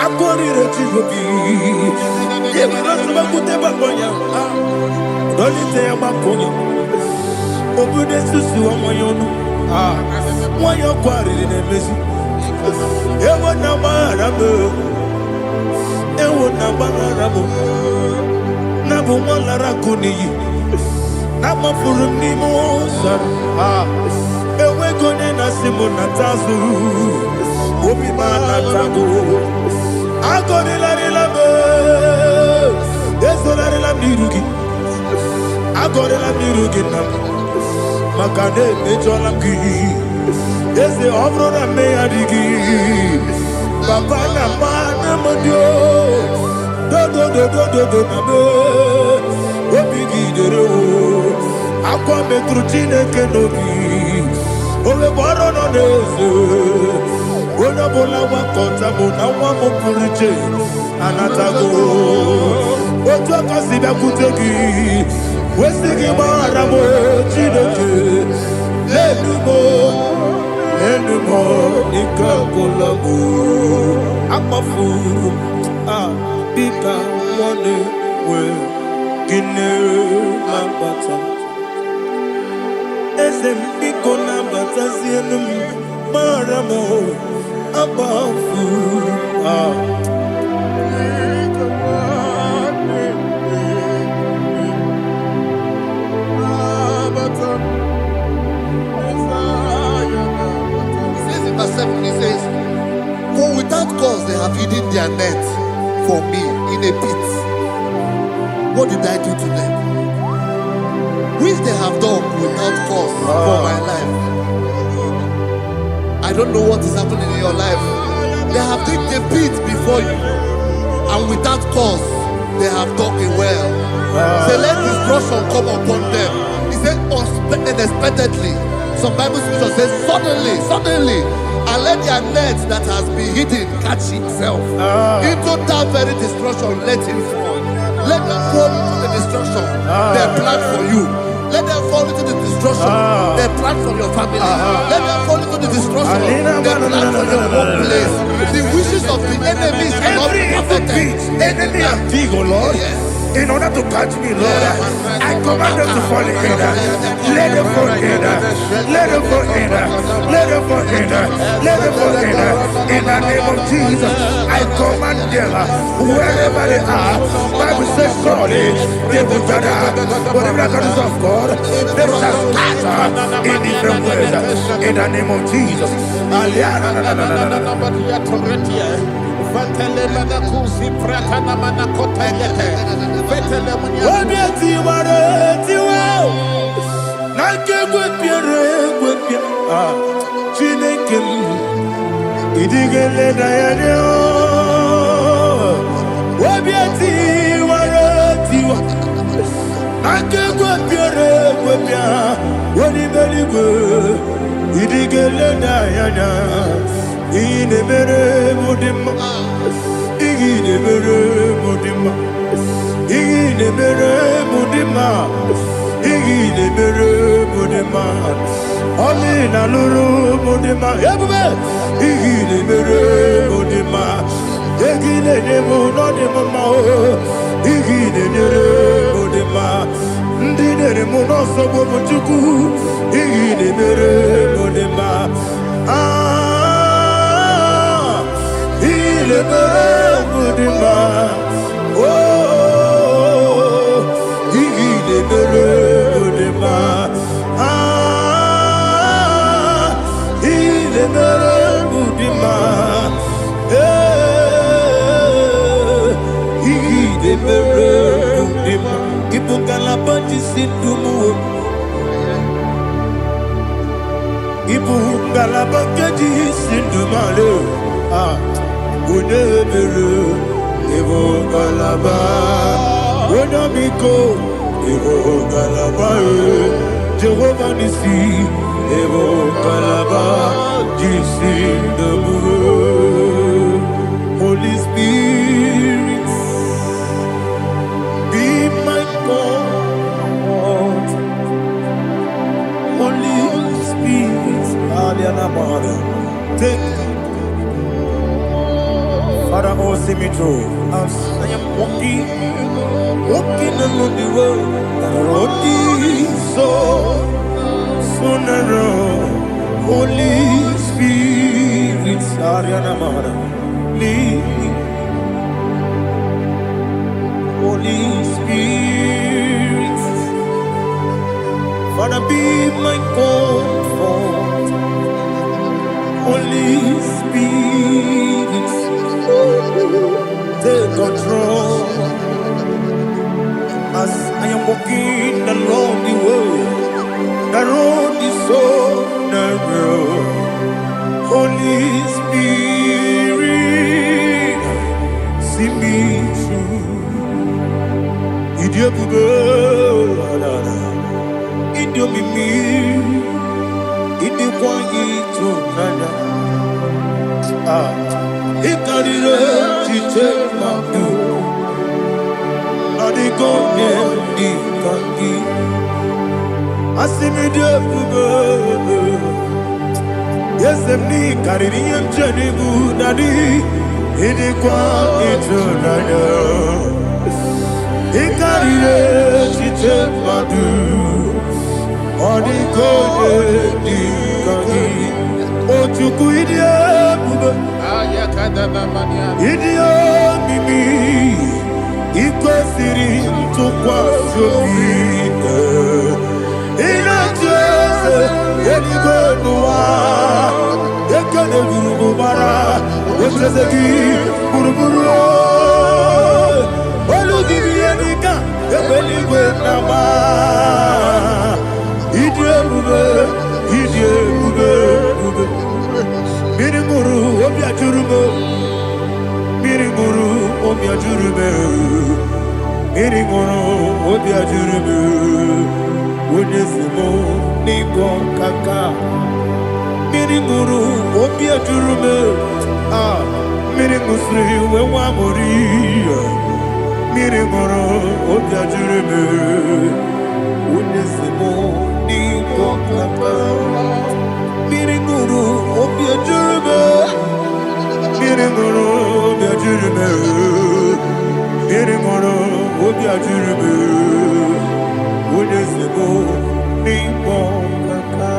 Akori Rechivobi, Yemanasuma Boya, Dolite Makoni, Obude Susu Moyono, Moyo Quarry in a messy. Ewanamarabu, Nabu Malaracuni. Nama furuni mosa, ewe gone na simona tazu, obi mana tago, agone la relabe, deso la relamirugi, agone la mirugi nam, makane mejolamgi, dese ovro na me adigi, papa na mana modio, do na me. Obigidero, aqua metrutine kenobi, ole boro no nezo, ona bola wakota mona wamo puriche, anatago, otu akasiba kutegi, wesigi maramo chineke, lenumo, ikakolago, akmafu, bika one way. Gine mabata, esempiko na bata sienum maramo abafu. He says in verse 7, he says, for without cause they have hidden their net for me in a pit. What did I do to them? Which they have done without cause for my life. I don't know what is happening in your life. They have digged a pit before you, and without cause, they have dug a well. Say, let destruction come upon them. He said, unexpectedly. Some Bible scripture says, suddenly, and let their net that has been hidden catch itself. Into that very destruction, let him fall. Let them fall into the destruction they plan for you. Let them fall into the destruction they plan for your family. Let them fall into the destruction they plan for your workplace. The wishes of the enemies cannot be perfected. Enemy of thee, O Lord. Yes. In order to catch me, Lord, I command them to fall in. Let them fall in. Let them fall in. Let them fall in. Let them fall in. In the name of Jesus, I command them wherever they are. Bible says surely they will gather. Whatever the is of God, they shall scatter in different ways. In the name of Jesus. Inemere mudima, inemere mudima, inemere mudima, inemere mudima. Oli na luru mudima, ebube. Inemere mudima, inemere mudima, inemere mudima. Ndinere munoso bobuchuku, inemere mudima. Il est heureux de ma, oh, il est heureux de ma, il est heureux de ma, il est heureux de ma. Il faut qu'à la bâtisse du mot. Ibu galaba kedi sindumale ah unebelu ibu galaba unabiko ibu galaba Jehovah nisi ibu galaba jisindumu Holy Spirit be my God Holy Spirit, take Father, oh, see me through. As I am walking along the road, the road is so narrow. Holy Spirit, Ariana Mara, lead me. Holy Spirit, Father, be my comfort. Holy Spirit, take control. As I am walking along the road is so narrow. Holy Spirit, see me through. Idiopube, Idiomimi, Idikwanyituna. Ikarire chichemadu, Adigonye Ikangi, Asimidiyopube. Yes, emni kaririyem jenibu nadi, Idikwanyituna. Ikarire chichemadu, Adigonye Ikangi. Ochuku idiopube, idiomimi, ikwesiri ntụkwasị obi. Inacheze eluigwe n'ụwa, ekele gburugburu ocheze gị gburugburu. Olu gị bụ ihe dịka ebe eluigwe na-agba. Ịdị ebube, ịdị ebube. Mirimuru obi ajurume, mirimuru obi ajurume, mirimuru obi ajurume. Onyezimo n'ịgọ kaka, mirimuru obi ajurume. Ah, mirimusiri wewa mori, mirimuru obi ajurume. Onyezimo n'ịgọ kaka. Mirimuru obi ajurume, mirimuru obi ajurume, mirimuru obi ajurume. Onyezimo n'ịgọ kaka.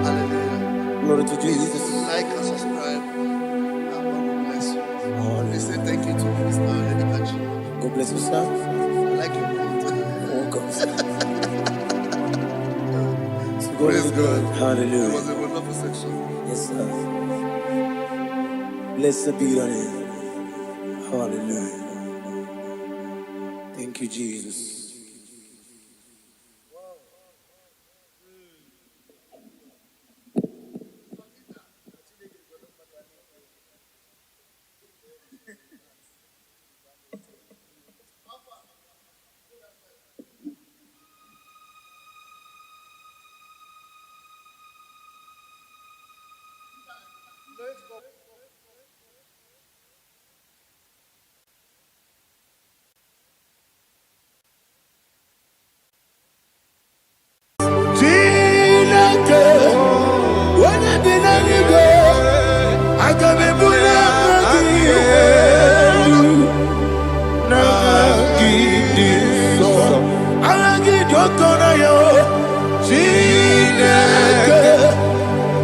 Hallelujah. Glory to Jesus. Like and subscribe. And God will bless you. Please say thank you to Minister Edikachi. God bless you, sir. I like your mouth. Welcome. Praise God. Hallelujah. It was a wonderful section. Yes, sir. Blessed be your name. Hallelujah. Thank you, Jesus. Okona yo Chineke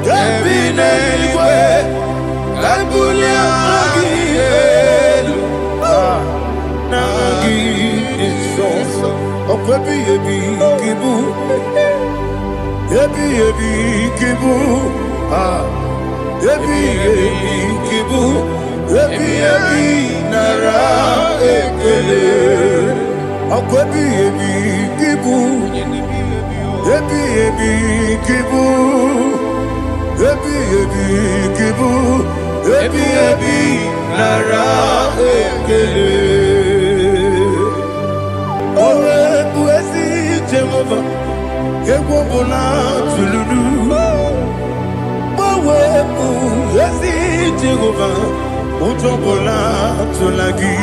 Kebine igwe Kabulia Magielu Nagi Iso Okwebi Ebi Kibu Ebi Kibu Ebi Kibu Ebi Nara Ekele Okwebi Ebi Kibu Ebi Kibu Ebi Kibu Ebi Nara Ekele Owe Buezi Jehovah Egwo Bola Tululu Owe Buezi Jehovah Ojo Bola Tulagi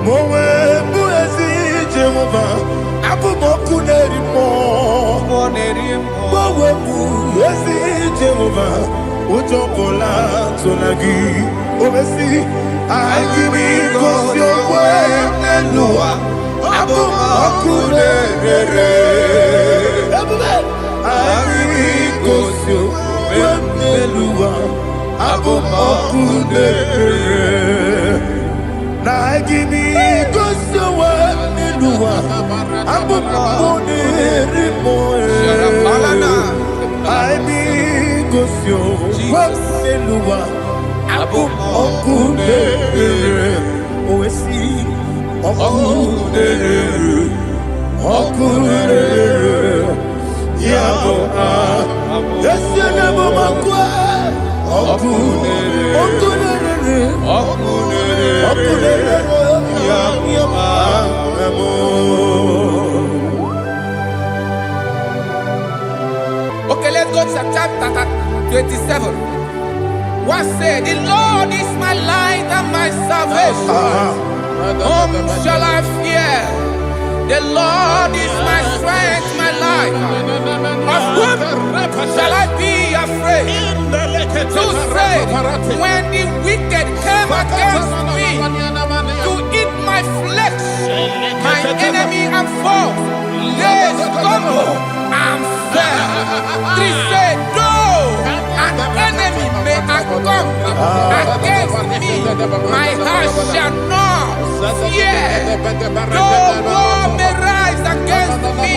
Mowe Buezi Jehovah Abu Moku Nerimo Mowe Buezi Jehovah Ojo Bola Tulagi Obesi Agimi Gosyo Wenelua Abu Moku Nerere Agimi Gosyo Wenelua Abu Moku Nerere Nagimi Gosyo Wenelua Abu Moku Nerere Agimi Gosyo Wenelua Abu Moku Nerere Oesi Moku Nerere Yabo Yesi Nebo Makwa Moku Nerere Okay, let's go to chapter 27. What said, the Lord is my light and my salvation. Whom shall I fear? The Lord is my strength, my life. Of whom shall I be afraid? To say, when the wicked came against me to eat my flesh, my enemy and foe, they stumble and fell. Three say, though an enemy may come against me, my heart shall not fear. Though war may rise against me,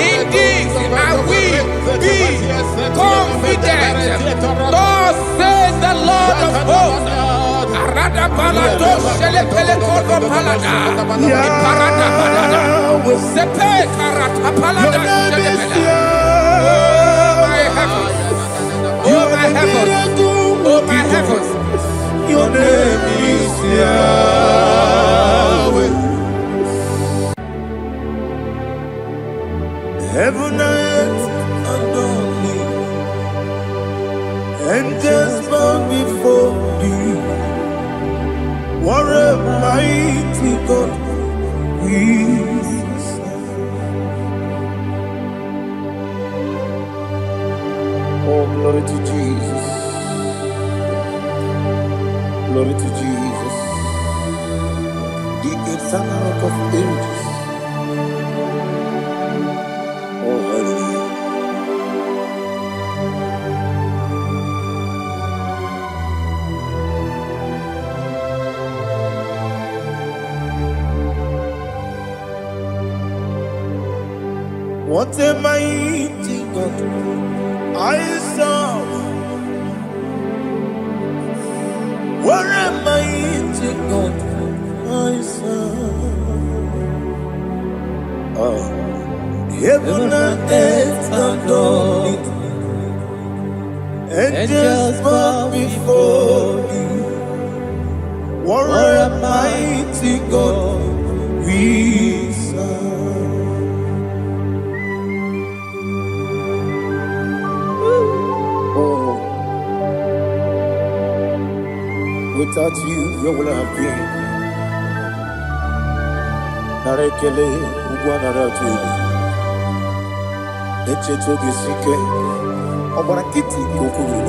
in this I will be confident. Thus says the Lord of hosts. Arada balado shele pele kodo palada. Iparada balada. Sepe karata palada shele pele. Oh my heavens. Oh my heavens. Oh my heavens. Your name is Yahweh. Heaven and earth adore me. Angels bow before thee. What a mighty God we serve. Oh, glory to Jesus. Glory to Jesus. The eternal rock of ages. Oh, hallelujah. What a mighty God I serve. What a mighty God I serve. Oh. Heaven and earth adore it. Angels bow before thee. What a mighty God we serve. Without you, where would I have been? Narekele, Ugwanaratu. Echeto Gisike, Obarakiti, Kokuru.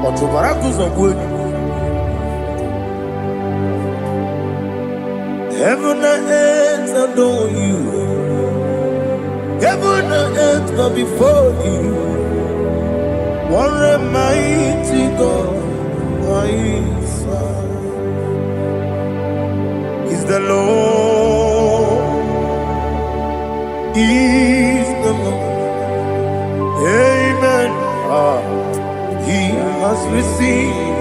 Otobarakus of wood. Heaven and earth adore you. Heaven and earth bow before you. What a mighty God I serve. He's the Lord. He's the Lord. Amen. He has received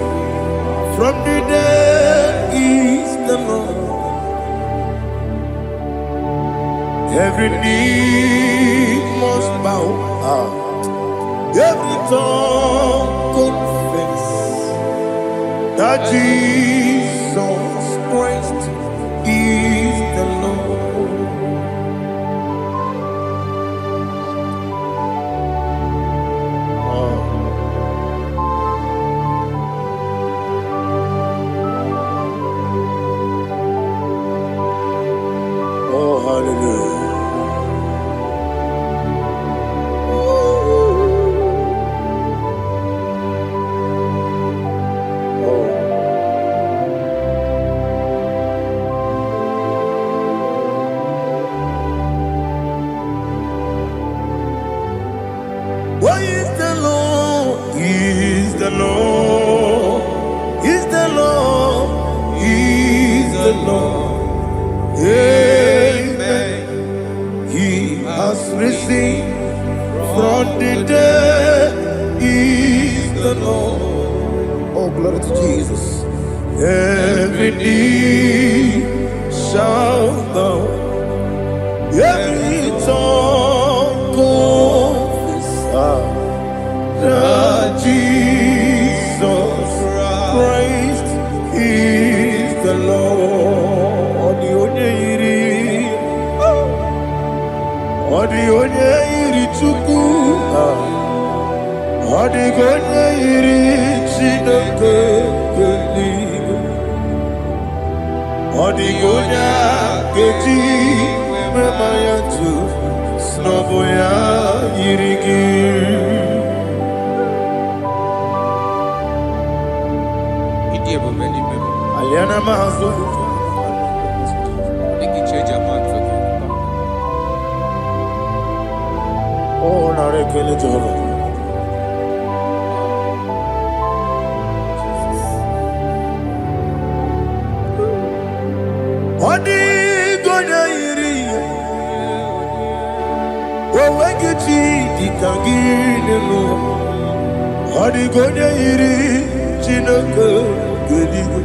from the dead. He's the Lord. Every knee must bow. Every tongue confess that Jesus Christ is the Lord. Oh, hallelujah. Why is the Lord? He's the Lord. He's the Lord. He's the Lord. Amen. He has risen from the dead. He's the Lord. Oh, glory to Jesus. Every knee shall bow. Every tongue confess that Jesus Christ is the Lord. The only Chukwu, the only Chineke, the only Keji, Memaya tu, Snoboya Yirigi. Aliana Mahazo. Oh, Narekele Jehovah. Odi Goya Yiri. Owegichi Dikangino. Odi Goya Yiri. Chineke Gedigo.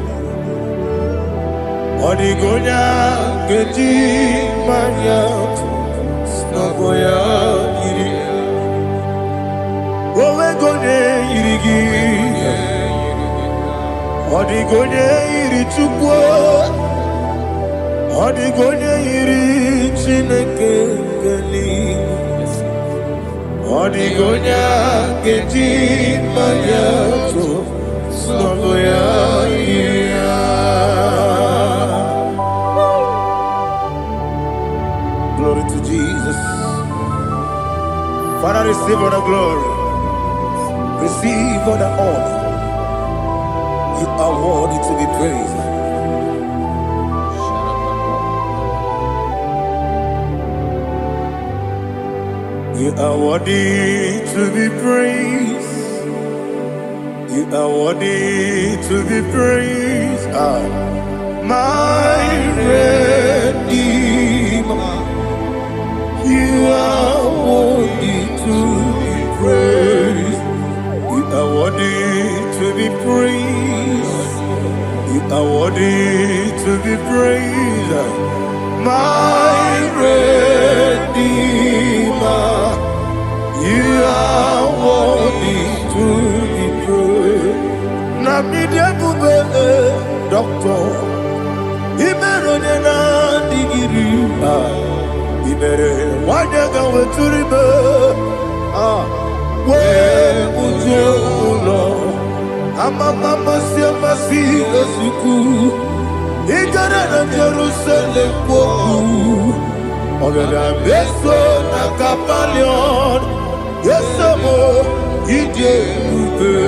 Odigonya Geji Maya Snagoya Yiri. Owegonya Yirigi. Odigonya Yiri Chukwu. Odigonya Yiri Chineke Gedigo. Odigonya Geji Maya Snagoya Yiri. Glory to Jesus. Father, receive all the glory. Receive all the honor. You are worthy to be praised. You are worthy to be praised. You are worthy to be praised. My Redeemer. You are worthy to be praised. You are worthy to be praised. You are worthy to be praised. My Redeemer. You are worthy to be praised. Namidia Bube, Doctor. Imeronena Digiri. Ibere wanyaga weturibe we ujulo amama masi esiku igara na Jerusalem poku ogada beso na kapalion yesomo ije ube.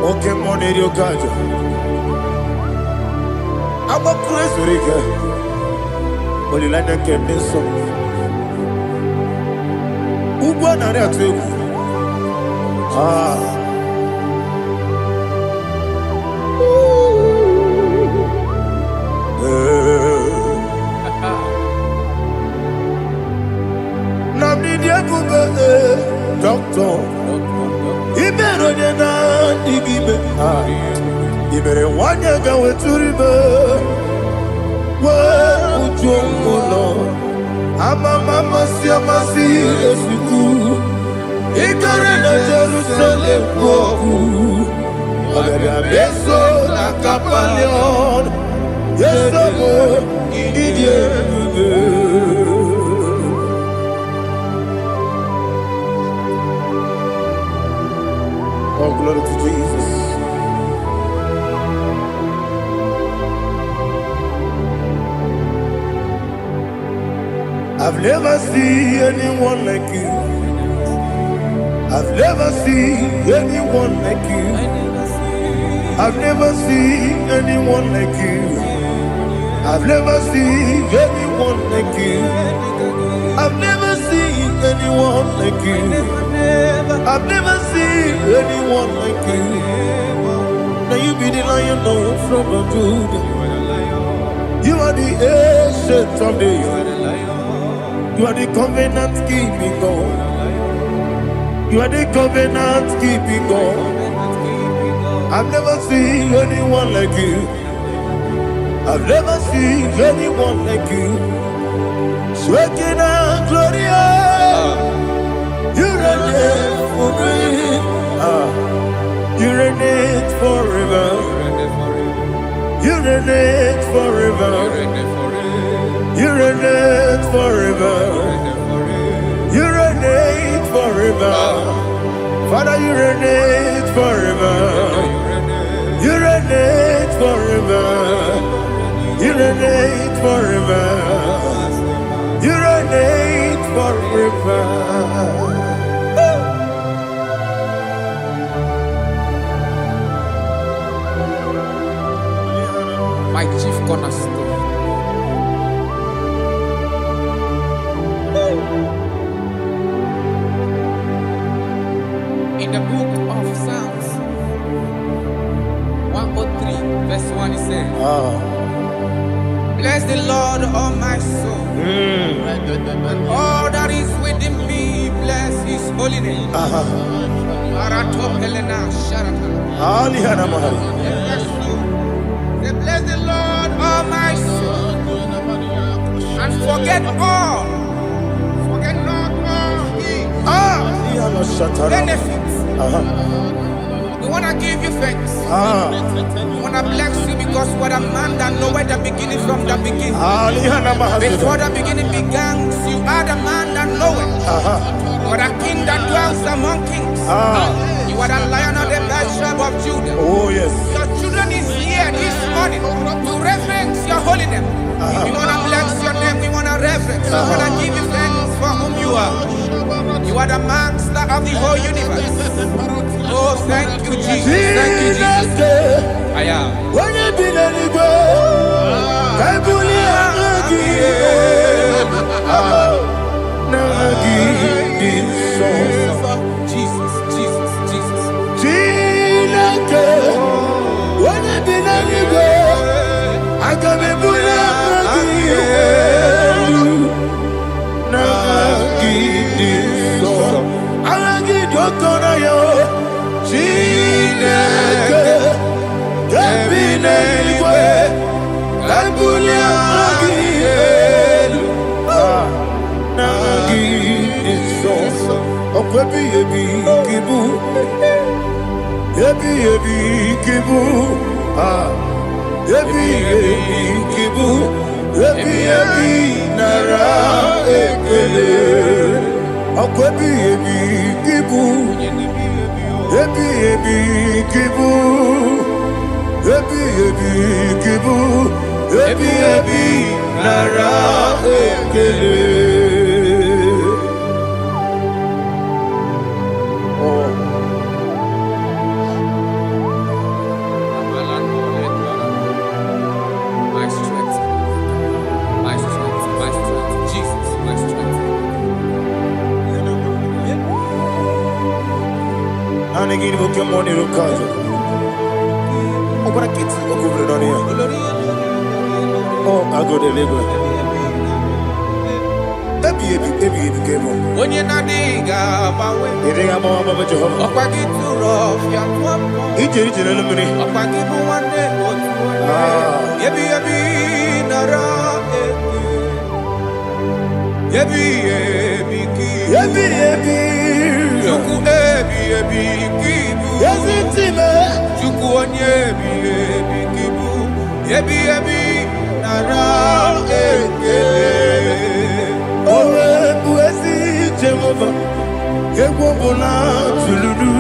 Okay, money you got. I'm a crazy rigger. Only like that can be so. Who won on that too? Namni dia kubbe doctor. Ibero de na digibe. Ibere wanya ga weturibe. Wa ujomuno. Ama mama si esiku. Ikare na Jerusalem woku. Abebe beso na kapalion. Yeso mo idie. Oh, glory to Jesus. I've never seen anyone like you. I've never seen anyone like you. I've never seen anyone like you. I've never seen anyone like you. I've never seen anyone like you. I've never seen anyone like you. Now you be the Lion from the Judah. You are the ancient of days. You are the covenant keeping God. You are the covenant keeping God. I've never seen anyone like you. I've never seen anyone like you. Sweating and glorious. You reign forever. You reign forever. You reign forever. You reign forever. You reign forever. Father, you reign forever. You reign forever. You reign forever. You reign forever. My chief cornerstone. In the book of Psalms 103 verse 1 it says, bless the Lord, all my soul, and all that is within me, bless his holy name. Bless the Lord, all my soul, and forget all, forget not all his benefits. We want to give you thanks. We want to bless you because what a man that know where the beginning from the beginning. Before the beginning began, you are the man that know it. You are the king that dwells among kings. You are the Lion of the tribe of Judah. Oh yes. Your children is here this morning to reverence your holy name. We want to bless your name. We want to reverence. We want to give you thanks for whom you are. You are the master of the whole universe. Oh, thank you, Jesus. Thank you, Jesus. I am. When you be the go, I Jesus, Jesus, Jesus. When you be the go, I can be Anigiri boke money rokazo. Okora kiti okubre donia. Oh, I go deliver. Ebi kemo. Onye na diga bawe. Idiga bawa baba Jehovah. Okwagi turo fia tuapo. Ije na lumini. Okwagi buwane otuwane. Ebi nara ebi ki. Ebi. Chuku ebi kibu. Yazitime. Chuku onye ebi kibu. Ebi nara Owe buezi Jehovah, Egwobola Tuludu.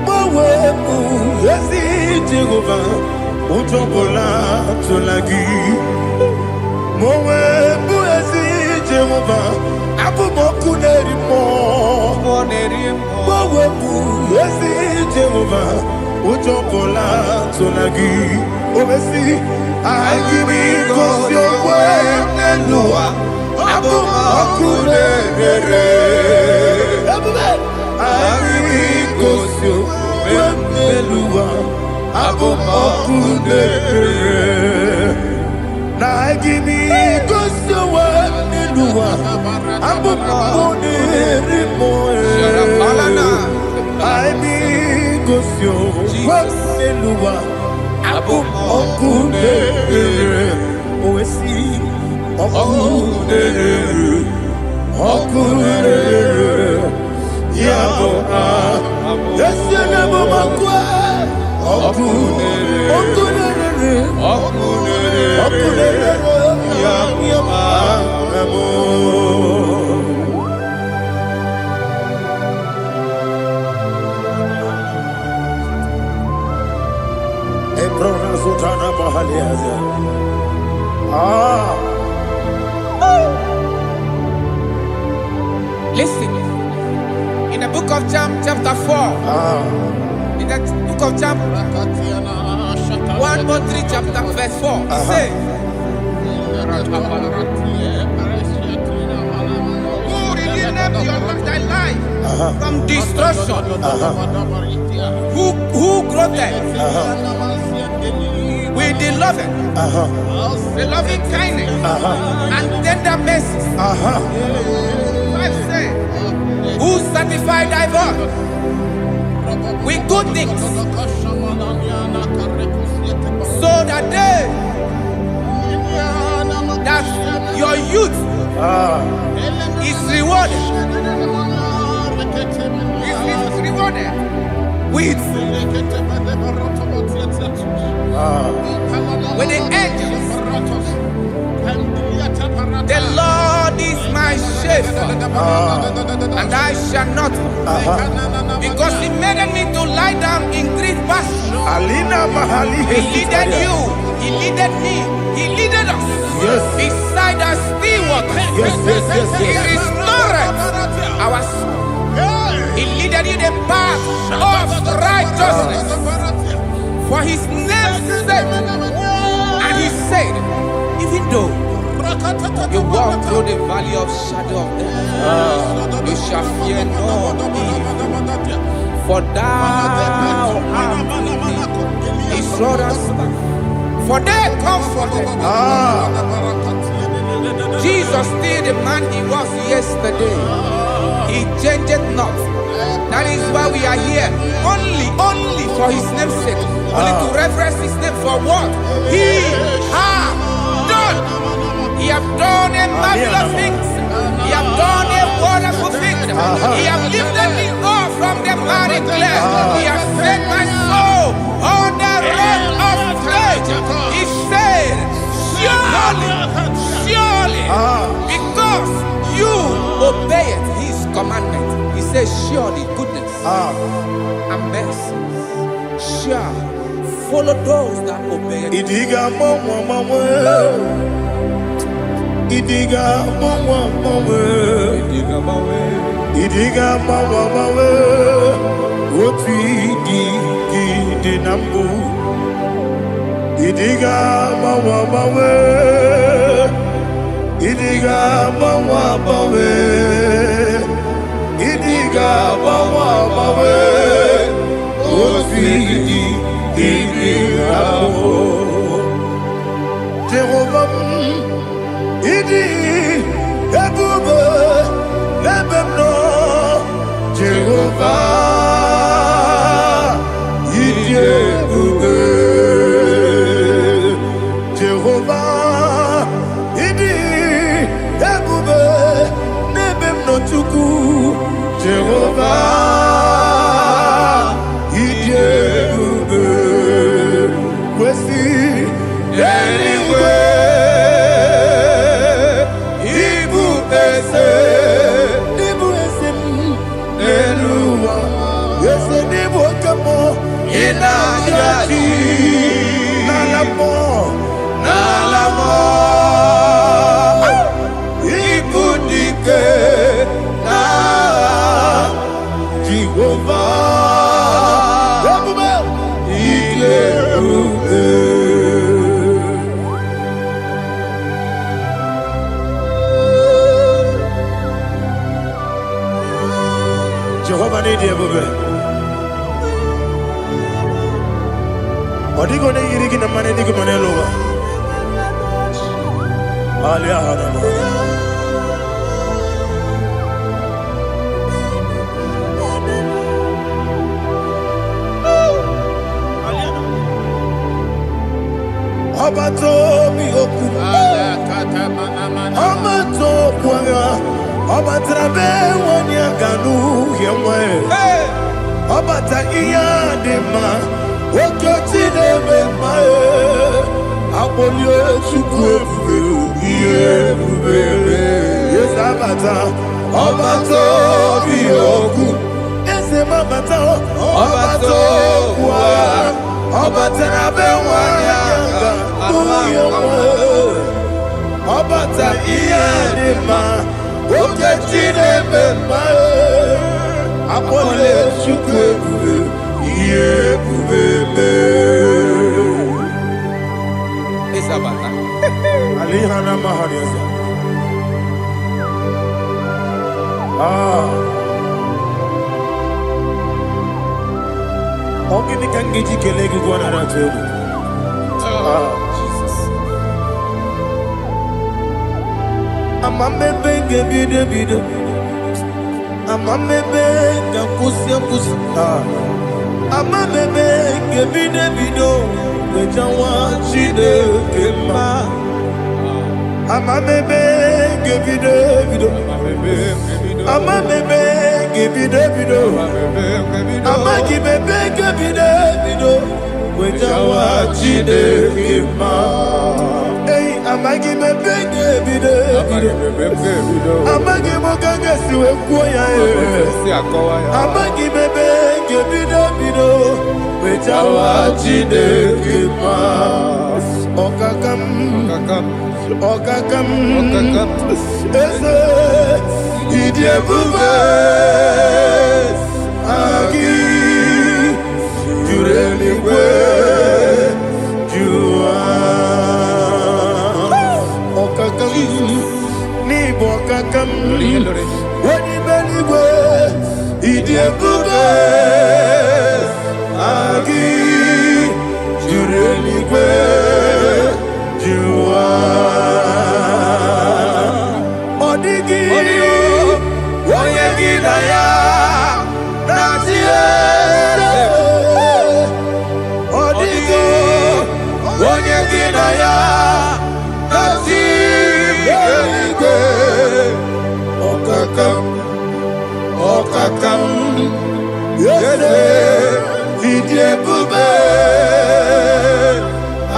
Owe buezi Jehovah, Utobola Tulagi. Owe buezi Jehovah, Abumoku Nerimo. Owe buezi Jehovah, Utobola Tulagi. Obesi, I give you cause your way, Nelua. Abumoku Nerere. I give you cause your way, Nelua. Abumoku Nerere. Now I give you cause your way, Nelua. Abumoku Nerere. I give cause your way, Nelua. Okudere, Oesi, Okudere, Yabo, Yesenabo Makwa, Okudere, Yabo. Listen, in the book of John, chapter 4, in the book of John 1:3, chapter verse 4, it says, who redeemed thy life from destruction? Who grew with the loving kindness and tender mercies. Who satisfied thy voice with good things, so that your youth is rewarded. Is rewarded with the angels. The Lord is my shepherd, and I shall not, because He made me to lie down in green pastures. He leaded you, He leaded me, He leaded us beside the still waters. He restored our soul. He leaded you the path of righteousness for His name's sake. And He said, even though you walk through the valley of shadow of death, you shall fear no evil, for thou art with me. His rod and staff, for they comforted. Jesus still the man He was yesterday. He changed not. That is why we are here. Only for His name's sake. Only to reverence His name for what He has done. He has done a marvelous things. He has done a wonderful thing. He has lifted me up from the miry clay. He has set my soul on the rock of faith. He said, surely, because you obeyed His commandment. He says, surely goodness and mercy shall follow those that obey it. Idiga mawe, Otu di nambu. Idiga mawe, Idiga mawe, Idiga mawe. Jehovah, ịdị ebube. Jehovah, ịdị ebube n'ebe m nọ Chukwu. Jehovah, ịdị ebube kwesị eluigwe. Ịbụ eze m n'elu ụwa. Eze n'ịbụ oke mmụọ. Ị na-achị n'ala mmụọ. N'ala mmụọ. Ịbụ dike n'agha. Jehovah, ebube, ịdị ebube. Jehovah n'ịdị ebube. Ọ dịghị onye yiri gị na mmanụ dịghị mmanụ elu ụwa. Ọbata obi okwu. Ọbata okwu agha. Ọbatara be nwanyị aga n'uhie nwa. Ọbata ihe dị mma. Okechi na-eme mma. Akpọlie Chukwu ebube. Ihe ebube. Eze abata. Ọbata obi okwu. Eze m abata. Ọbata okwu agha. Ọbatara be nwanyị aga n'uhie nwa. Ọbata ihe dị mma. Okechi na-eme mma. Akpọlie Chukwu ebube. Ihe ebube mee. Isabata. Alihana mahariaza. Ọ gịnị ka m ga-eji kelee gị gụọ nara atụ egwu? Jesus. Amamebe ga-ebido. Amamebe ga-akwụsị. Amamebe ga-ebido. Wejawa Chineke mma. Amamebe ga-ebido. Amamebe ga-ebido. Amagibebe ga-ebido. Wejawa Chineke mma. Amagibebe ga-ebido. Amagimogaga siwe kwuo ya. Amagibebe ga-ebido. Wejawa Chineke mma. Ọkakam. Eze ịdị ebube. Agị juru eluigwe jụwa. Ọkakam n'ịbụ ọkakam. Onye eluigwe ịdị ebube. Agị juru eluigwe jụwa. Ọ dịghị onye gị na ya na-achị eze. Ọ dịghị onye gị na ya na-achị eluigwe. Ọkakam eze ịdị ebube.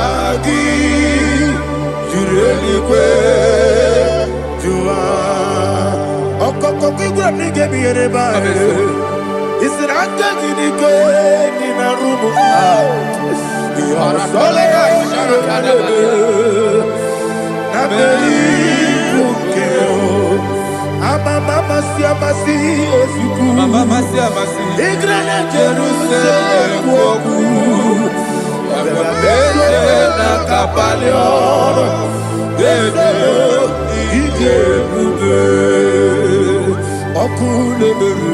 Agị juru eluigwe jụwa. Ọkọkọ igwe m n'ike bụ ihe n'ebe anyị. Isi na aka gị n'ike dị na rumu. Ihe ọsọla ya na mmeri ibu nke amasị ozugbo. Igre na Jerusalem okwu. Eze na kapali ọrụ. Eze ịdị ebube. Ọkụ na-emere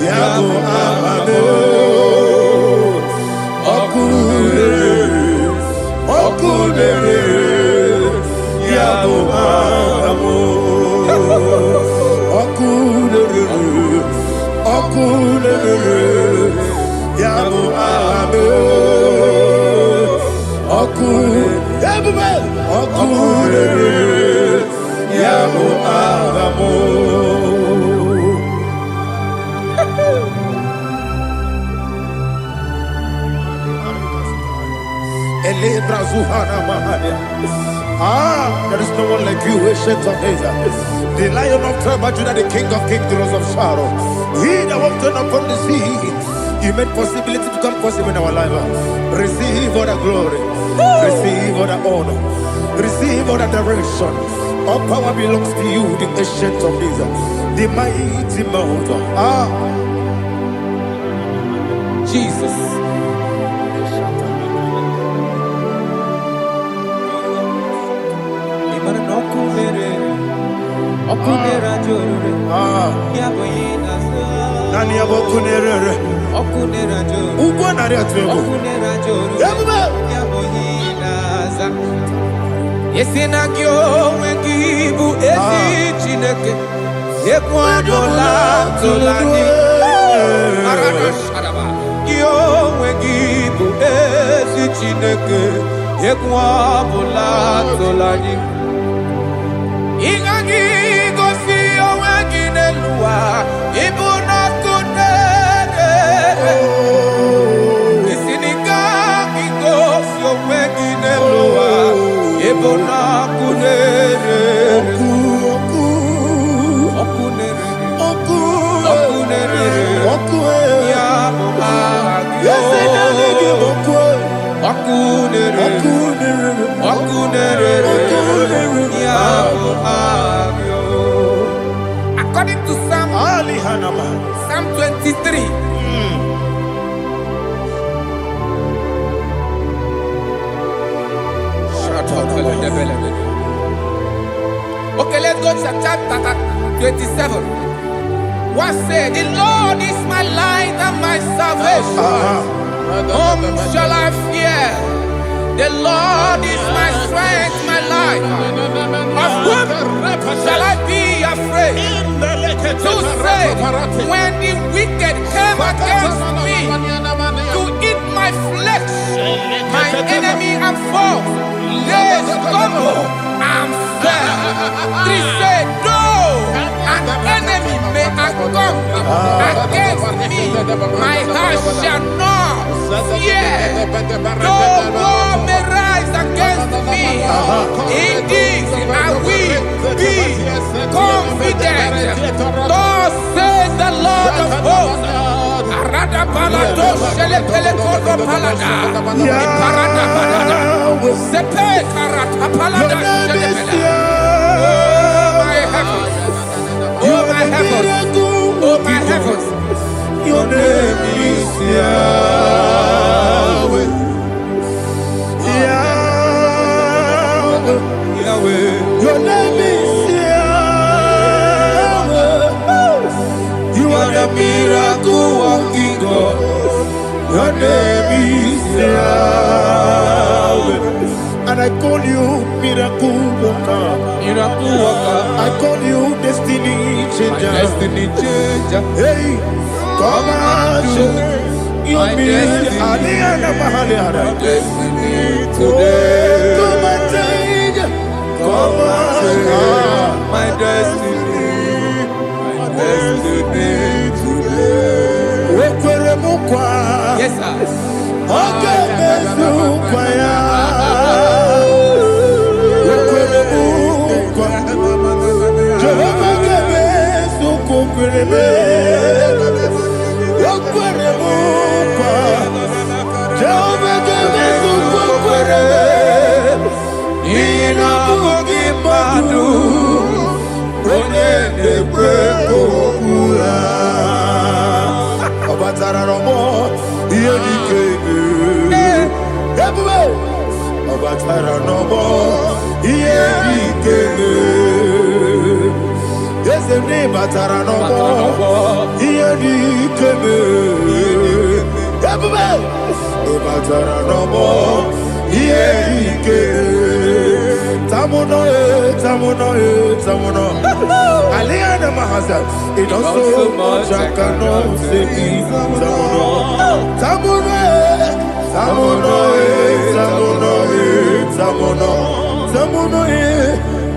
ya bụ amamo. Ọkụ na-emere ya bụ amamo. Ọkụ Okunere, Yabu Ame, Okunere, Yabu Amo. There is no one like you, ancient of days. The Lion of tribe of Judah, the King of kings, the Rose of Sharon. He that walked upon the sea, He made possibility to come possible in our life. Receive all the glory, receive all the honor, receive all the direction. All power belongs to you, the ancient of days, the mighty mountain. Jesus. Yesinagyo wengibu ezi chineke ekwadola tolani arana shadaba yo wengibu ezi chineke ekwadola tolani ingagi gosi oweginelua ibuna kunere isinika gosi oweginelua ibuna kunere ya according to Psalm 23. Okay, let's go to chapter 27. What said, the Lord is my light and my salvation. Whom shall I fear? The Lord is my strength, my life. Of whom shall I be afraid? To say, when the wicked came against me to eat my flesh, my enemy and foe, they stumble and fell. 3 said, though an enemy may come against me, my heart shall not fear. Though war may rise against me, in this I will be confident. Thus says the Lord of hosts. Arada palado shele pele kodo palada. Iparada palada. Sepe karata palada shele pele. Oh my heavens. Oh my heavens. Oh my heavens. Your name is Yahweh. Yahweh. Yahweh. Your name is Yahweh. You are the miracle working God. Your name is Yahweh. And I call you miracle worker. Miracle worker. I call you destiny changer. Destiny changer. Hey, come on, you mean Aliana Mahaliana. Destiny today. Come on, change. Come on, my destiny. My destiny today. Yes, sir. tamuno, tamuno, tamuno. Aliana Mahasa, it also so much I cannot say. Tamuno, tamuno, tamuno, tamuno, tamuno, tamuno.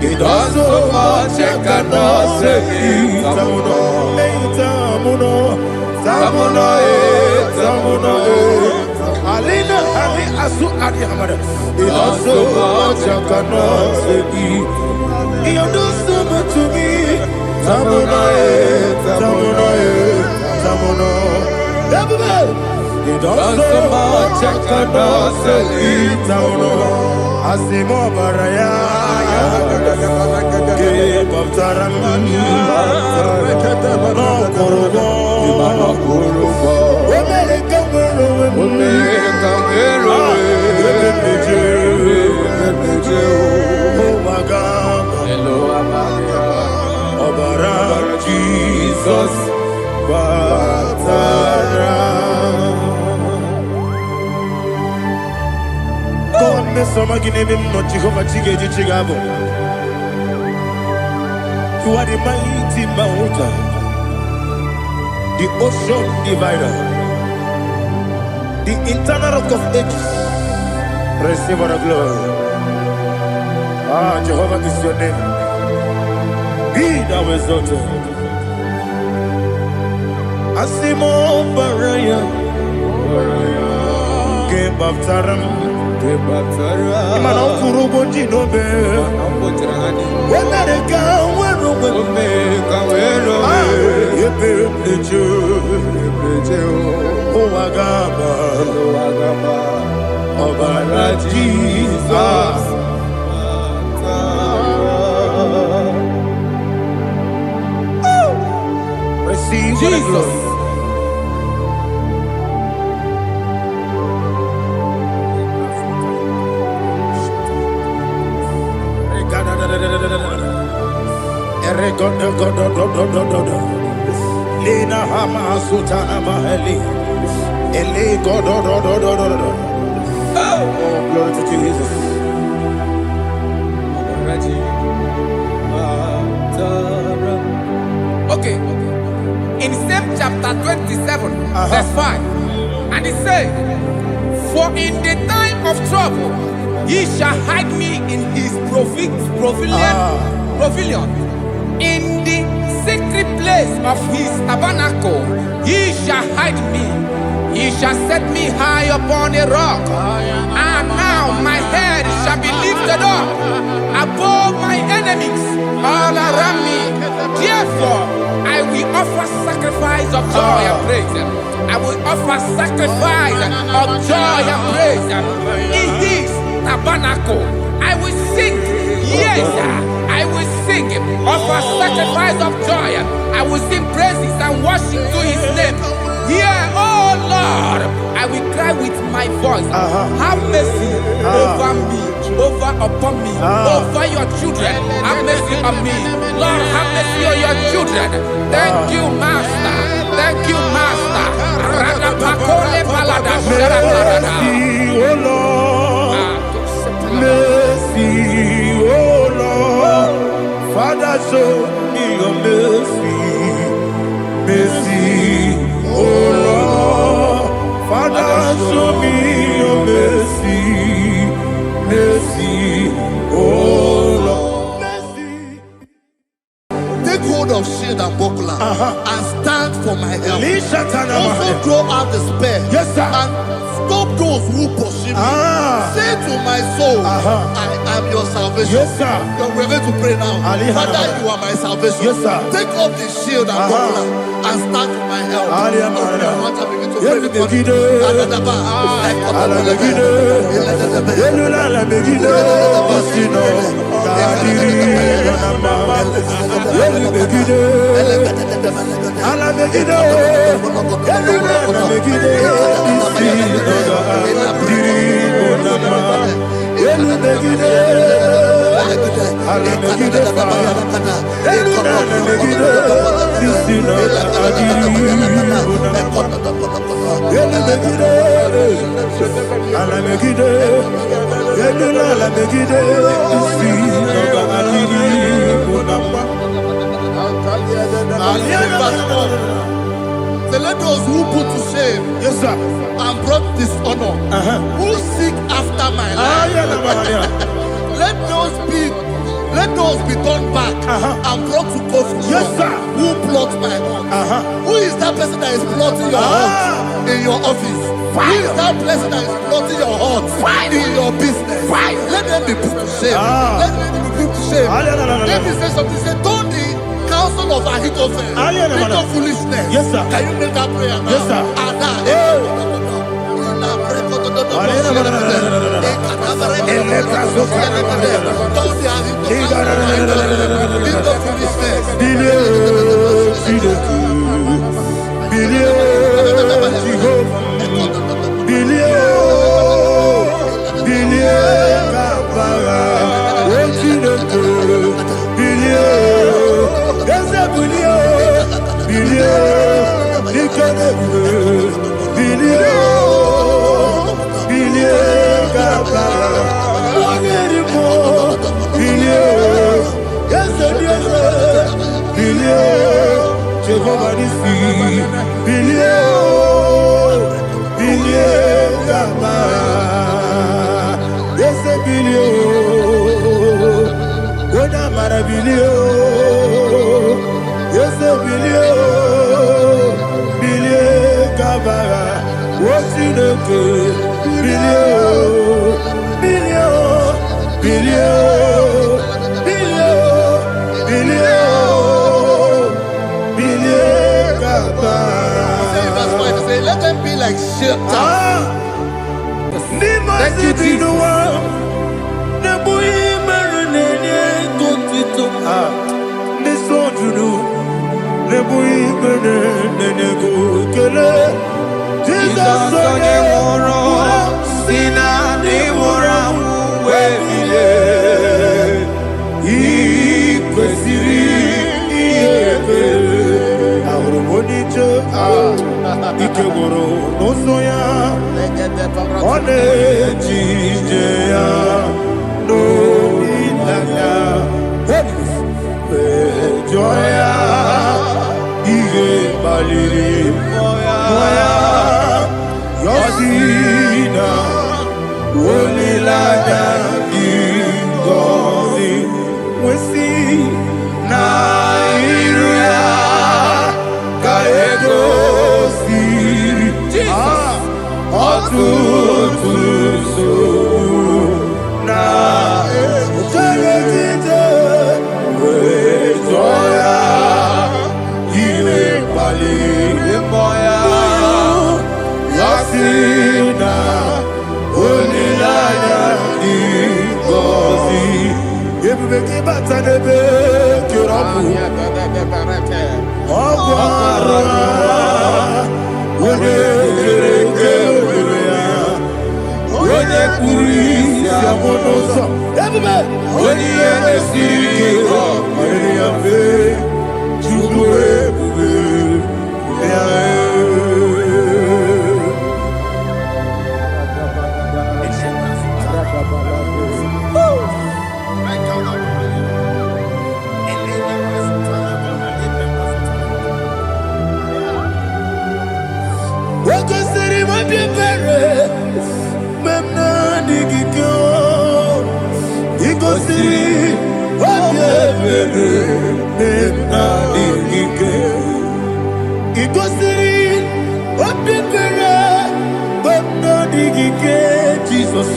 It does so much I cannot say. Tamuno, tamuno, tamuno, tamuno. Alina, Ali, Asu, Adi Hamada. It does so much I cannot say. You do so much to me. Tamuno, tamuno, tamuno. It does so much I cannot say. Tamuno. Asimo baraya, ke baftaram, no korobo, omele kamero, obara Jesus baftaram. God me some gine me no Jehovah Chigeji Chigabo. You are the mighty mountain, the ocean divider, the internal rock of ages. Receive all the glory. Ah, Jehovah is your name. Be thou exalted. Asimo baraya, game of taram. Imana kurubo jinobe. Wemereka wero. Yepe nejo. Owagaba. Obara Jesus. Receive Jesus. Lina Hama Sutana Mahali. Ele God. Oh, glory to Jesus. Okay. In same chapter 27, verse 5, and it says, "For in the time of trouble, he shall hide me in his pavilion. In the secret place of his tabernacle, he shall hide me. He shall set me high upon a rock. And now my head shall be lifted up above my enemies all around me. Therefore, I will offer sacrifice of joy and praise. I will offer sacrifice of joy and praise in his tabernacle. I will sing, yes, I will sing, offer sacrifice of joy. I will sing praises and worship to his name. Hear, oh Lord, I will cry with my voice. Have mercy over me, upon me, over your children. Have mercy on me. Lord, have mercy on your children. Thank you, Master. Thank you, Master. Mercy, oh Lord. Mercy, oh Lord. Father, show me your mercy. Mercy, oh Lord. Father, show me your mercy. Mercy, oh Lord. Mercy. Take hold of shield and buckler and stand for my help. Also throw out despair. Yes, sir. And stop those who pursue me. Say to my soul, I am your salvation. Yes, sir. We're going to pray now. Father, you are my salvation. Yes, sir. Take off the shield and buckler and stand for my help. Open your heart and begin to pray before the Edula megide isi ogamagiri kunamba. So let those who put to shame, Yes, sir. and brought dishonor, who seek after my life, let those be turned back and brought to confusion. Yes, sir. Who plot my hurt? Who is that person that is plotting your hurt in your office? Who is that person that is plotting your hurt in your business? Let them be put to shame. Let them be put to shame. Let me say something. Say, don't the counsel of Ahithophel into foolishness. Yes, sir. Can you make that prayer now? Yes, sir. Jehovah Nissi, Gaba, yes, Oda Marabilio, yes, Gaba, what's in the good? Let them be like Shatters. Thank you, Jesus. Ikegoro nosoya one jijeya no ilaya joya ihe baliri moya yosina olilaya ingozi wesi na iruya kaego Jesus,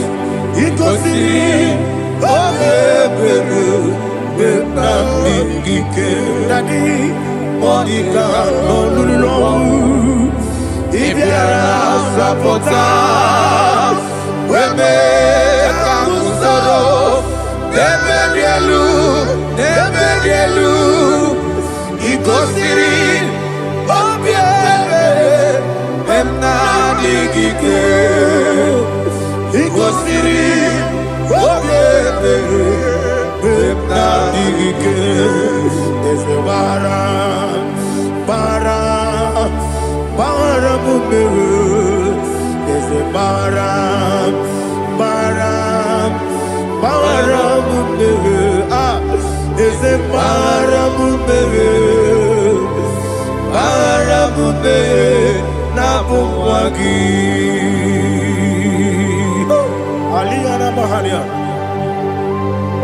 Baram,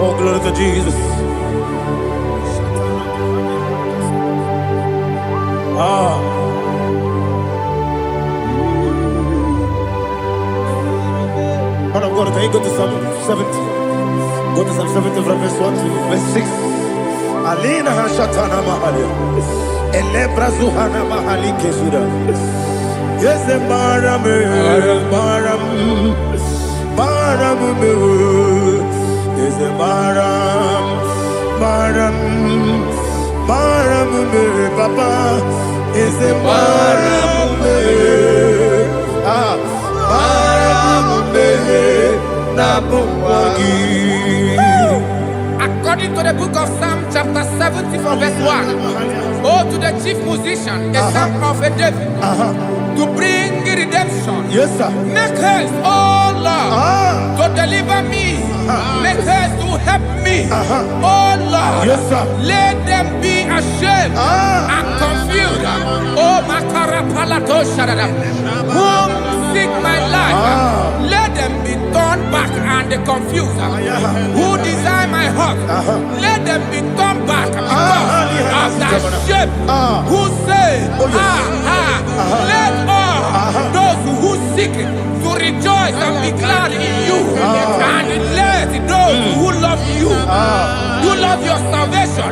Oh, glory to Jesus. Man of God, can you go to Psalm 70? Go to Psalm 70 from verse 1 to verse 6. Alina Hashatana Mahalia. Elebra Zuhana Mahali Kesuda. Yes, the Baram, Baram, Baram, yes, the Baram, Baram, Baram, Papa, is the Baram, According to the book of Psalm chapter 70 from verse 1, oh, to the chief musician, a son of a David, to bring redemption. Yes, sir. Make haste, oh Lord, to deliver me. Make haste to help me. Oh Lord, yes, sir. Let them be ashamed and confused. Oh Makara Palato Shadada, whom seek my life, let them be turned back and confused. Who desire my heart, let them be turned back because of that shame. Who say, let all those who seek to rejoice and be glad in you, and let those who love you, who love your salvation,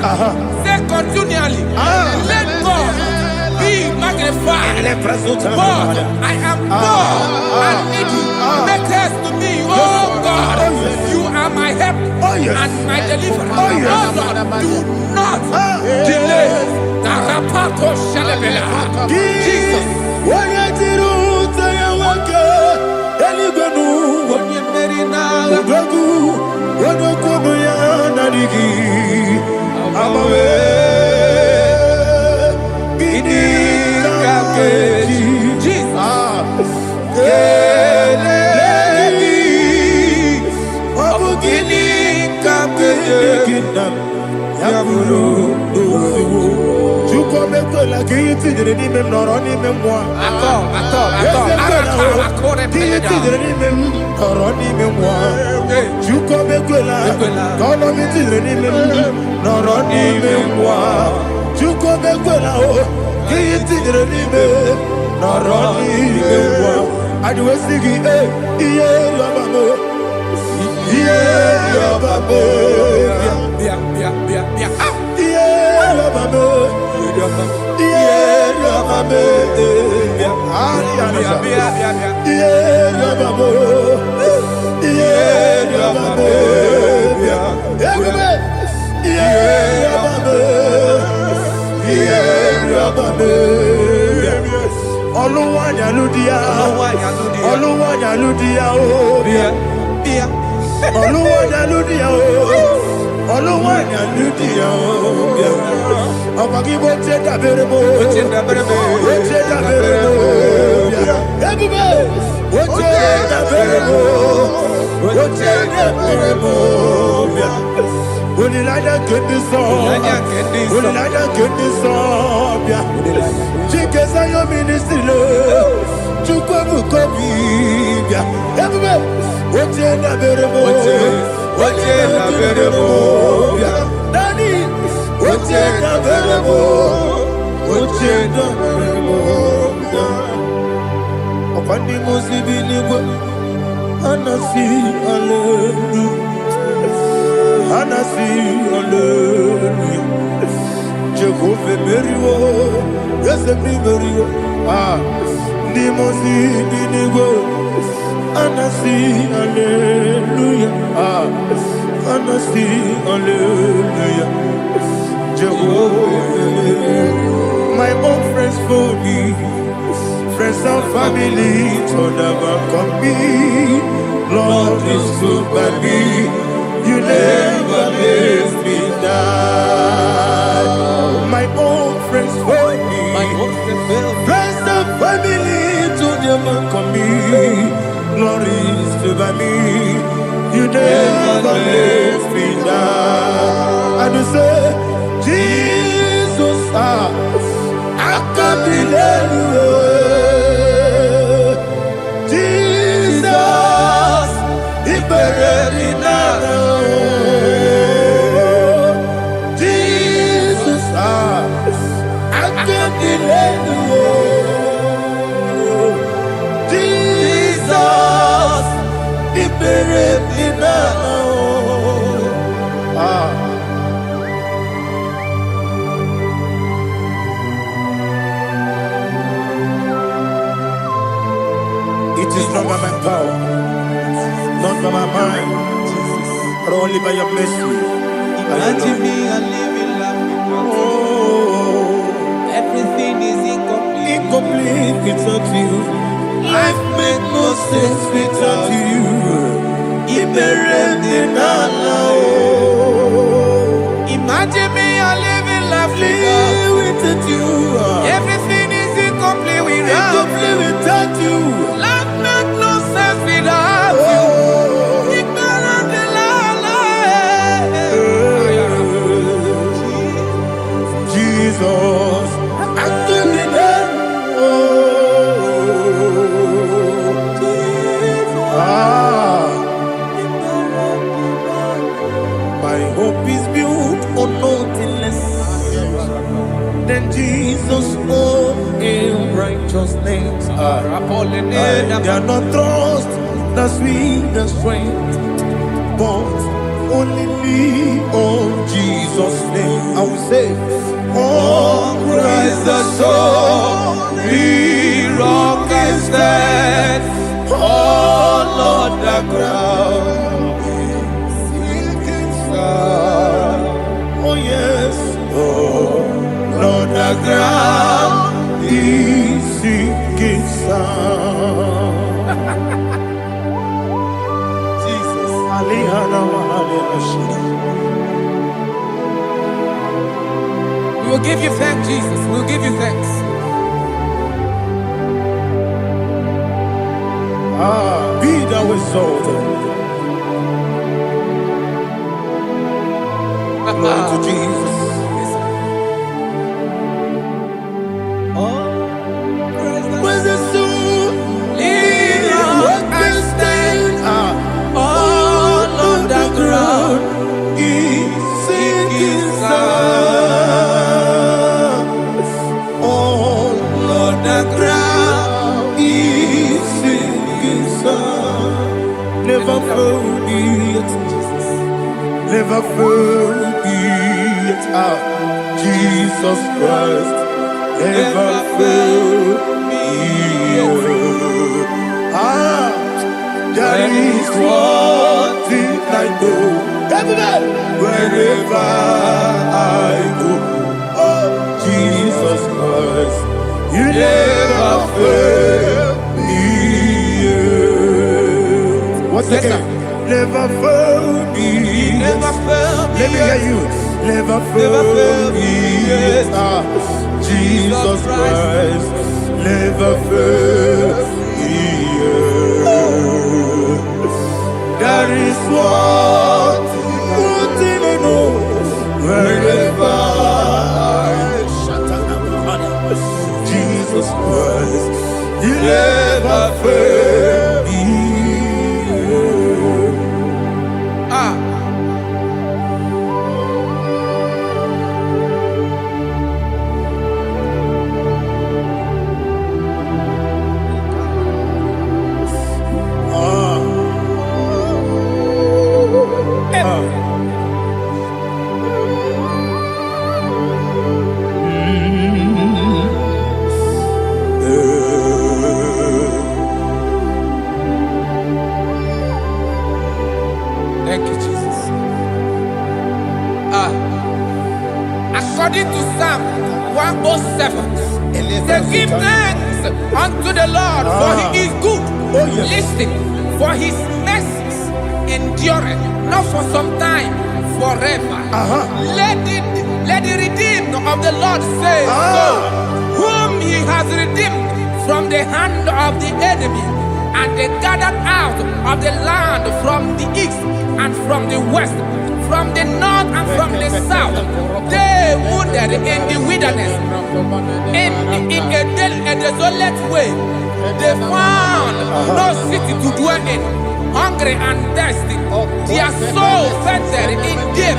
say continually, let God be magnified. God, I am poor and needy. Make haste to me, oh God. You are my help and my deliverer. Oh Lord, do not delay. Jesus. My own friends for me, friends and family, told them come me. Lord is good by me. You never let me die. My own friends for me, friends and family, told them come me. Lord is good by me. You never let me die. And you say, It is not by my power, not by my mind, but only by your mercy. Imagine me and living life without you. Everything is incomplete. Incomplete without you. Life makes no sense without you. Imagine me and living life without you. Everything is incomplete Without you. Life makes no sense without you. Jesus, my hope is built on nothing less than Jesus' own in righteousness. I cannot trust the sweetest strength, but only lean on Jesus' name. I will say, on Christ the solid rock I stand. Oh Lord, the ground is sinking sand. Oh yes, oh Lord, the ground is sinking sand. Jesus, We will give you thanks, Jesus. We will give you thanks. Be thou exalted. Glory to Jesus. When the soul is stand, on the ground is sinking sand. Oh Lord, the ground is sinking sand. Never forget, never forget, Jesus Christ. Never fail me. There is one thing I know. Wherever I go, oh Jesus Christ, you never fail me. Once again, never fail me. Never fail me. Let me hear you. Never fail me. Jesus Christ, never fail me. There is one thing I know. Wherever I Jesus Christ, you never fail me. Thank you, Jesus. According to Psalm 107, they give thanks unto the Lord, for he is good. Oh, yes. Listen, for his mercies endureth, not for some time, forever. Let the redeemed of the Lord say so, whom he has redeemed from the hand of the enemy, and they gathered out of the land from the east and from the west, from the north and from the south. They wandered in the wilderness, in a desolate way. They found no city to dwell in. hungry and thirsty. Their soul fettered in deep.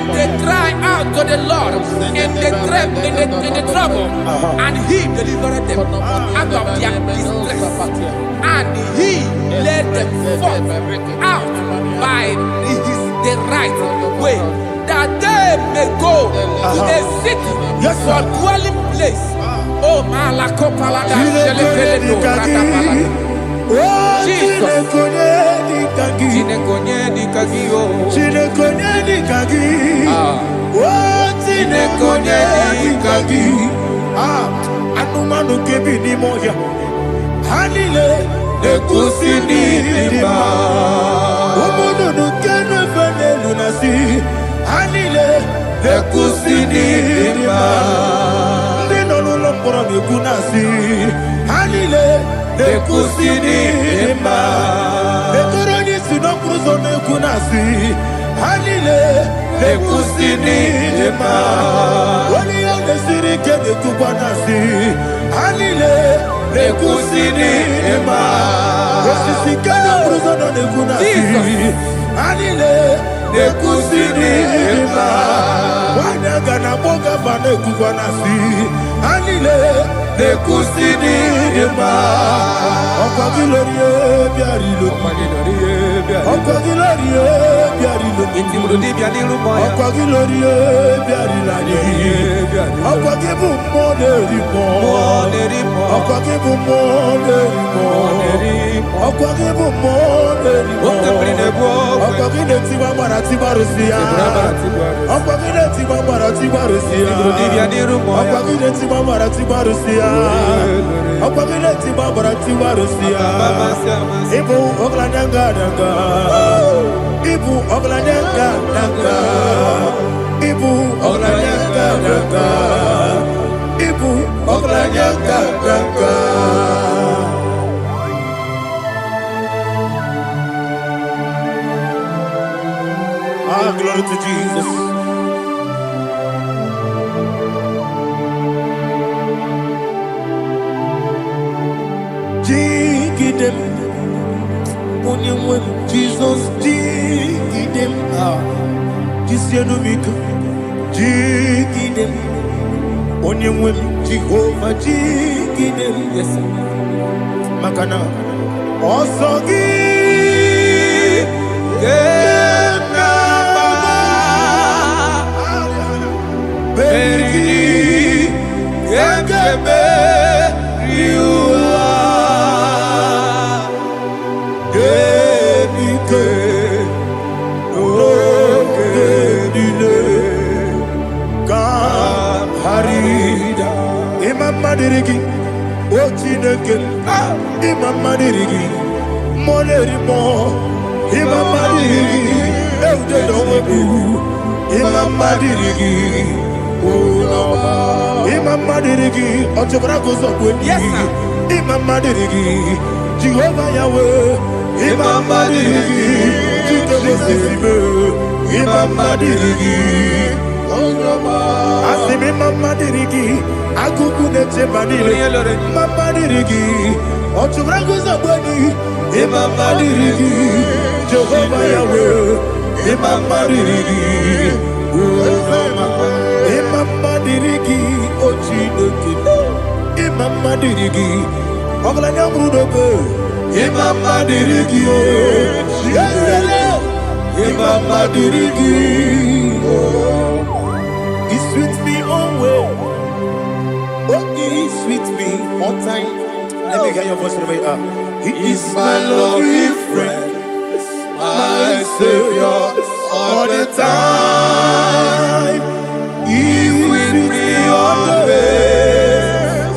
They cry out to the Lord in the trouble, and He delivered them out of their distress, and He led them forth out by the right way, that they may go to a city for dwelling place. Oh, Malakopalada, Jesus. Anumanu kebi ni moja Hanile Ekusini lima Omono nukeno fene lunasi Hanile Ekusini lima Nino lulokoro nikunasi Hanile Ekusini lima Ekoroni sinokruzo nikunasi Hanile Ekusini lima Wali yone sirike nikubanasi Hanile Ekusini lima Osisikana bruzo nikunasi Hanile Ekusini lima Wanaga na boga vane kubanasi Hanile Ekusini lima Okwa gilorie biarilo Okwa gilorie biarilo Okwa gilorie biarilani Okwa gibu moderimo Okwa gibu moderimo Okwa gibu moderimo Okwa gileti mamara tibarusia Okwa gileti mamara tibarusia Okwa gileti mamara tibarusia Okwa gileti mamara tibarusia Ibu oglananga danga Ibu oglananga danga Ibu oglananga danga Ibu oglananga danga Ah, glory to Jesus. Jigidem, Jesus, jigidem, Jisianumika, jigidem, Onyemwem, Jehovah, jigidem, yes, Makana, Osogi, Beri, Yagebe, Riua, Gebike, Ogedile, Harida, Imam Madirigi, Ochineke, Imam Madirigi, Molerimo, Imam Madirigi, Eudedobu, Imam Madirigi. Imam Madirigi, Ochobrago Zogweni, Imam Madirigi, Jehovah Yahweh, Imam Madirigi, Imam Madirigi, Asim Imam Madirigi, Agubunete Manile, Imam Madirigi, Ochobrago Zogweni, Imam Madirigi, Jehovah Yahweh, Imam Madirigi, Imam Madirigi, Ochineke, Imam Madirigi, Oglanya Brudobe, Imam Madirigi, Imam Madirigi, He sweet me always, oh He sweet me all time. Let me hear your voice right now. He is my lovely friend, my Savior all the time. He's with me always.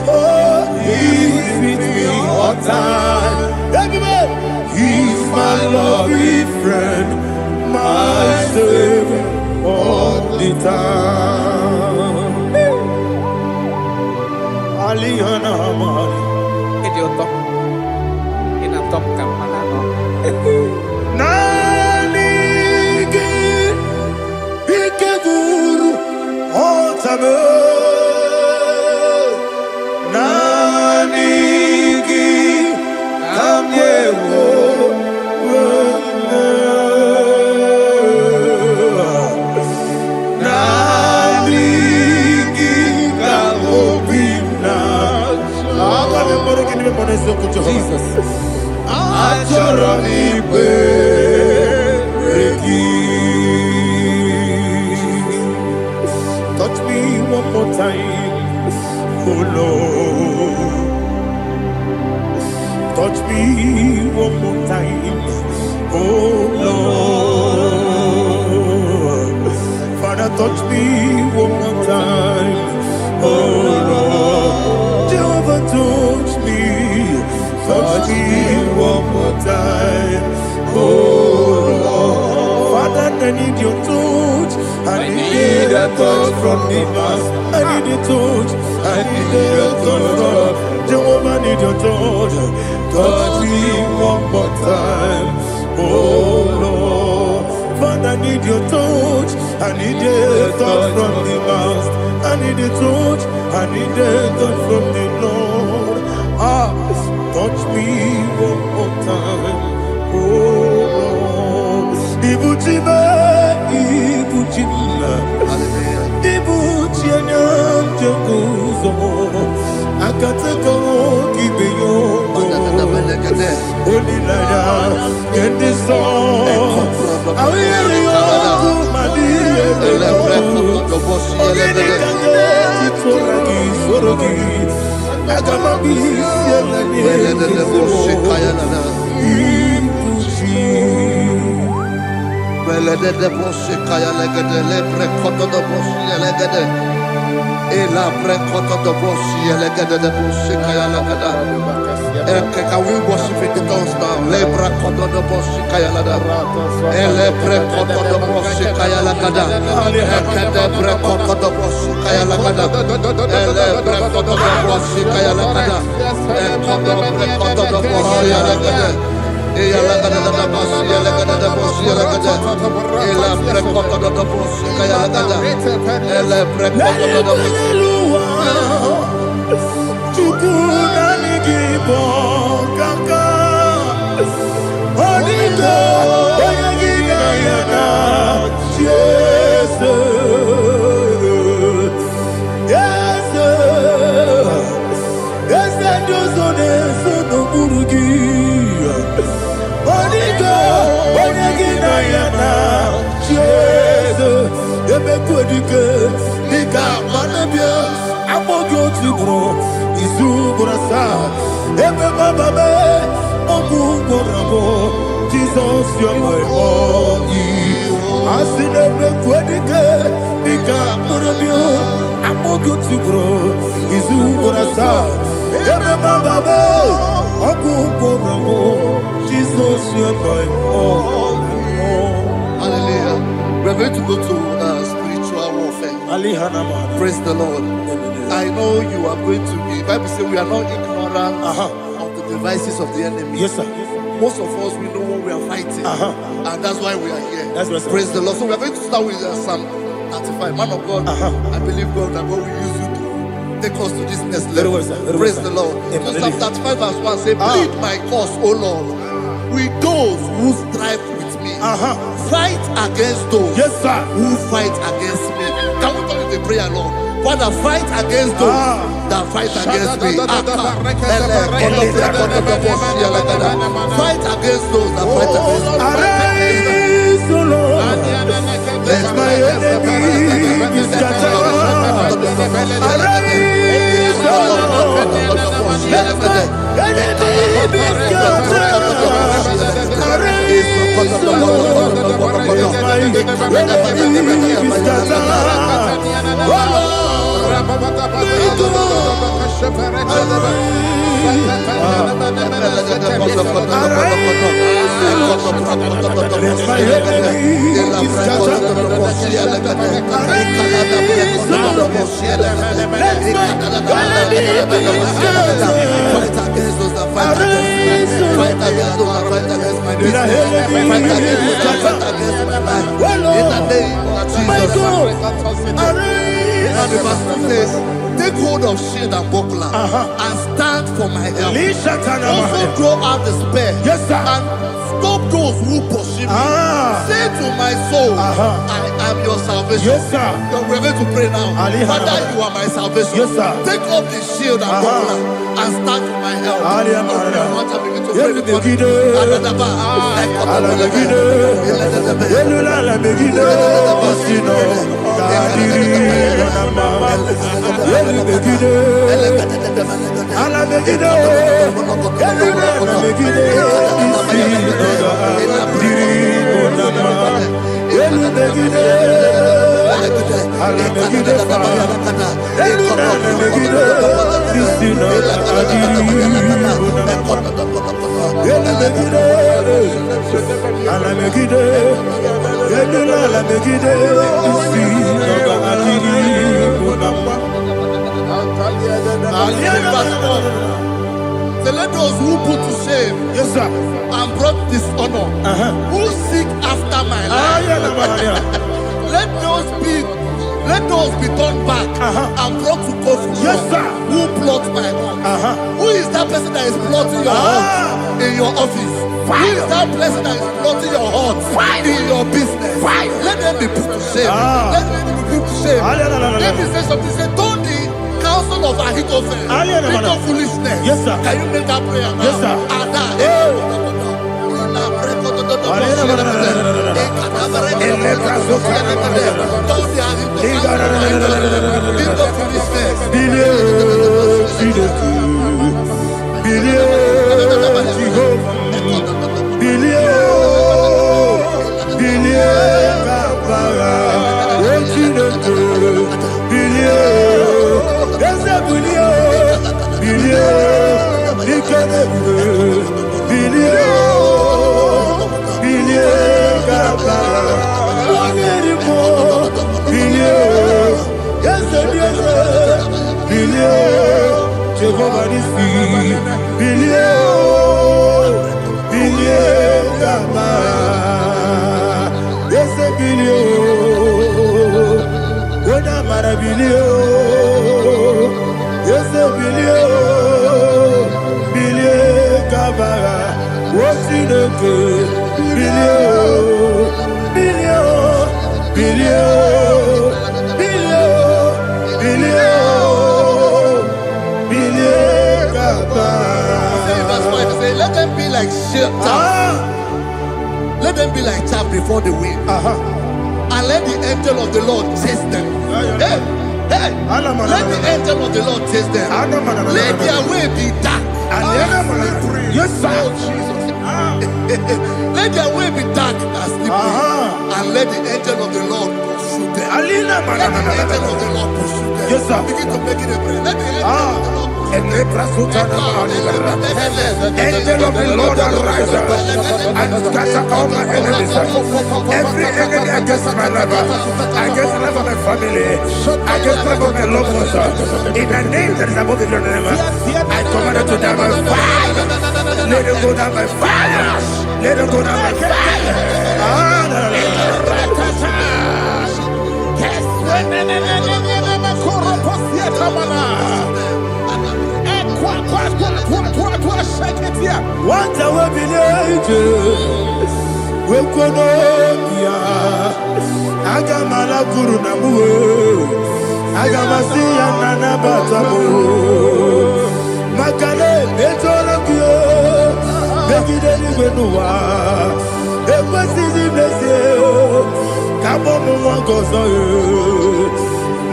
Oh, He's with me all time. Everybody, He's my lovely friend, my Savior all the time. Alihana Mari. Idiota. Inatom kamanano. Nanigi Ikeguru Otame Nanigi Kamyewo Jesus. Achọrọ m ikpere gị. Touch me one more time, oh Lord. Touch me one more time, oh Lord. Father, touch me one more time, oh Lord. Jehovah, touch me one more time, oh Lord. Father, I need your touch. I need a touch from the Master. I need a touch. I need a touch from Jehovah. I need your touch. Touch me one more time, oh Lord. Father, I need your touch. I need a touch from the Master. I need a touch. I need a touch from the Lord. Touch me one more time, oh Lord. Ibuchima, Ibuchima, Ibuchina, Jaguzo, Akatako, Kibeyo, Olilaya, get this song. I will you, Madia, Sorogi. Can we worship in the tongues now? Lebra koto do boshi kaya lada. Elebre koto do boshi kaya lada. Elebre koto do boshi kaya lada. Elebre koto do boshi kaya lada. Elebre koto do boshi lada. Eya lada da boshi lada da boshi lada. Elebre koto do boshi kaya lada. Elebre koto do boshi. Jesus, you're my all. I see the Quedica, I'm more good to grow. Is who I saw. Jesus, you're my all. Hallelujah. We're going to go to spiritual warfare. Praise the Lord. I know you are going to be. Bible says we are not ignorant of the devices of the enemy. Yes, sir. Most of us, we know what we are fighting. And that's why we are here. That's right, praise the Lord. So we are going to start with Psalm 35. Man of God, I believe God that God will use you to take us to this next level. Praise the Lord. So Psalm 35 verse 1 says, plead my cause, O Lord, with those who strive with me. Fight against those who fight against me. Can we turn to the prayer, Lord? Father, fight against those that fight against me. Fight against those that fight against me. Arise, O Lord. Let my enemy be scattered. Arise, O Lord. Let my enemy be scattered. Arise, O Lord. Let my enemy be scattered. Take hold of shield and buckler and stand for my help. Also throw out the spear and Stop those who pursue me. Say to my soul, I am your salvation. Yes, sir. We're going to pray now. Father, you are my salvation. Yes, sir. Take off the shield and buckler and stand for my help. So let those who put to shame, yes, sir, and brought dishonor, who seek after my life, let those be turned back and brought to confusion. Yes, sir. Who plot my heart? Who is that person that is plotting your heart in your office? Who is that person that is plotting your heart in your business? Let them be put to shame. Let them be put to shame. Let me say something. Say, don't the counsel of Ahithophel think of foolishness. Yes, sir. Can you make that prayer now? Yes, sir. Let them be like chaff. Let them be like chaff before the wind. And let the angel of the Lord chase them. Hey, let the angel of the Lord chase them. Let their way be dark. Yes, sir. Let their way be dark as slippery. And let the angel of the Lord pursue them. Let the angel of the Lord pursue them. Yes, sir. Begin to make it a prayer. Let the angel of the Lord Angel of the Lord arise and scatter all my enemies. Every enemy against my life, against the life of my family, against the life of my loved ones. In the name that is above the name, I command it to die by fire. Let it go down by fire. Let it go down by fire. What I will be ages, we could not Agamala Guru Namu, Agamasi and Nanabatamu, Makale, Betolakio, Begideni Benua, Equasi Besio, Kabomu Wankoso,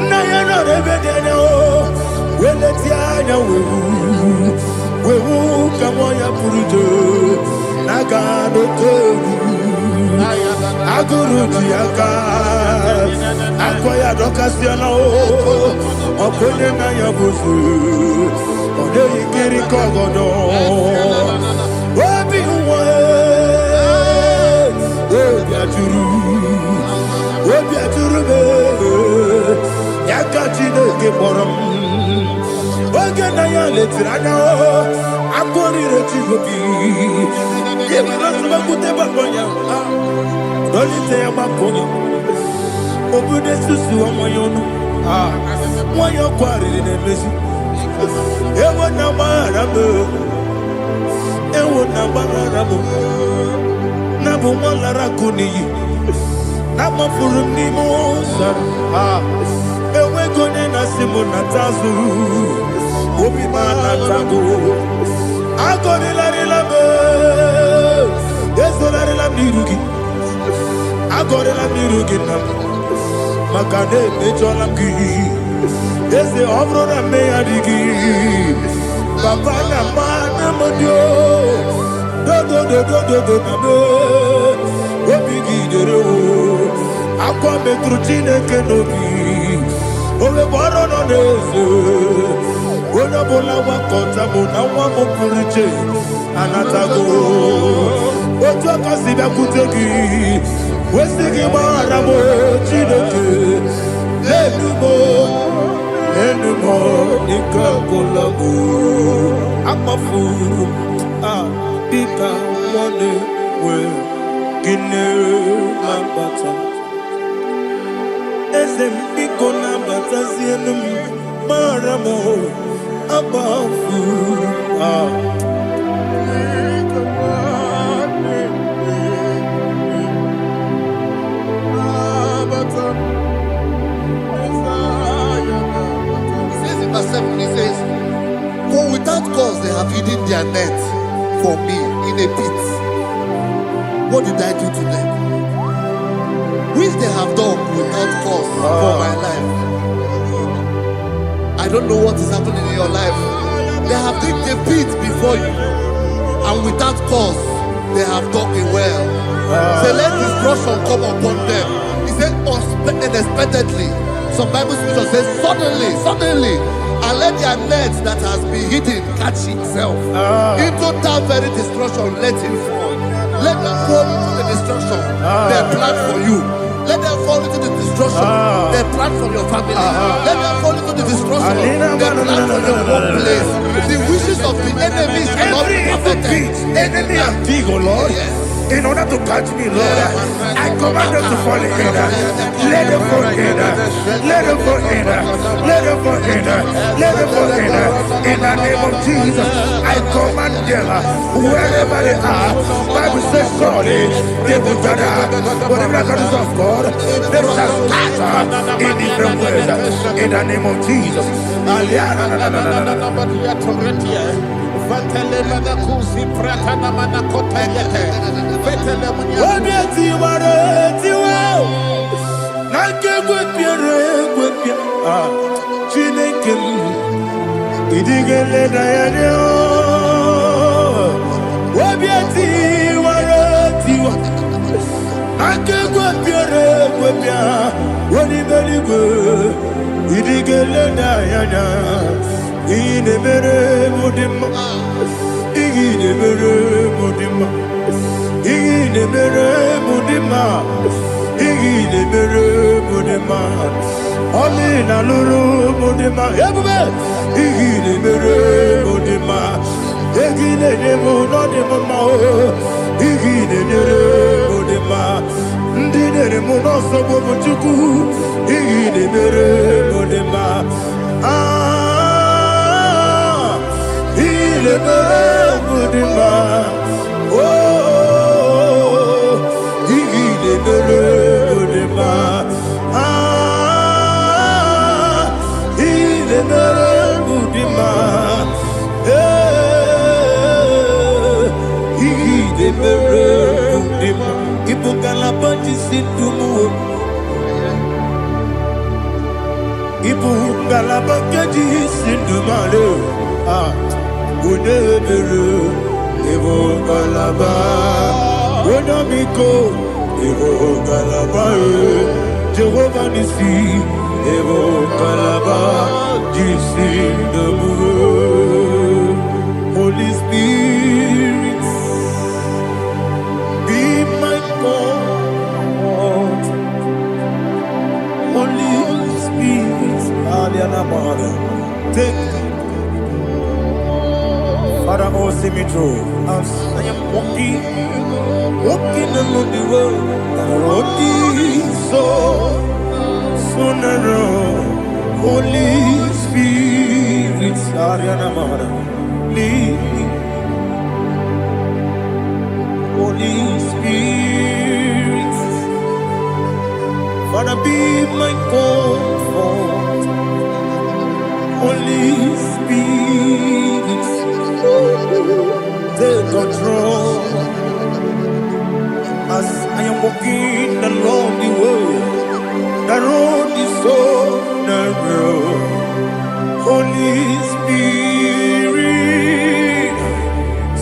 Nayana Rebedeno, Weletia, we will come on your Purujo, Nagano Toru, Aguru Tiaka, Akoya Docasiano, Okonena Yabusu, Odei Kiri Kogodo, Wabi Wabiaturu, Yakatino Keporum. Ogenaya letirana akori retigobi yebana subakute bakonya dolite bakonya obude susu omoyonu moyo kwari nemezi ewo na marabu Mumalara Kuni, Nama Furunimo, and we're going to Simonatazu, Obimana Tago, I got a love, there's no love Nirugi, I got a love Nirugi, Makane, Mejolamki, there's the Ovro Meadigi, Papa Namana Modio. Aqua Metrutine Kenobi, Ole Barono Nese, Ona Bola Wakota, Bona Wamopuriche, Anatago, Otoka Sida Kuteki, Westigi Maramo, Chineke, Anymore, Nika Kolabu, Amafu. Bika one way, Guinea Mambata. Ezem Biko Nambata Zienum Maramo Abafu. He says in verse 7, he says, for without cause they have hidden their net for me in a pit. What did I do to them? Which they have done without cause for my life. I don't know what is happening in your life. They have digged a pit before you, and without cause they have dug a well. Say, let destruction come upon them. He said unexpectedly. Some Bible scripture says suddenly. And let their net that has been hidden catch itself. Into that very destruction, let it fall. Let them fall into the destruction they plan for you. Let them fall into the destruction they plan for your family. Let them fall into the destruction they plan for your workplace. The wishes of the enemy shall not be perfected. Enemy and big, oh Lord. Yes. In order to catch me, Lord, I command them to fall in. Let them fall in. Let them fall in. Let them fall in. Let them fall in. In the name of Jesus, I command them wherever they are. Bible says, surely they will gather. Whatever the is of God, they shall scatter in different ways. In the name of Jesus. Amina lulu modema ebube igile mere modema egile demo no demo ma o igile mere modema ndine mo no so bo chuku igile mere modema igile mere modema oh igile mere modema Jehovah Nissi, Evo Kalaba, Jisi Namu, Holy Spirit, be my God. Holy Spirit, Aliana, take Father, oh, see me through. I am walking along the road, so sooner. Holy Spirit, Ariana Mara, lead me. Holy Spirit. Wanna be my comfort, Holy Spirit, take control as I am walking along the way. The road is so narrow. Holy Spirit,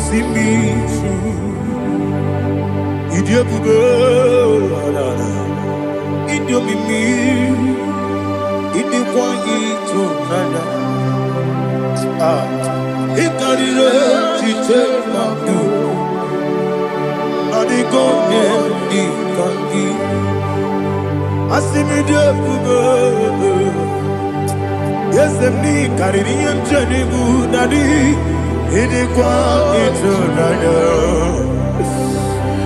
see me through. Idiopube, Idiomimi, Idiokwa Itonada. Ikarire Chiche Madu, Adigone Ikangi, Asimidiopube. Yes, me Caribbean journey good daddy. It is quite eternal.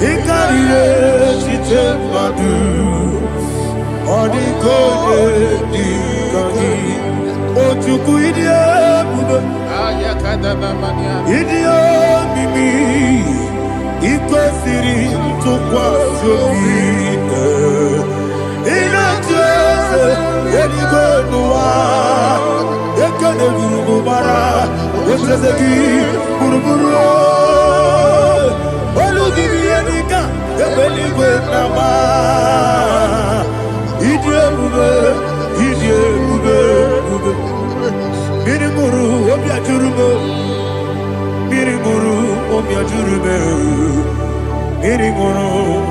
It carried she take my do. Or the code, the candy. Oh, to go idiot. Idiot, Mimi. It was sitting to quite so big. In a church, any good no one. Ekane guru bara, esezeki buruburu. Olu gibi enika, ebeli gwe nama. Idie bube, bube. Miri guru obi ajurube, miri guru obi ajurube, miri guru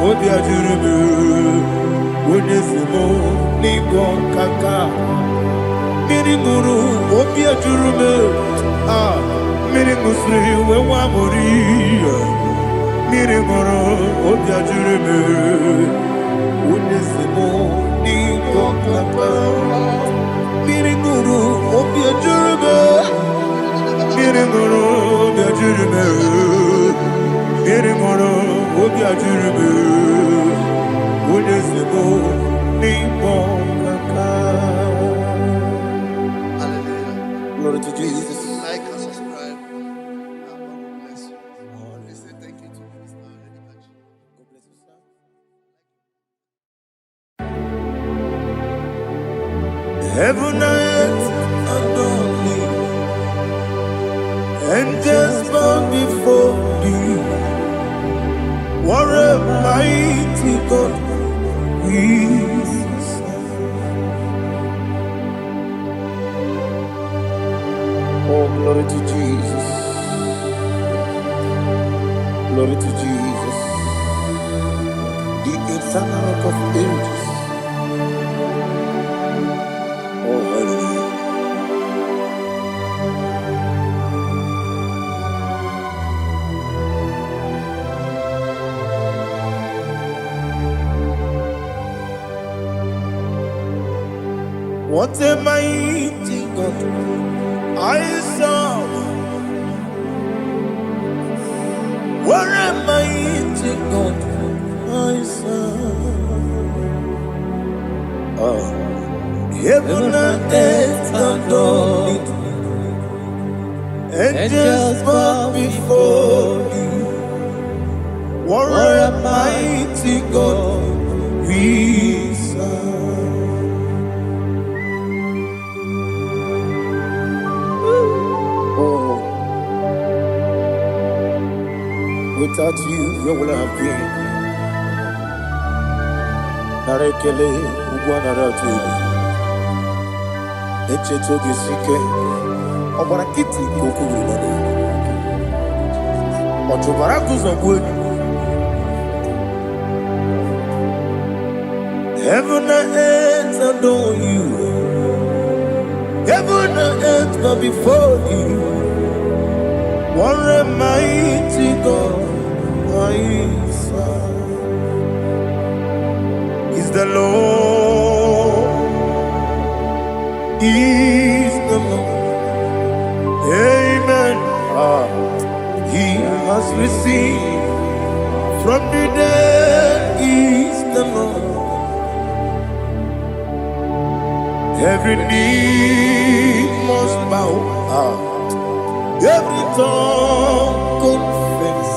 obi ajurube. Onesimo nigo kaka. Miri guru obi ajurube, miri musri wewa mori. Miri guru obi ajurube, onesimo nigo kaka. Miri guru obi ajurube, miri guru obi ajurube, miri guru obi ajurube, onesimo nigo kaka. Glory to Jesus. Like and subscribe. God bless you. We say thank you to Mr. Edikachi. God bless you, sir. Heaven and earth adore me, angels bow before thee. What a mighty God we serve. Oh, glory to Jesus. Glory to Jesus. The eternal rock of ages. Oh, hallelujah. What a mighty God I serve. What a mighty God I serve. Heaven and earth adore it. Angels bow before thee. What a mighty God we serve. Without you, where would I have been? Narekele, Ugwanaratu, Echetogi Sike, Obarakiti, Kokuru, Otobarakus of wood. Heaven and earth adore you. Heaven and earth bow before you. What a mighty God I serve. Is the Lord, is the Lord. Amen. He has received from the dead, is the Lord. Every knee must bow. Every tongue confess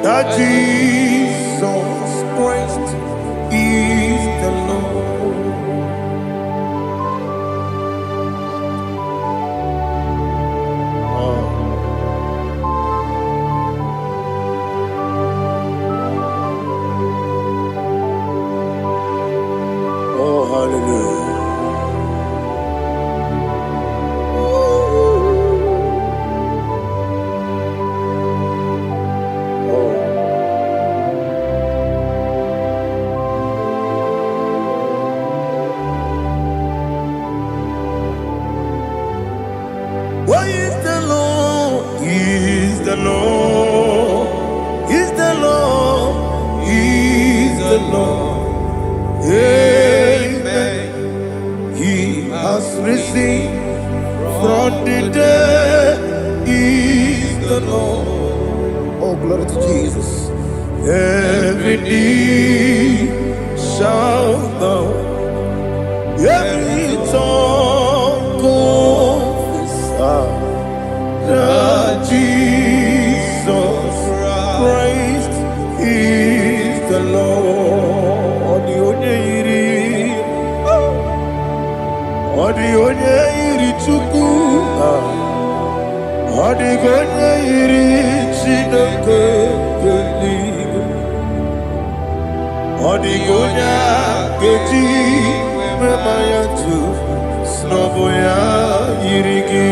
that Jesus Christ is the Lord. Oh, hallelujah. Why is the Lord? Is the Lord? Is the Lord? Is the Lord? Amen. He has risen from the dead. Is the Lord? Oh, glory to Jesus. Every knee shall bow. Every tongue confess that Jesus Christ is the Lord. The onye iri Chukwu, the onye iri Chineke eluigwe, the onye keji mema ya tu snobo ya iri gị.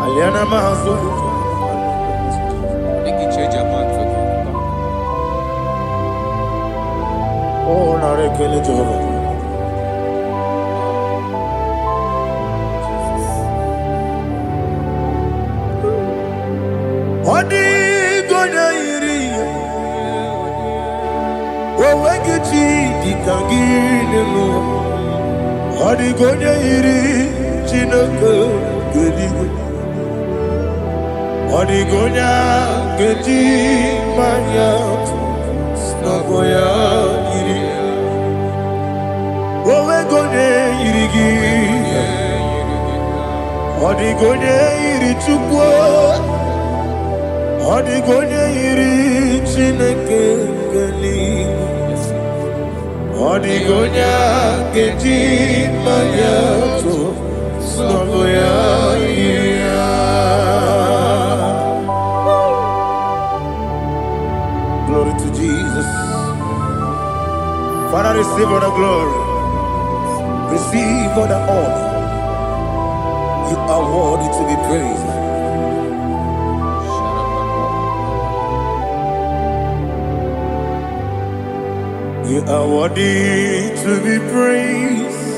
Aliana mazo oh narekele Jehovah. Odi gonya iri owegichi dikangile mo. Odi gonya iri Chineke eluigwe. Odi gonya keji manya snogo ya iri. Owe gonya iri gi. Odi gonya iri Chukwu. Odi gonya iri Chineke eluigwe. Odi gonya keji manya snogo ya iri. Glory to Jesus. Father, receive all the glory. Receive all the honor. You are worthy to be praised. You are worthy to be praised.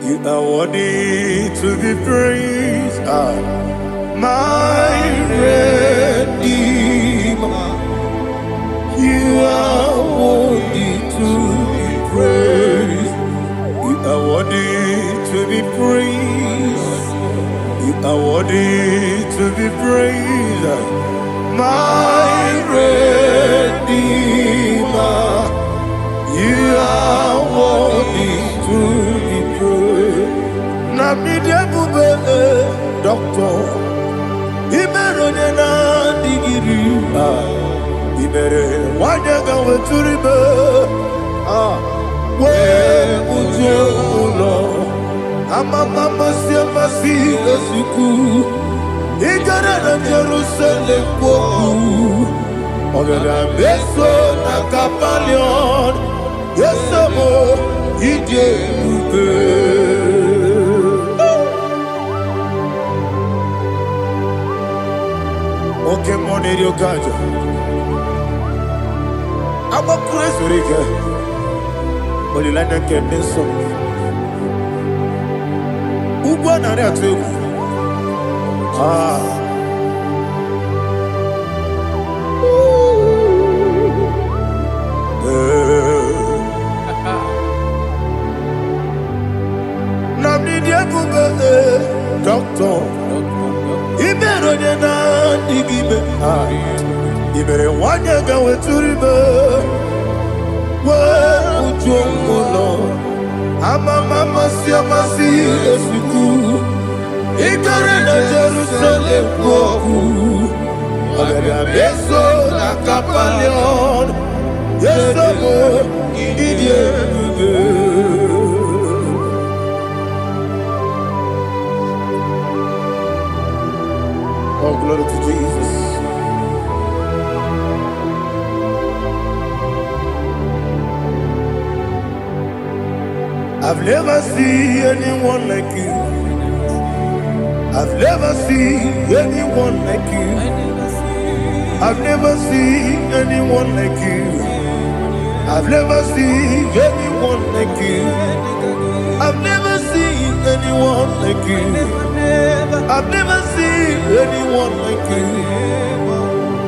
You are worthy to be praised. My Redeemer. You are worthy to be praised. You are worthy to be praised. You are worthy to be praised. My Redeemer. You are worthy to be praised. Namide bube doctor. Imerone na digiri. Ibere wanyaga weturibe we ujulo amama masi esuku igara na Jerusalem kwoku ogara beso na kapalion yesemo ide ube oke moneri okaja Aba praise rike olilanya kemeso ugwa na ri atu Namni dia bube doctor ibero de na digibe ibere wanyaga weturibe we ujulo amama masi esuku Ikare na Jerusalem kwoku. Abia beso na kapalion. Yesomo idie. Oh, glory to Jesus. I've never seen anyone like you. I've never seen anyone like you. I've never seen anyone like you. I've never seen anyone like you. I've never seen anyone like you. I've never seen anyone like you.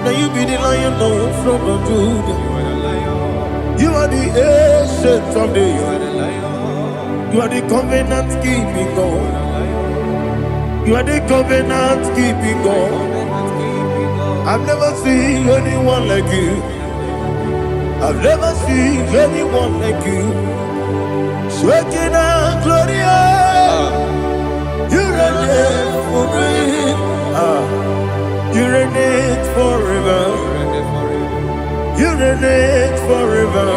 Now you be the lion from the Judah. You are the ancient of days. You are the covenant keeping God. You are the covenant keeping God. I've never seen anyone like you. I've never seen anyone like you. Shaking and glorious. You reign for me. You reign forever. You reign forever.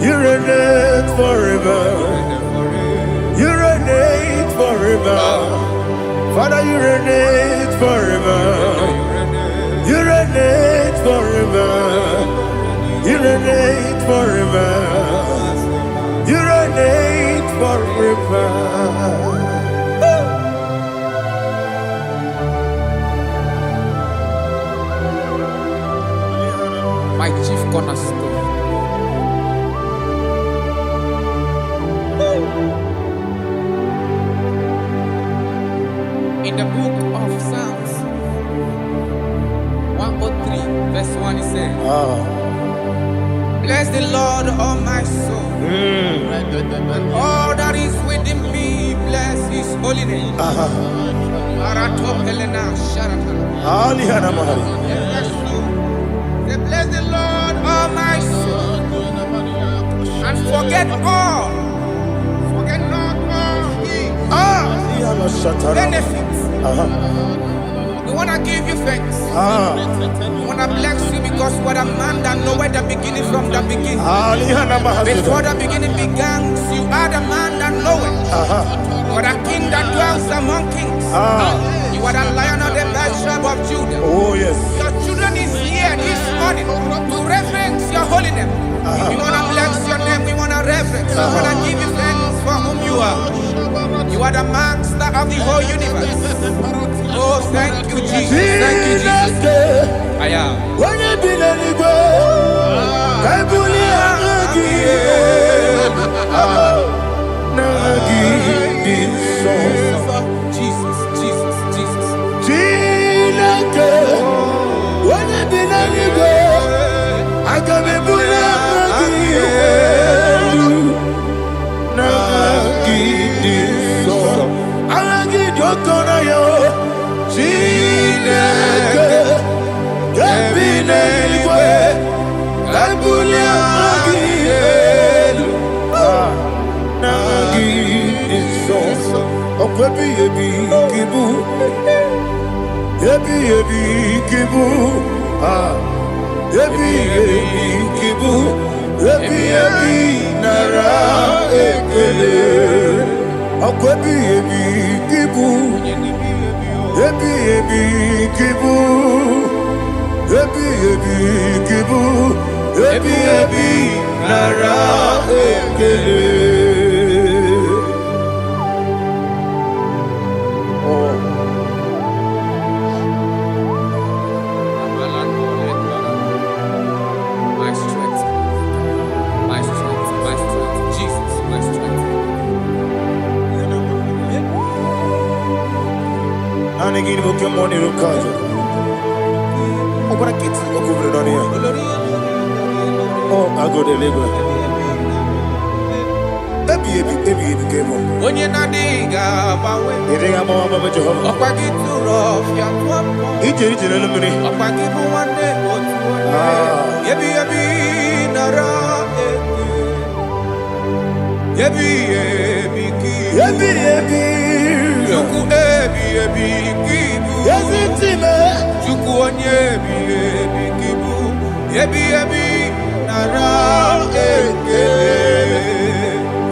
You reign forever. You reign forever. Father, you reign forever. You reign forever. You reign forever. You reign forever. My chief cornerstone. In the book of Psalms 103 verse 1 it says, bless the Lord, all my soul, and all that is within me, bless his holy name. Say, bless the Lord, all my soul, and forget not all his benefits. We want to give you thanks. We want to bless you because what a man that knoweth the beginning from the beginning. Before the beginning began, you are the man that knoweth. You are the king that dwells among kings. You are the lion of the tribe of Judah. Oh yes. Your children is here this morning to reverence your holy name. We want to bless your name. We want to reverence. We want to give you thanks for whom you are. You are the master of the whole universe. Oh, thank you, Jesus. Thank you, Jesus. I am. When you be letting go, I believe Jesus, Jesus, Jesus. When you be letting go, I can be Oh, I go to Lagos. Onye na diga bawe. Iriga mama mama Jehovah. Okwagi turo fia tuapo. Ijeri jere lumini. Okwagi buwane otuwane. Yebi yebi nara eke. Yebi yebi ki. Yebi yebi. Chuku ebi ebi kibu. Yezitime. Chuku onye ebi ebi kibu. Ebi ebi nara ekele.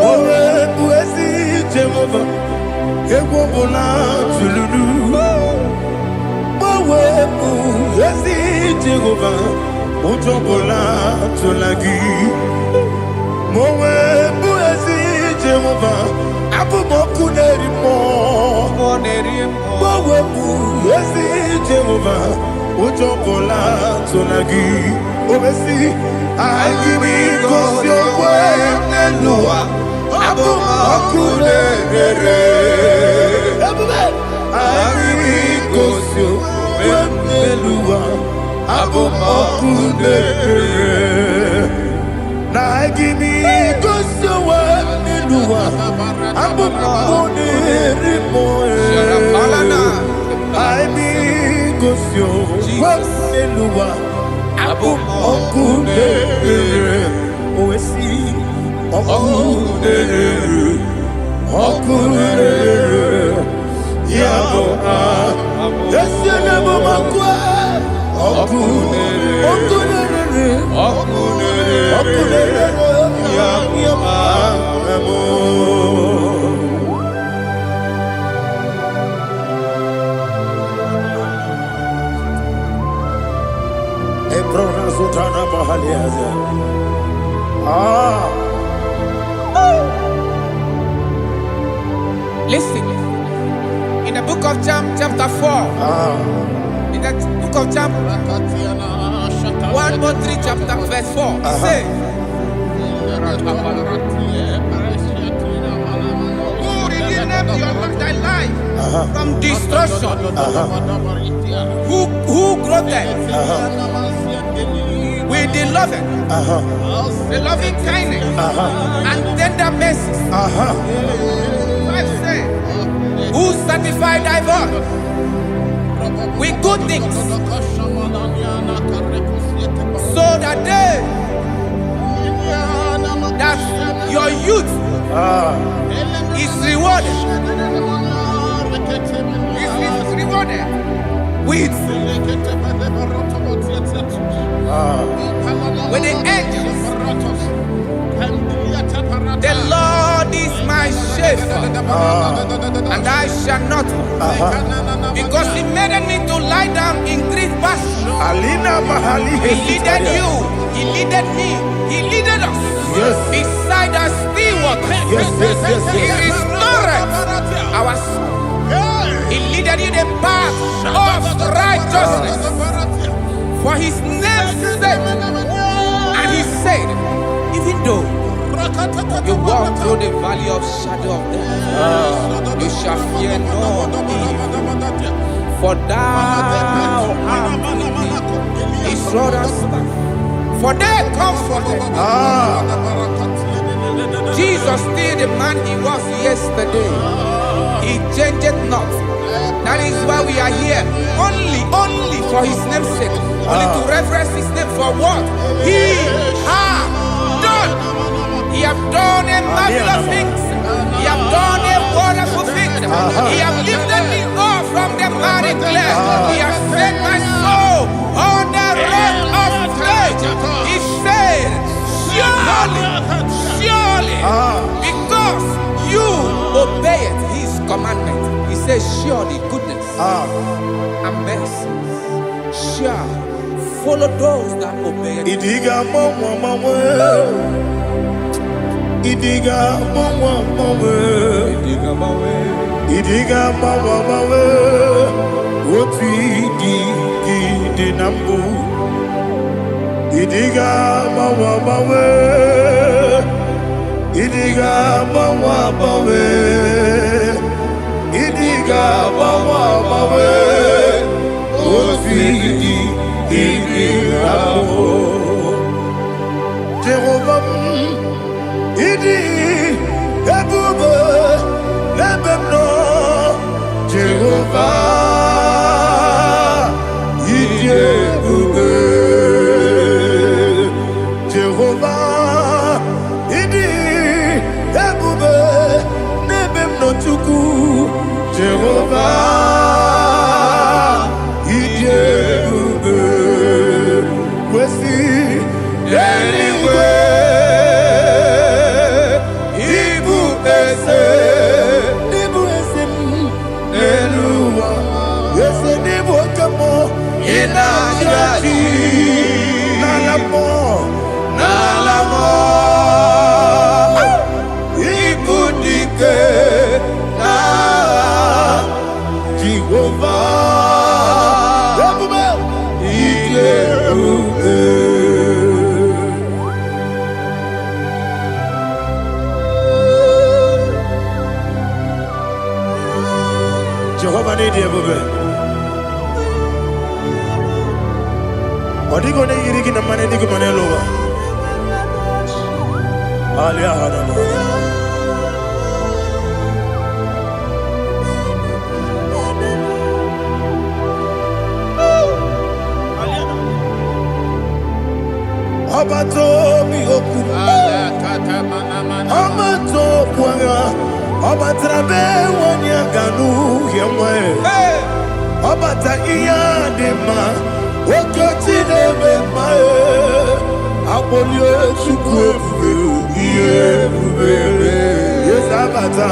Owe buezi Jehovah. Ego bola tululu. Owe buezi Jehovah. Ojo bola tulagi. Mowe buezi Jehovah. Abu moku nerimo. Mowe buezi Jehovah. Ojo bola tulagi. Obesi. Agimi kosyo kwenelua. Abu moku nerere. Agimi kosyo kwenelua. Abu moku nerere. Agimi kosyo kwenelua. Abu moku nerimo. Agimi kosyo kwenelua. Abu moku nerere. Oesi moku nerere. Moku nerere. Yabo Yesi nebo makwe. Moku nerere. Moku nerere. Moku nerere. Moku nerere. Yabo Ebrona Sultana Bahaliaza. Listen, in the book of John, chapter 4, in the book of John 1:3, chapter verse 4, it says, who redeemed thy life from destruction? Who groweth with the loving kindness and tender mercies? Who satisfied thy voice with good things, so that your youth is rewarded with the angels. The Lord is my shepherd, and I shall not want, because He made me to lie down in green pastures. He leaded you, He leaded me, He leaded us beside the still waters. He restored our soul. He leaded you the path of righteousness for His name's sake. And He said, even though you walk through the valley of shadow of death, you shall fear no evil, for thou art with me. His rod and staff, for they comforted. Jesus still the man He was yesterday. He changed not. That is why we are here. Only for His name's sake. Only to reverence His name for what He has done. He has done a marvelous things. He has done a wonderful thing. He has lifted me up from the miry clay. He has set my soul on the rock of faith. He said, surely, because you obeyed His commandment. He says, surely goodness and mercy shall follow those that obey Him. Idiga mama. Idiga mama. Idiga mama. Oti di nambu. Idiga mama. Idiga mama. Idiga mama. Oti di nambu. Jehovah. Idi ebube lebemno Jehovah idi ebube Jehovah idi ebube lebemno Chukwu Jehovah n'ịdị ebube. Ọ dịghị onye yiri gị na mmanụ ndị gị ma n'elu ụwa. Ọba tó bí okú, ọba tó kú ara, ọba tara bẹ́ẹ̀ wọ́n ní àgànú yẹn mọ́ ẹ̀. Ọba ta iya dị mma, oke chi na-eme mma ẹ̀. Akpọlie Chukwu ebube, ihe ebube Yesu abata.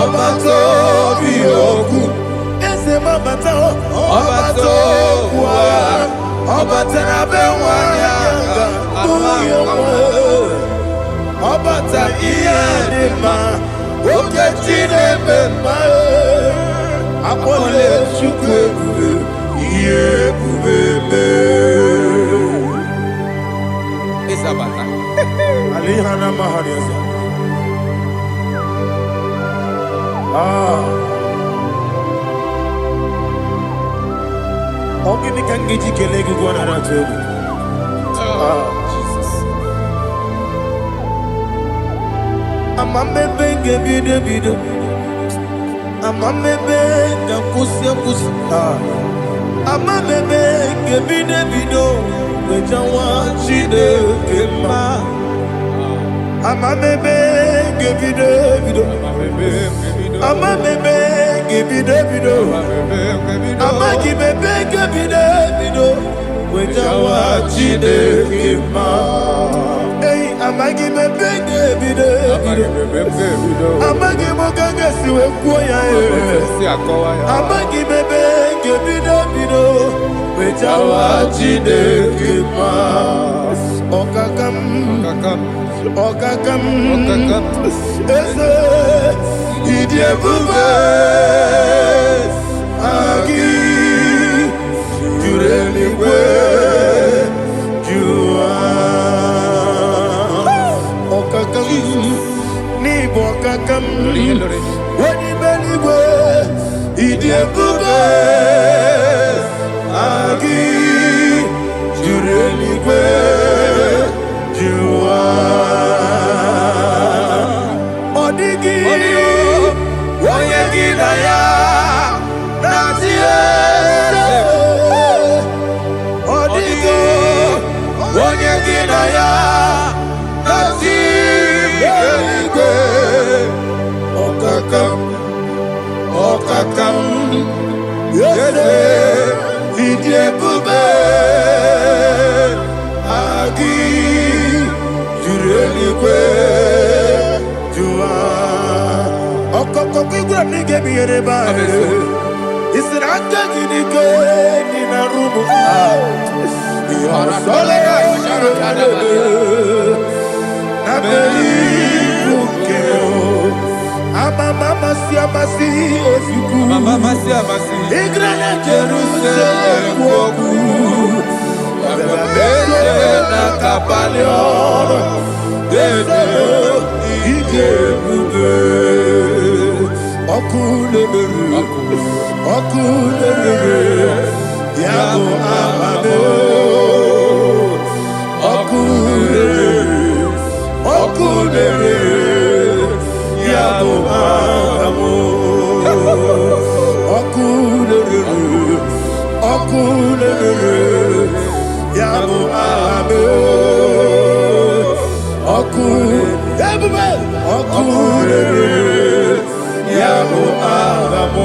Ọba tó bí okú, eze m abata. Ọba tó kú ara, ọba tara bẹ́ẹ̀ wọ́n ní àgànú yẹn mọ́ ẹ̀. Ọba ta iya dị mma, oke chi na-eme mma ẹ̀. Akpọlie Chukwu ebube, ihe ebube Isabata. Alihana Mahariaza. Ogini kan giji kelegi gwana na togo. Jesus. Amamebe ngebido. Amamebe ngakusi. Amamebe ngebido. Wejawa Chineke mma. Amamebe ngebido. Amamebe ngebido. Amagibebe ngebido. Wejawa Chineke mma. Hey, amagibebe ngebido. Amagimogaga siwe kuya Amagibebe ngebido. Wejawa Chineke mma. Okakam. Eze ịdị ebube agị juru eluigwe jụwa. Ọkakam n'ịbụ ọkakam onye eluigwe ịdị ebube agị juru eluigwe jụwa. Ọ dịghị onye gị na ya na-atị eze. Ọ dịghị onye gị na ya na-atị eluigwe. Ọkakam eze ịdị ebube agị juru eluigwe jụwa. Ọkọkọ igwe m n'ige m ihe n'ebe ahụ. Isi na aka gị n'ike dị na rumu. Ihe ọsọla ya na mmeri bụ nke amasị ozugbo. Igre na Jerusalem okwu. Na kabalị ọrụ eze ije ebube. Ọkụ na-emere ya bụ aha m. Ọkụ na-emere ya bụ aha m. Ọkụ na-emere ya bụ aha m. Ọkụ ebube ọkụ na-emere ya bụ aha m.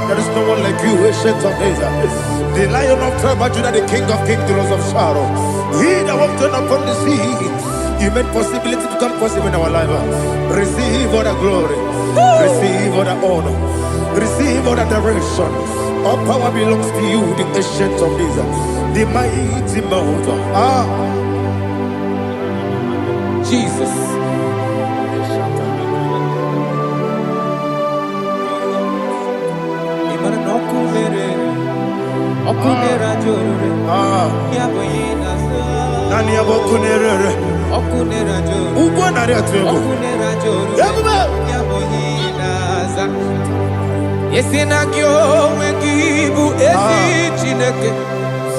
There is no one like you, ancient of days. The Lion of tribe of Judah, the King of kings, the Rose of Sharon. He that walked upon the sea. You made possibility to come possible in our life. Receive all the glory. Receive all the honor. Receive all the direction. All power belongs to you, the ancient of days, the mighty mountain. Jesus. Nani abokunere. Ugbo nari atwego. Yabuba. Yesina kyo wengibu ezi chineke.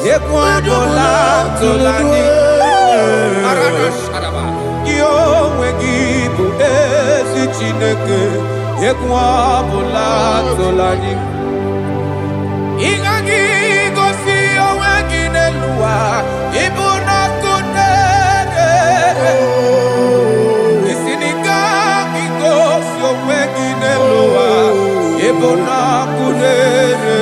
Yekwabola tolani. Arabasharaba. Kyo wengibu ezi chineke. Yekwabola tolani. Ingagi gosi owegine luwa. Ibuna kunere. Isinika gosi owegine luwa. Ibuna kunere.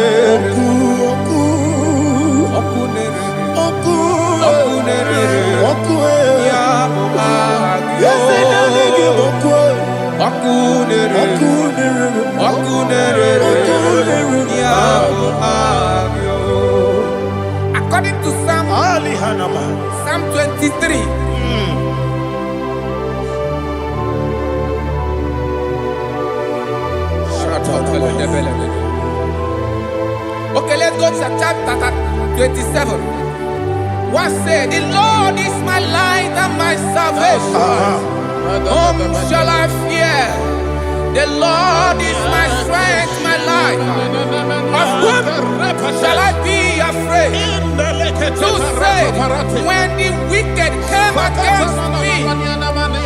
According to Psalm 23. Okay, let's go to chapter 27. What said? The Lord is my light and my salvation. Whom shall I fear? The Lord is my strength, my life. Of whom shall I be afraid? Who said, when the wicked came against me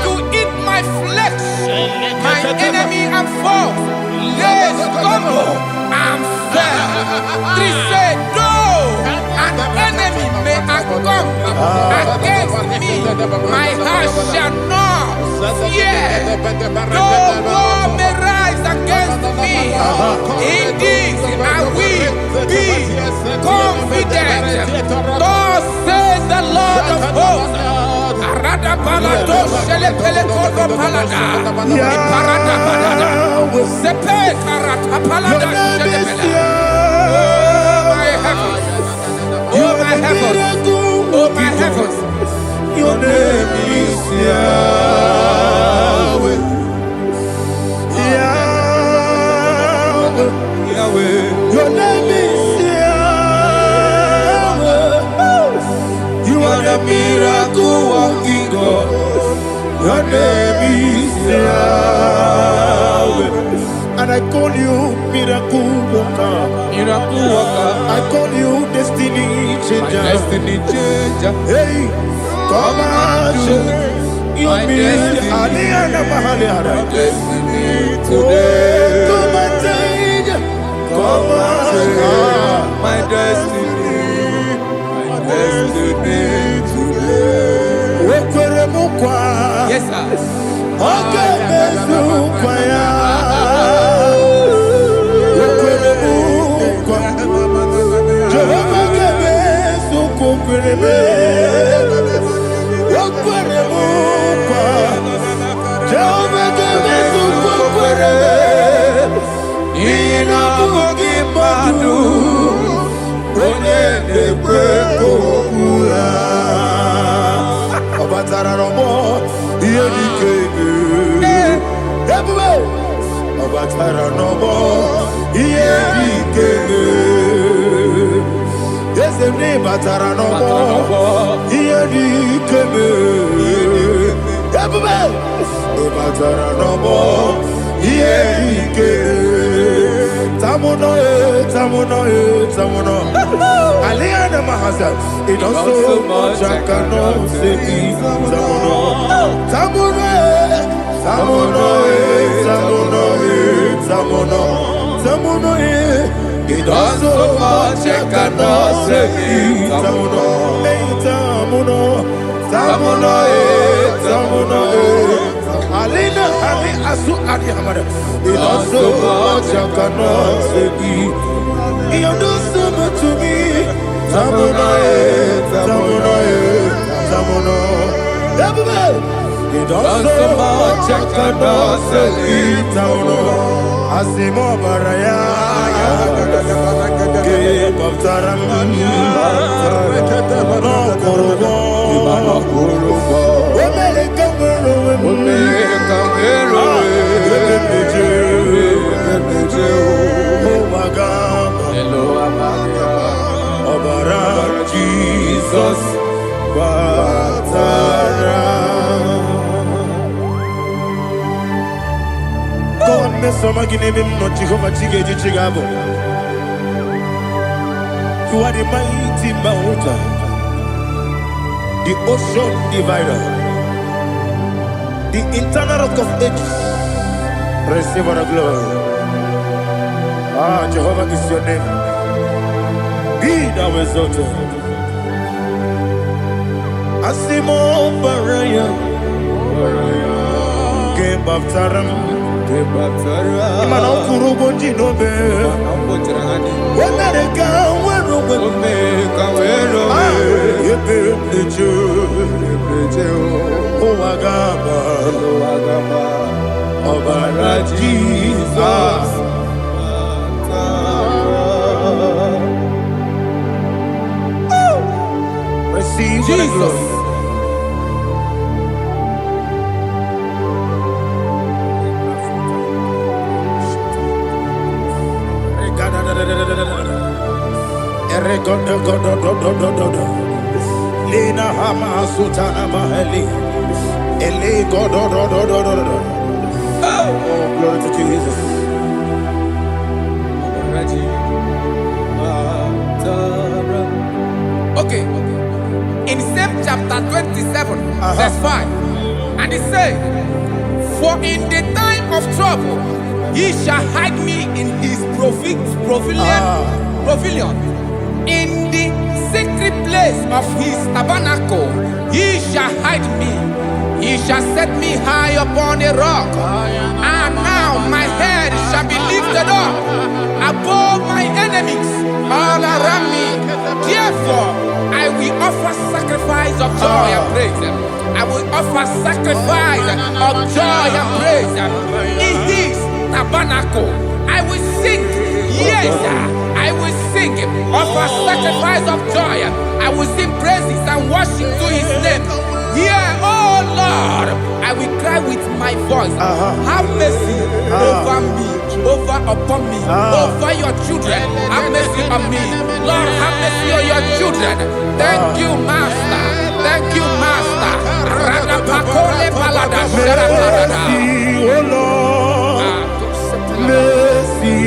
to eat my flesh, my enemy and foe, they stumble and fell. Three said, though an enemy may have come against me, my heart shall not fear. Though war may rise against me, in this I will be confident. Thus says the Lord of hosts. Arada palado shele pele kodo palada. Iparada palada. Sepe karata palada shele pele. Oh my heavens, oh my heavens, your name is Yahweh. Yahweh, Yahweh, Your name is Yahweh. you are the miracle working God. Your name is Yahweh. And I call you miracle worker. Miracle worker, I call you destiny my changer. destiny changer. Hey, come on, you mean Aliana Mahaliana. Destiny Oh, today, come and change. Come on, my destiny today. Okwere mukwa. Yes, sir. Oke mesu kwaya. Okwere mukwa. Jehovah ke mesu kukwere me. Okwere mukwa. Jehovah ke mesu kukwere me. Ina mugi madu. Onye nekwe kokura. Obatara romo. Iye dikege. Ebube. Obatara nobo. Iye dikege. Yesemi batara nobo. Iye dikege. Ebube. Obatara nobo. Iye dikege. Tamuno, tamuno, tamuno. Aliana Mahasa. It does so much I cannot say. Tamuno, tamuno, tamuno, tamuno, tamuno, tamuno. It does so much I cannot say. Tamuno, tamuno, tamuno, tamuno. Alina, Ali Asu Adi Hamada. It does so much I cannot say. You do so much to me. Tamuno, tamuno, tamuno. It does so much I cannot say. Tamuno, Asimo Baraya. Give up Taramani. No Korobo. Oh my God. Obaraji. You are the mighty mountain, the ocean divider, the internal rock of ages. Receive our glory. Jehovah is your name. Be thou exalted. Asimo Baraya, Game of Taram, Imano Kurubo Jinobe, Wanareka, Wagaba, Obara Jesus. Receive Jesus. Lena Hama Sutana Maheli. Ele God. Oh, glory to Jesus. Okay. In same chapter 27, verse 5, and it says, "For in the time of trouble, he shall hide me in his pavilion. In the secret place of his tabernacle, he shall hide me. He shall set me high upon a rock. And now my head shall be lifted up above my enemies all around me. Therefore, I will offer sacrifice of joy and praise. I will offer sacrifice of joy and praise. In his tabernacle, I will sing. Yes, I will sing. Offer sacrifice of joy. I will sing praises and worship to his name. Here, oh Lord, I will cry with my voice. Have mercy over me, upon me, over your children. Have mercy on me. Lord, have mercy on your children. Thank you, Master. Thank you, Master. Radapakole balada sharaparada. Oh Lord, mercy,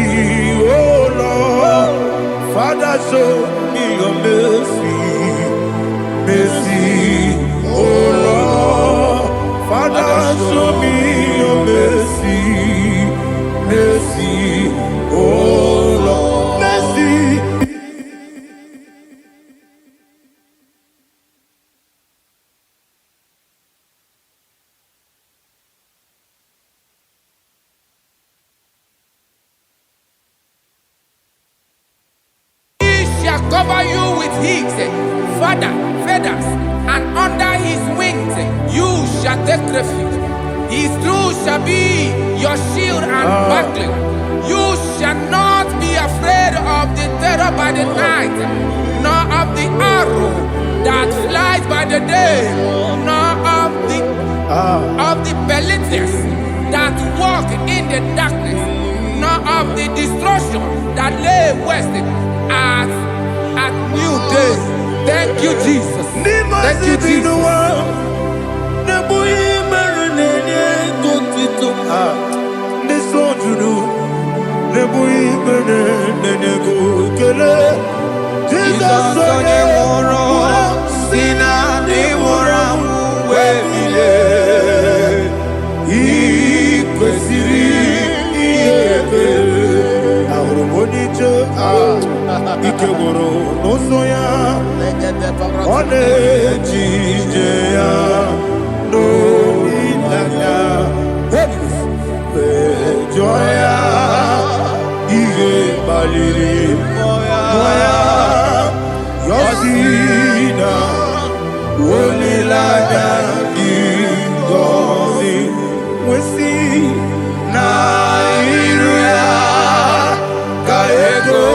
oh Lord, Father, show me your mercy, mercy, oh Lord, Father, show me your mercy, mercy, oh Lord, mercy. Cover you with his feathers, and under his wings you shall take refuge. His truth shall be your shield and buckler. You shall not be afraid of the terror by the night, nor of the arrow that flies by the day, nor of the pestilence that walk in the darkness, nor of the destruction that lay waste at new day. Thank you, Jesus. Thank you, Jesus. Ikegoro nosoya one jijeya no ilaya joya ige baliri moya yosina olilaya igozi wesi na iruya kaego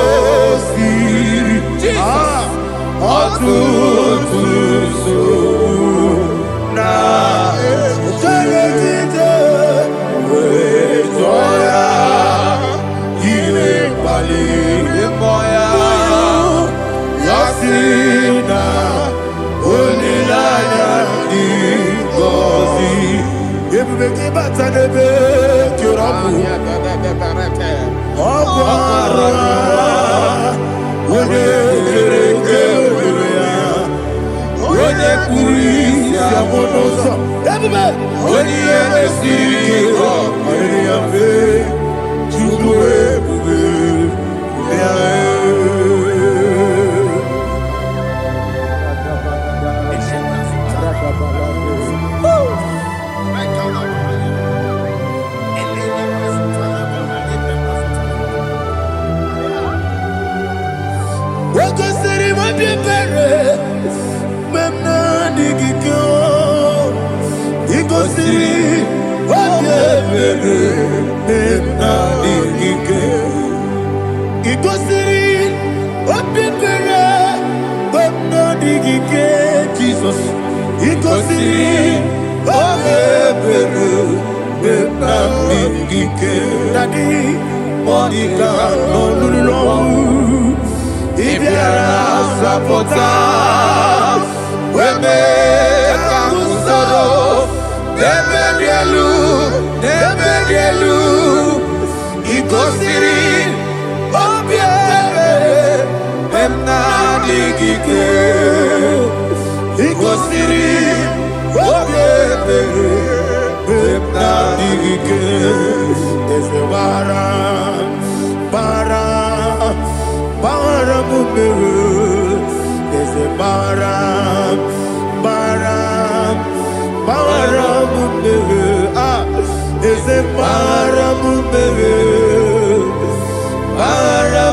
Jesus, Daddy, Monica, no, if you are Sapota, Webe, Kamusoro, Nebedielu, Igosiri, Obiebe, Emna Digike, Igosiri, Obiebe, Emna Digike. Bara mumbewe, ese bara mumbewe, ese bara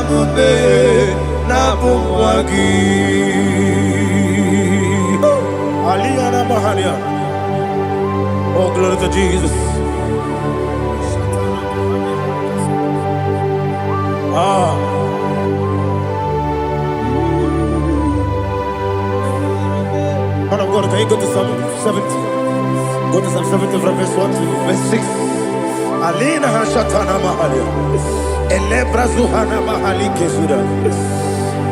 mumbewe, na bumwagi. Aliyana Mahalia. Oh, glory to Jesus. Man of God, can you go to Psalm 70? Go to Psalm 70 from verse 1 to verse 6. Alina Hashatana Mahalia. Elebra Zuhana Mahali Kesuda.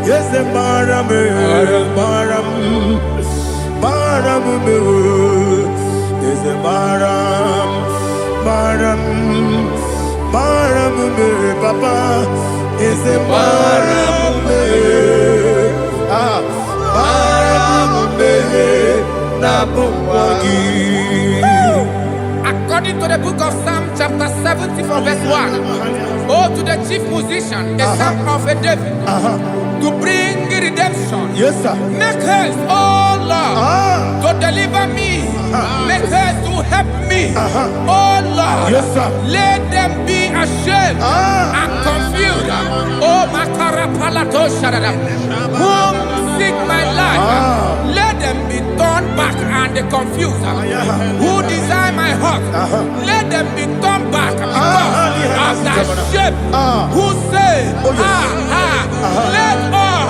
Yes, the Baram. Yes, the Baram. Papa. Yes, the Baram. According to the book of Psalm chapter 70 from verse 1, oh, to the chief musician, a son of a David, to bring redemption. Yes, sir. Make haste, oh Lord, to deliver me. Make haste to help me. Oh Lord, yes, sir. Let them be ashamed and confused. Oh, Makara Palato Shadada, whom seek my life, let them be turned back and confused. Who desire my heart, let them be turned back because of that shape. Who say, let all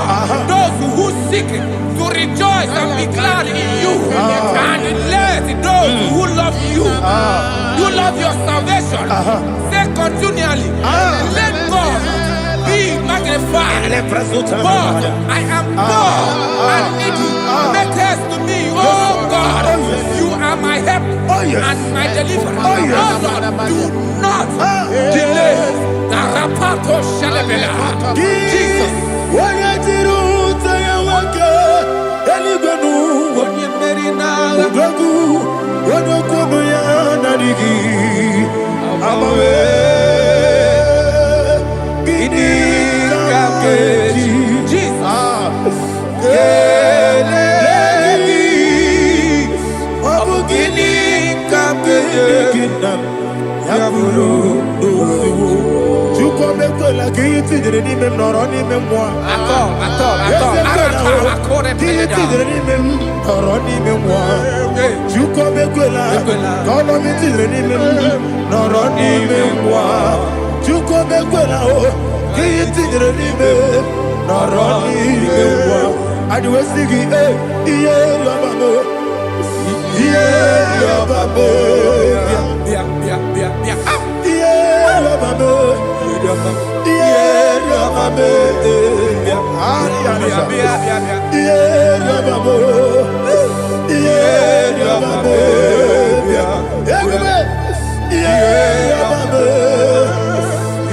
those who seek to rejoice and be glad in you, and let those who love you, you love your salvation, say continually, let God be magnified. God, I am poor and needy. Make haste to me, oh God. You are my help and my deliverer. Oh Lord, do not delay. Jesus.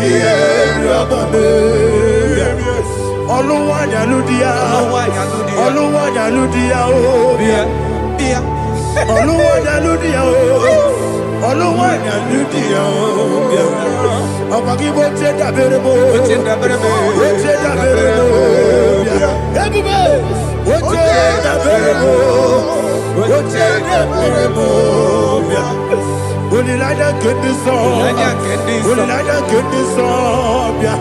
Yeah. Oluwanyaludia, Oluwanyaludia, Oluwanyaludia, Oluwanyaludia, Ọmọkí bó ṣe dàbẹ̀rẹ̀ bó, bó ṣe dàbẹ̀rẹ̀ bó, bó ṣe dàbẹ̀rẹ̀ bó, ẹ̀bùbẹ̀, bó ṣe dàbẹ̀rẹ̀ bó, bó ṣe dàbẹ̀rẹ̀ bó. Olilada kendi sọ́ọ̀bìà, Olilada kendi sọ́ọ̀bìà,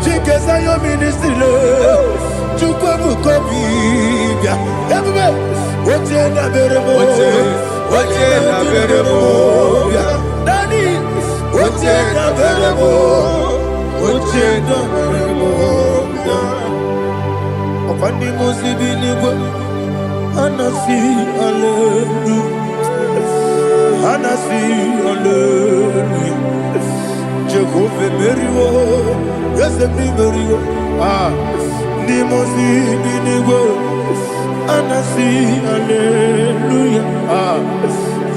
Chikesa yo ministry le, Chukwu kobibia, ẹ̀bùbẹ̀, bó ṣe dàbẹ̀rẹ̀ bó, bó ṣe dàbẹ̀rẹ̀ bó, Dani. Oche na berebo, oche na berebo. Opandi musibi nibo, anasi hallelujah, anasi hallelujah. Jehovah beriwo, yese mi beriwo. Ni musibi nibo, anasi hallelujah,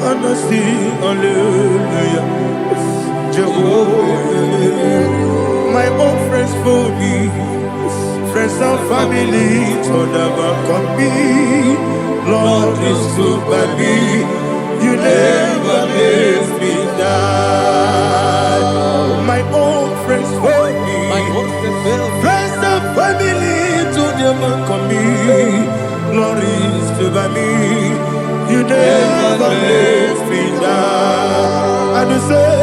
anasi hallelujah. My own friends for me, friends and family, told never come me. Lord is good by me, you never let me die. My own friends for me, friends and family, told never come me. Lord is good by me, you never let me die. And you say,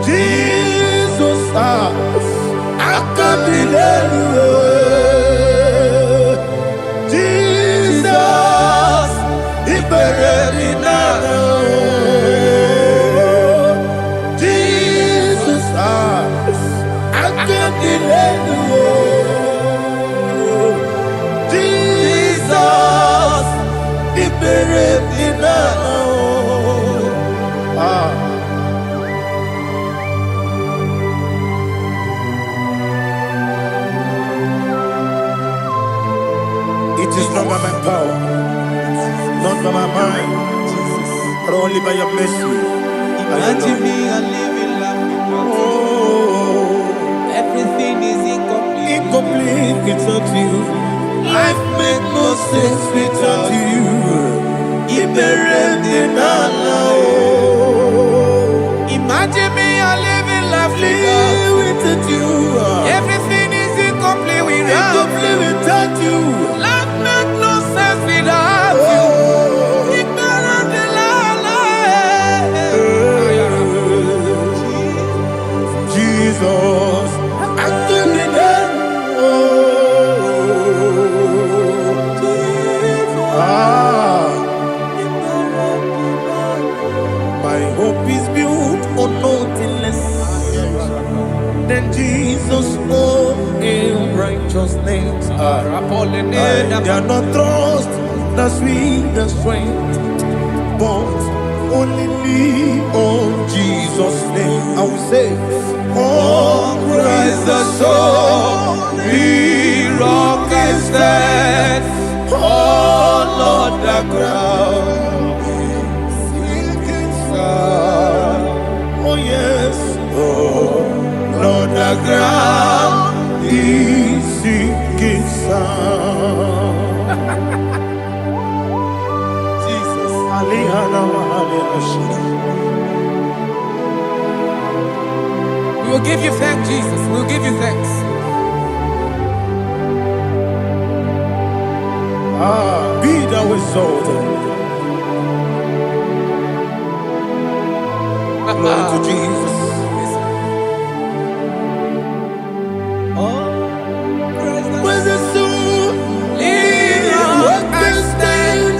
Jesus, I can't believe you. Jesus, He buried in Jesus, I can't believe you. Jesus, He buried in It is not by my power, not by my mind, but only by your mercy. Imagine me and living life without you. Everything is incomplete. Incomplete without you. Life makes no sense without you. Imagine me and living life without you. Everything is incomplete without you. Life makes no sense without you. Jesus, I can't my hope is built on nothing less than Jesus' own righteousness. I cannot trust the sweetest strength, but only lean on Jesus' name. I will say, on Christ the solid rock I stand, on Lord the ground is sinking sand. Oh yes, oh Lord the ground is sinking sand. Jesus, we will give you thanks, Jesus. We will give you thanks. Be thou exalted. Glory to Jesus. When the soul what can stand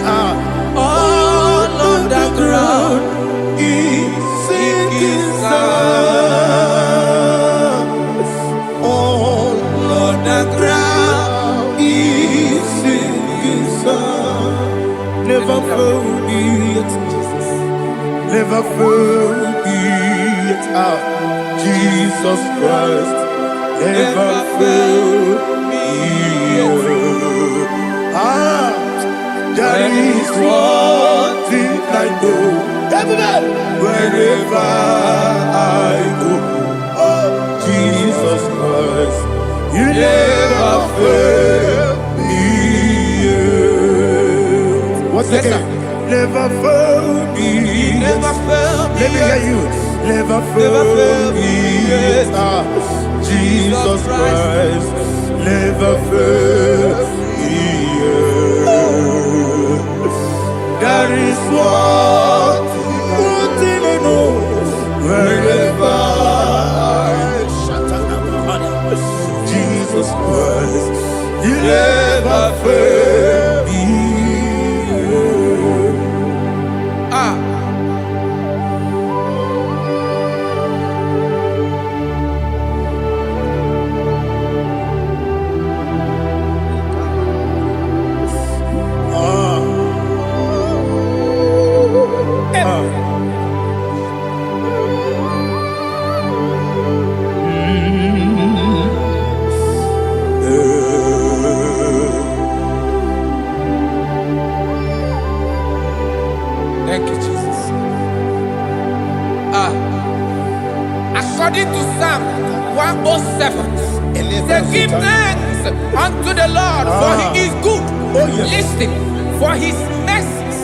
all on the ground is sinking sand. All on the ground is sinking sand. Never forget Jesus. Never forget Jesus Christ. Never fail me. There is one thing I know. Wherever I go, Jesus Christ. failed me yet. Jesus Christ never failed me yet. That is one thing I know. Wherever Jesus Christ, He never failed me. Thank you, Jesus. According to Psalm 107, they give thanks unto the Lord, for He is good. Oh, yes. Listen, for His mercies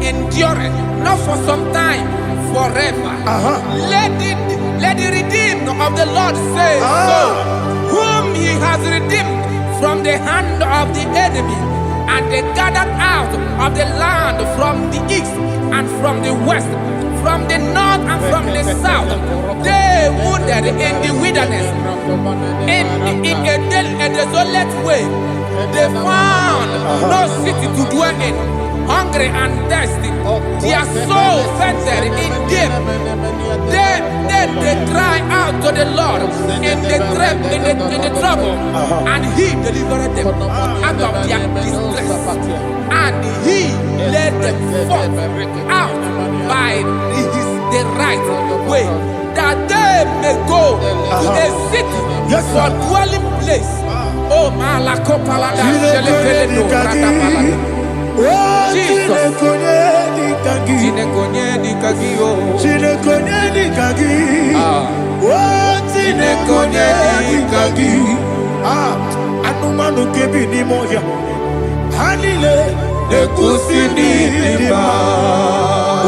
endureth, not for some time, forever. Let the redeemed of the Lord say so, whom He has redeemed from the hand of the enemy, and they gathered out of the land from the east and from the west, from the north and from the south. They wandered in the wilderness, in a desolate way. They found no city to dwell in, hungry and thirsty. Their soul fainted in them. They cry out to the Lord in the trouble, and He delivered them out of their distress, and He led them forth out by the right way, that they may go to a city for dwelling place. Oh, Malakopalada, Jesus. Anumanu kebi ni moja Hanile Nekusini lima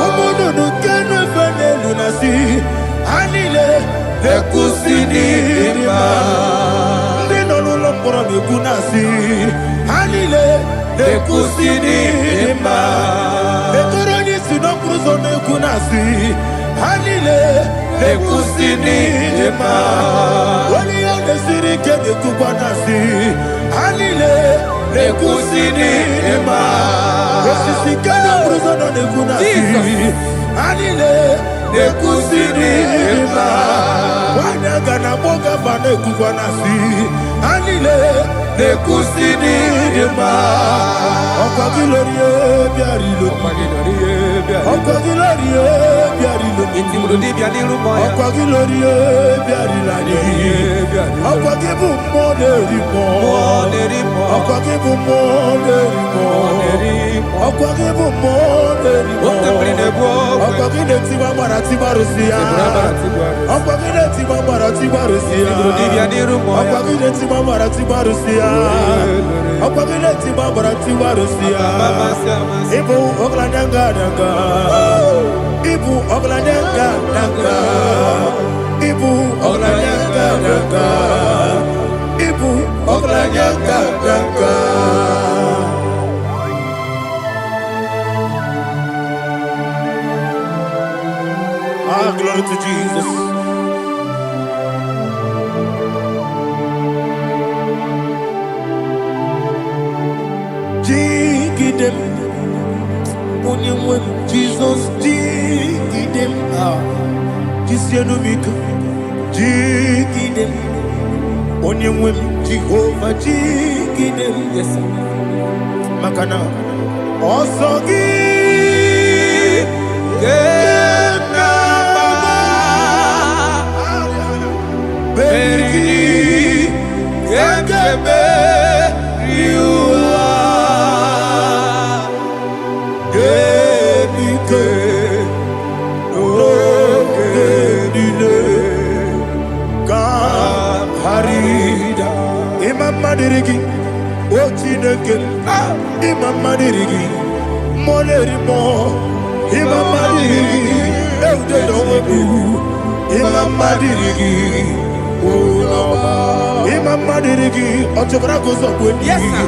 Umudu nukenu fene lunasi Hanile Nekusini lima Ndino lulomporo nikunasi Hanile Nekusini lima Netoroni sinokruzo nekunasi Hanile Nekusini lima Wali ya nesiri kene kubanasi Hanile Nekusini lima Osisi kene bruzo no nekunasi Hanile Nekusini lima Wanaga na boga vane kubanasi Hanile Nekusini lima Okwa gilorie biarilo Okwa gilorie biarilo Okwa gilorie biarilani Okwa gibu moderimo Okwa gibu moderimo Okwa gibu moderimo Okwa gileti mamara tibarusia Okwa gileti mamara tibarusia Okwa gileti mamara tibarusia Okwa gileti mamara tibarusia Ibu ogladanga danga Ibu ogladanga danga Ibu ogladanga danga Ibu ogladanga danga Glory to Jesus. Jigidem, Jesus, jigidem, Jisianumika, jigidem, Onyemwem, Jehovah, jigidem, yes, Makana, Osogi, Berigi, Gekebe, Riua, Gebike, Ogedile, Harida, Imam Madirigi, Ochineke, Imam Madirigi, Molerimo, Imam Madirigi, Eudedobu. Imama dirigi, Ulama. Imama dirigi, Ochobrako Zobweni. Yes, sir.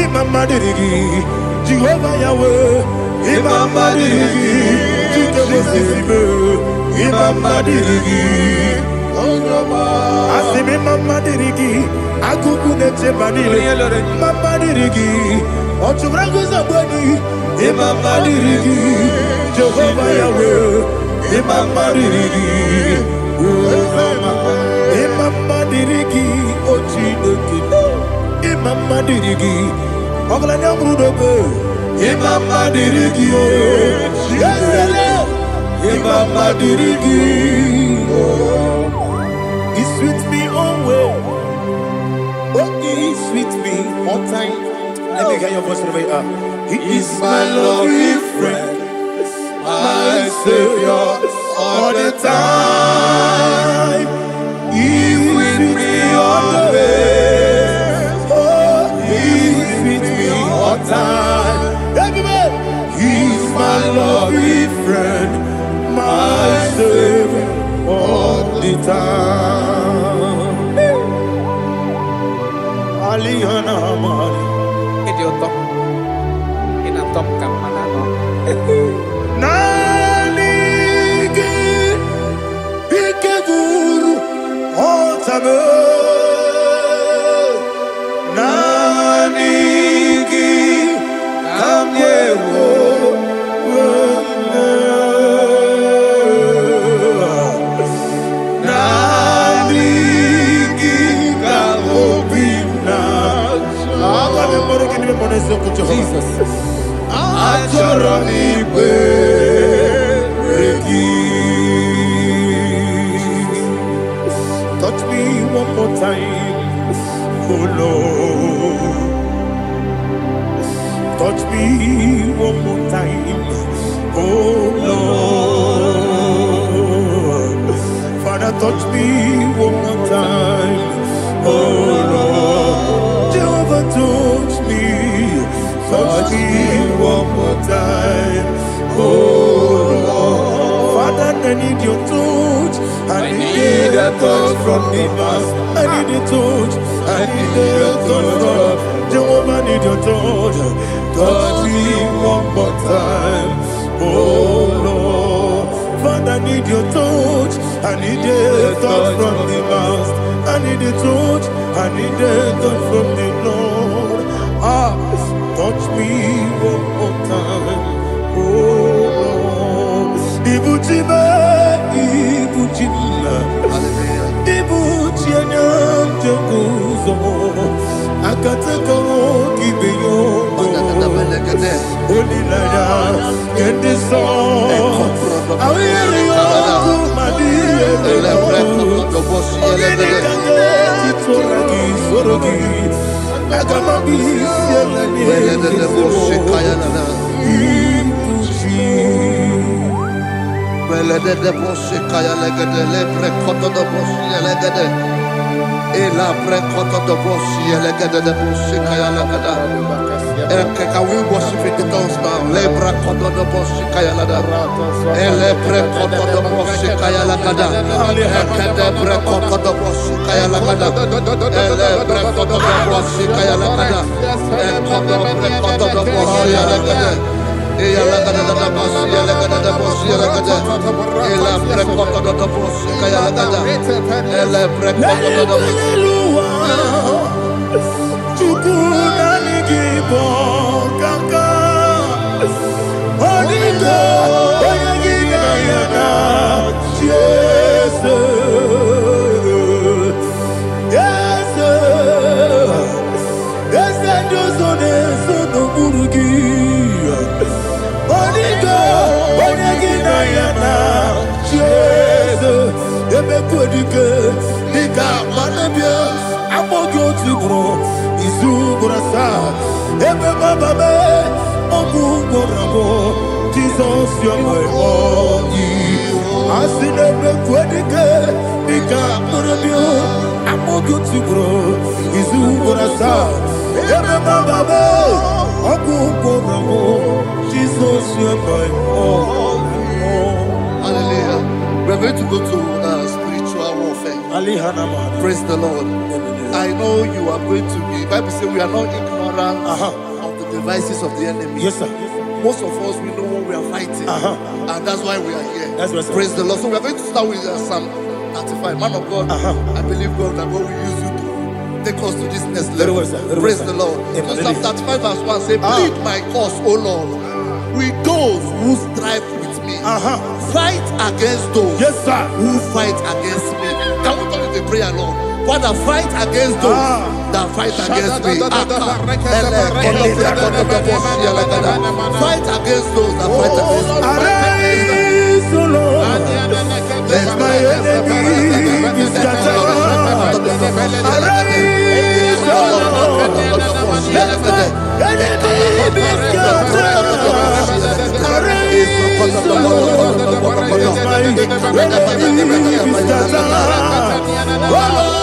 Imama dirigi, Jehovah Yahweh. Imama dirigi, Jitebosisibe. Imama dirigi, Ulama. Asim Imama dirigi, Akuku Nechebanile. Imama dirigi, Ochobrako Zobweni. Imama dirigi, Jehovah Yahweh. Imama dirigi, Imama dirigi, Ochineke. Imama dirigi, Oglanya Brudobe. Imama dirigi, Imama dirigi. He sweet me always. Oh, he sweet me all time. Let me hear your voice right up. He is my lovely friend, my Savior, all the time. He with me always. Oh, he with me all time. Everybody, he's my lovely friend, my Savior, all the time. Aliana Mari. Idiota. Inatom ka manano. Nanigi ikeguru otame. Nanigi kamyewo. Nanigi kamobina. Jesus. Touch me one more time, oh Lord. Touch me one more time, oh Lord. Father, touch me one more time, oh Lord. Jehovah, touch me. Touch me one more time, oh Lord. Father, I need your touch. I need a touch from the past. I need a touch. I need a touch from Jehovah. I need your touch. Touch me one more time, oh Lord. Father, I need your touch. I need a touch from the past. I need a touch. I need a touch from the Lord. Touch me one more time, oh Lord. Ibuchima, Ibuchima, Ibuchina, Jaguzo. Akateko kibeyo, Olilaya, get this song. I hear you, Madia, Sorogi. Et la precoto de Bossi, elegada de Bossi, Kayalagada. Can we worship in the tongues now? Le precoto de Bossi, Kayalada. Et le precoto de Bossi, Kayalagada. Et le precoto de Bossi, Kayalagada. Et le precoto de Bossi, Kayalagada. Et le precoto de Bossi, Kayalagada. Et la gada de Bossi, elegada de Bossi, elegada. Et la precoto de Bossi, Kayalagada. Et le precoto de Bossi. Chukuna nigibo kaka Onigo oyagina yana Jesus Yes Josone sono burugi Onigo oyagina yana Jesus Ebe kodike Nika manabia Amogo tibro Izubrasa Ebe bababe Ogu gorabo Jesus you're my only Asinebe kwedike Nika manabia Amogo tibro Izubrasa Ebe bababe Ogu gorabo Jesus you're my only. Hallelujah. We're going to go to Praise the Lord. I know you are going to be. Bible says we are not ignorant of the devices of the enemy. Yes, sir. Most of us, we know what we are fighting, and that's why we are here. That's right, sir. Praise the Lord. So we are going to start with Psalm 35. Man of God, I believe God that God will use you to take us to this next level. Very well, sir. Very Praise well, the sir. Lord. Amen. So Psalm 35 verse 1 says, plead my cause, O Lord, with those who strive with me. Fight against those who fight against me. Can we turn to the prayer, Lord? Father, fight against those that fight against me. Fight against those that fight against me. Arise, O Lord. Let my enemy be scattered. Arise, O Lord. Let my enemy be scattered. Arise, O Lord. Let my enemy be scattered. Oh Lord.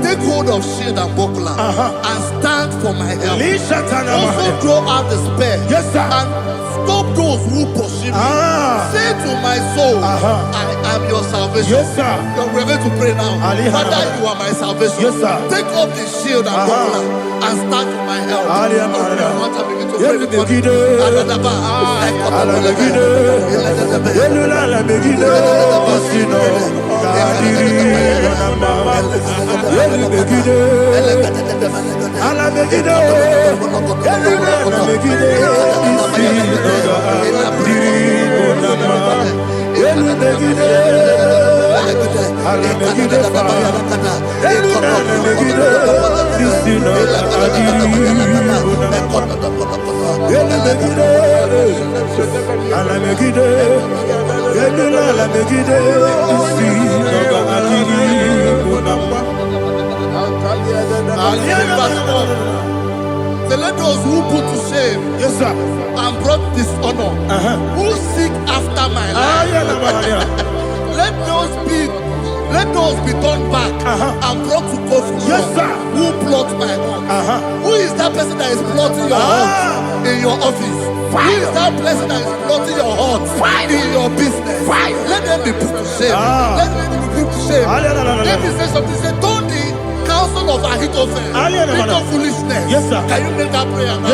Take hold of shield and buckler and stand for my help. Also throw out despair and stop those who pursue me. Say to my soul, I am your salvation. We're going to pray now. Father, you are my salvation. Take off the shield and buckler and stand for my help. So let those who put to shame and brought dishonor, who seek after my life, let those be turned back and brought to confusion. Who plot my heart? Who is that person that is plotting your heart in your office? Who is that person that is plotting your heart in your business? Let them be put to shame. Let them be put to shame. Let me say something. Say, don't the counsel of Ahithophel become foolishness. Can you make that prayer now?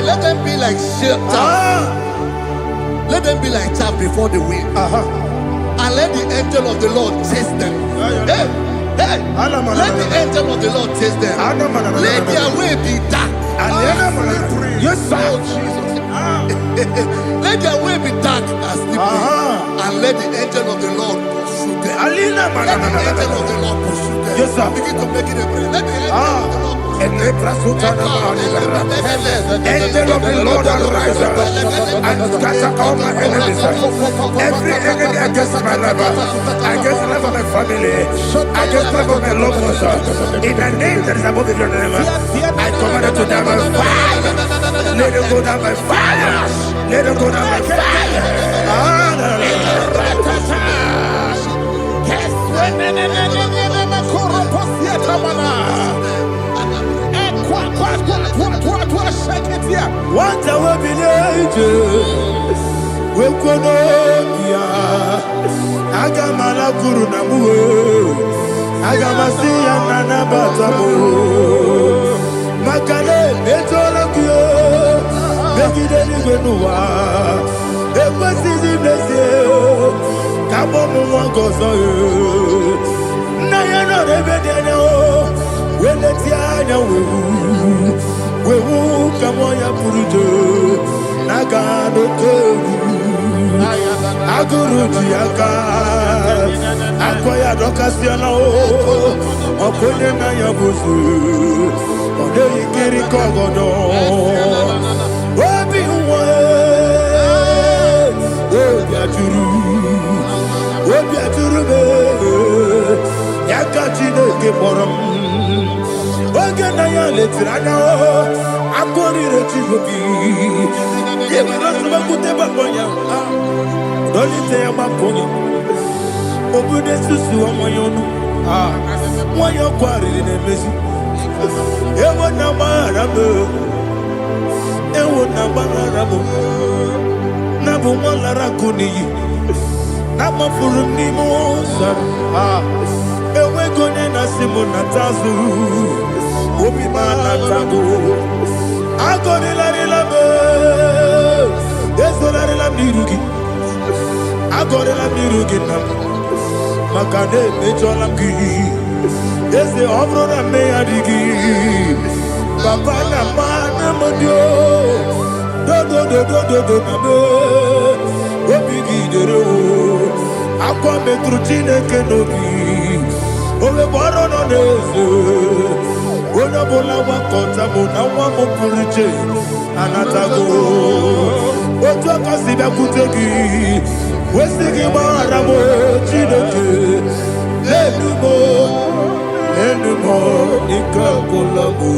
Let them be like chaff. Let them be like chaff before the wind. And let the angel of the Lord chase them. Let the angel of the Lord chase them. Let their way be dark. Let their way be dark and slippery. And let the angel of the Lord pursue them. Let the angel of the Lord pursue them. Begin to make it a prayer. Let the angel of the Lord pursue them. Angel of the Lord arise and scatter all my enemies. Every enemy against my life, against the life of my family, against the life of my loved ones, in the name that is above your name, I command it to die by fire. Let it go down by fire. Let it go down by fire. What I will be we kono ya agamala guru namu agamasi ya nana batamu makale betola kyo begide ni gbenuwa ekwesi di blese kabo mu won gozo na ya no rebede na o weleti anya wewu kamo ya purujo naga no kewu aguru jiaka akoya dokasiana o okone na yabuzu ode ikiri kogodo obi uwe obi aturu be yakachine ke borom oge na ya letirana o akori rechigobi yebara suba kuteba bonya Dolite ya makonyo obude susu omoyonu moyo kwari nemezi ewo na marabo na bu molara kuni na mafuru ni mosa ewe gone na simu na tazu obi mana tago agone la relabe ezo la relabe nirugi agora la mirugina makane mejola ki ese obro na me adigi papa na mana modio do na be obigi dero akwa metrutine kenobi ole boro no neze ona bola wa kota bona wa mo puriche anatago ojo kasibe kutegi wesigi maramo chinoke lenumo ikakolamu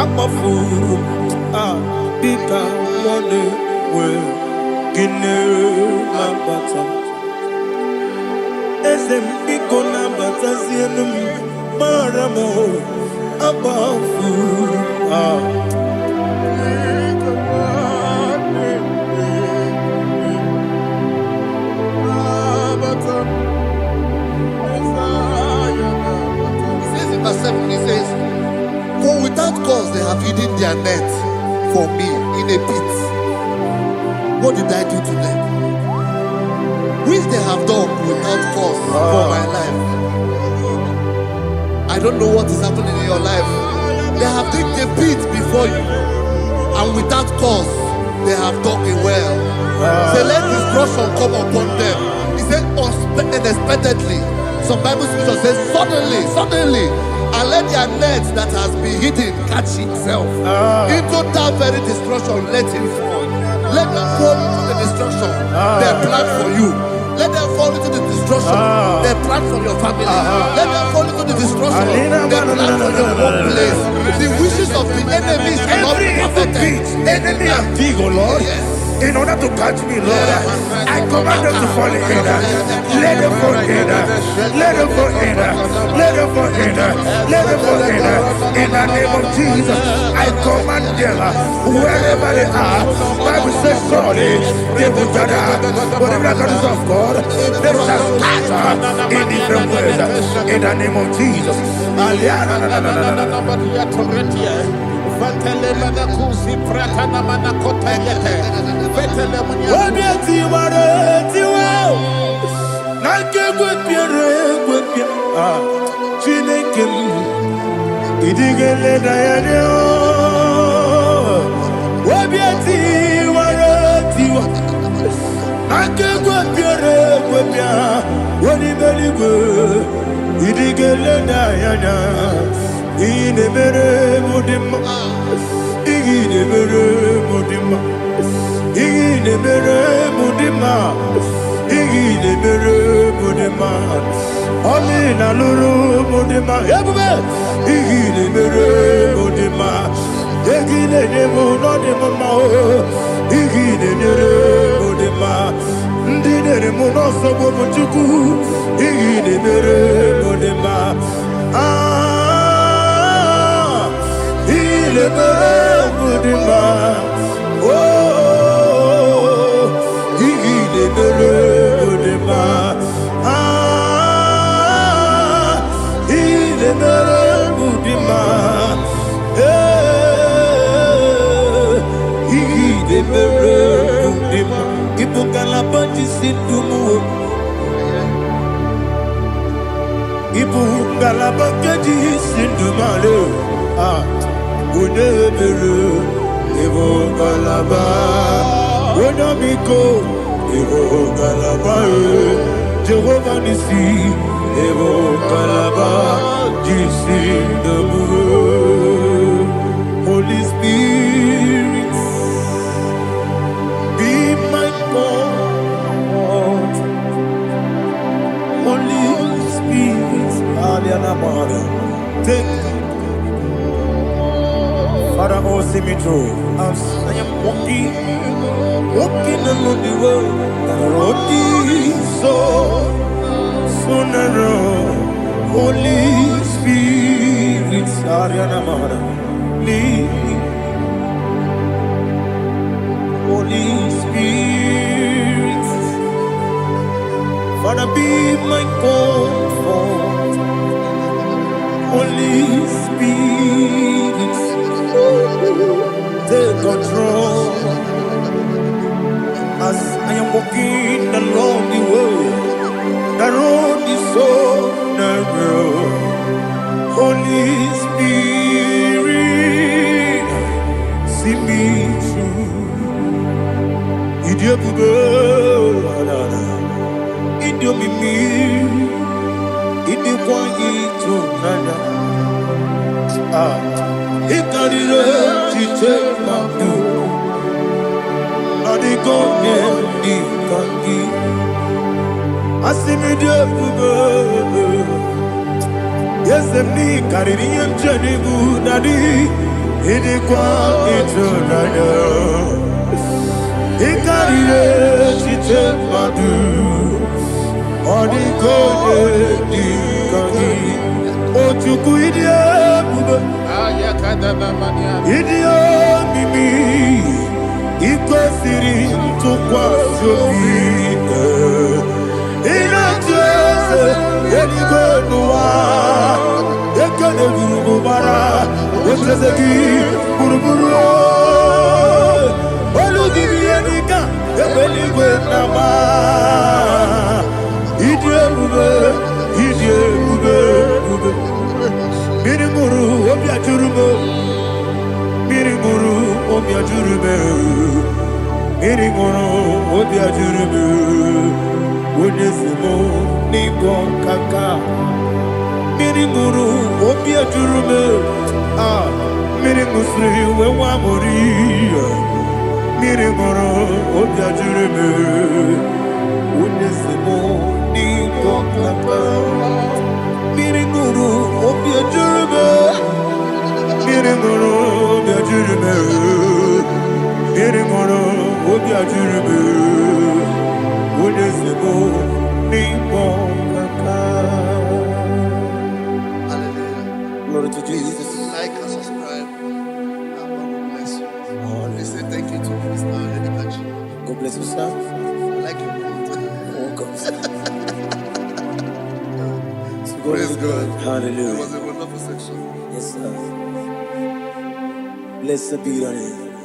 amafuru bika mone we kine mabata esembiko nabata sienum maramo amafuru He says, for without cause they have hidden their net for me in a pit. What did I do to them? Which they have done without cause for my life. I don't know what is happening in your life. They have digged a pit before you, and without cause they have dug a well. Say, let destruction come upon them. He said, unexpectedly. Some Bible scripture says, suddenly. And let their net that has been hidden catch itself. Into that very destruction, let it fall. Let them fall into the destruction they plan for you. Let them fall into the destruction they plan for your family. Let them fall into the destruction they plan for your workplace. The wishes of the enemies are not perfected. Enemy and big, oh Lord. Yes. In order to catch me, Lord, I command them to fall in. Let them fall in. Let them fall in. Let them fall in. Let them fall in. In the name of Jesus, I command them wherever they are. Bible says, surely they will gather. Whatever that is of God, they shall scatter in different ways. In the name of Jesus. In mudima. Igi de bere mudima. Igi de bere mudima. Igi de bere mudima. Ami na luru mudima. Ebube. Igi de bere mudima. Igi de nemo no de mama o. Igi de bere mudima. Ndi de mo no so bo chuku. Igi de bere mudima. Il est mudima. Oh, il est mudima. Il est mudima. Il est mudima. Ipo kalabati sindumu. Ipo kalabati sindumalo. Udebere, Evo Galaba, Wonamiko, Evo Galaba, Jehovah Nissi, Evo Galaba, Jisi Nabu, Holy Spirit, be my God, Holy Spirit, Aliana Mara, take Father, oh, see me through. I am walking along the road. The road is so narrow. Holy Spirit, Ariana Mara, lead me. Holy Spirit, Father, be my comfort. Holy Spirit, take control as I am walking along the way. The road is so narrow. Holy Spirit, see me through. Idiopube, Idiomimi, Idiokwanyitu nana. Ikarire chiche mabu, adigonye ikangi. Asimide bube, yesemi kariri enjeni budadi. Idikwa itunanya. Ikarire chiche mabu, adigonye ikangi. Ochuku idie bube. Idio mimi iko siri tukwa sobi ina jese eligwe nuwa ekane gurugu bara wetezeki buruburu olugi bienika ebeligwe nama idie bube Mirimuru obi ajurume, Mirimuru obi ajurume, Mirimuru obi ajurume, Onesimo nigo kaka, Mirimuru obi ajurume, Mirimusri wewa mori, Mirimuru obi ajurume, Onesimo nigo kaka. Miringuru obi ajurube, Miringuru obi ajurube, Miringuru obi ajurube, Onesimo nigo kaka. Hallelujah. Glory to Jesus. Like and subscribe. God bless you. They say thank you to Mr. Lady. God bless you, sir. I like your Welcome. Praise God. Hallelujah. It was a wonderful section. Yes, sir. Blessed be your name.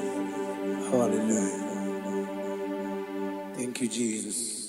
Hallelujah. Thank you, Jesus.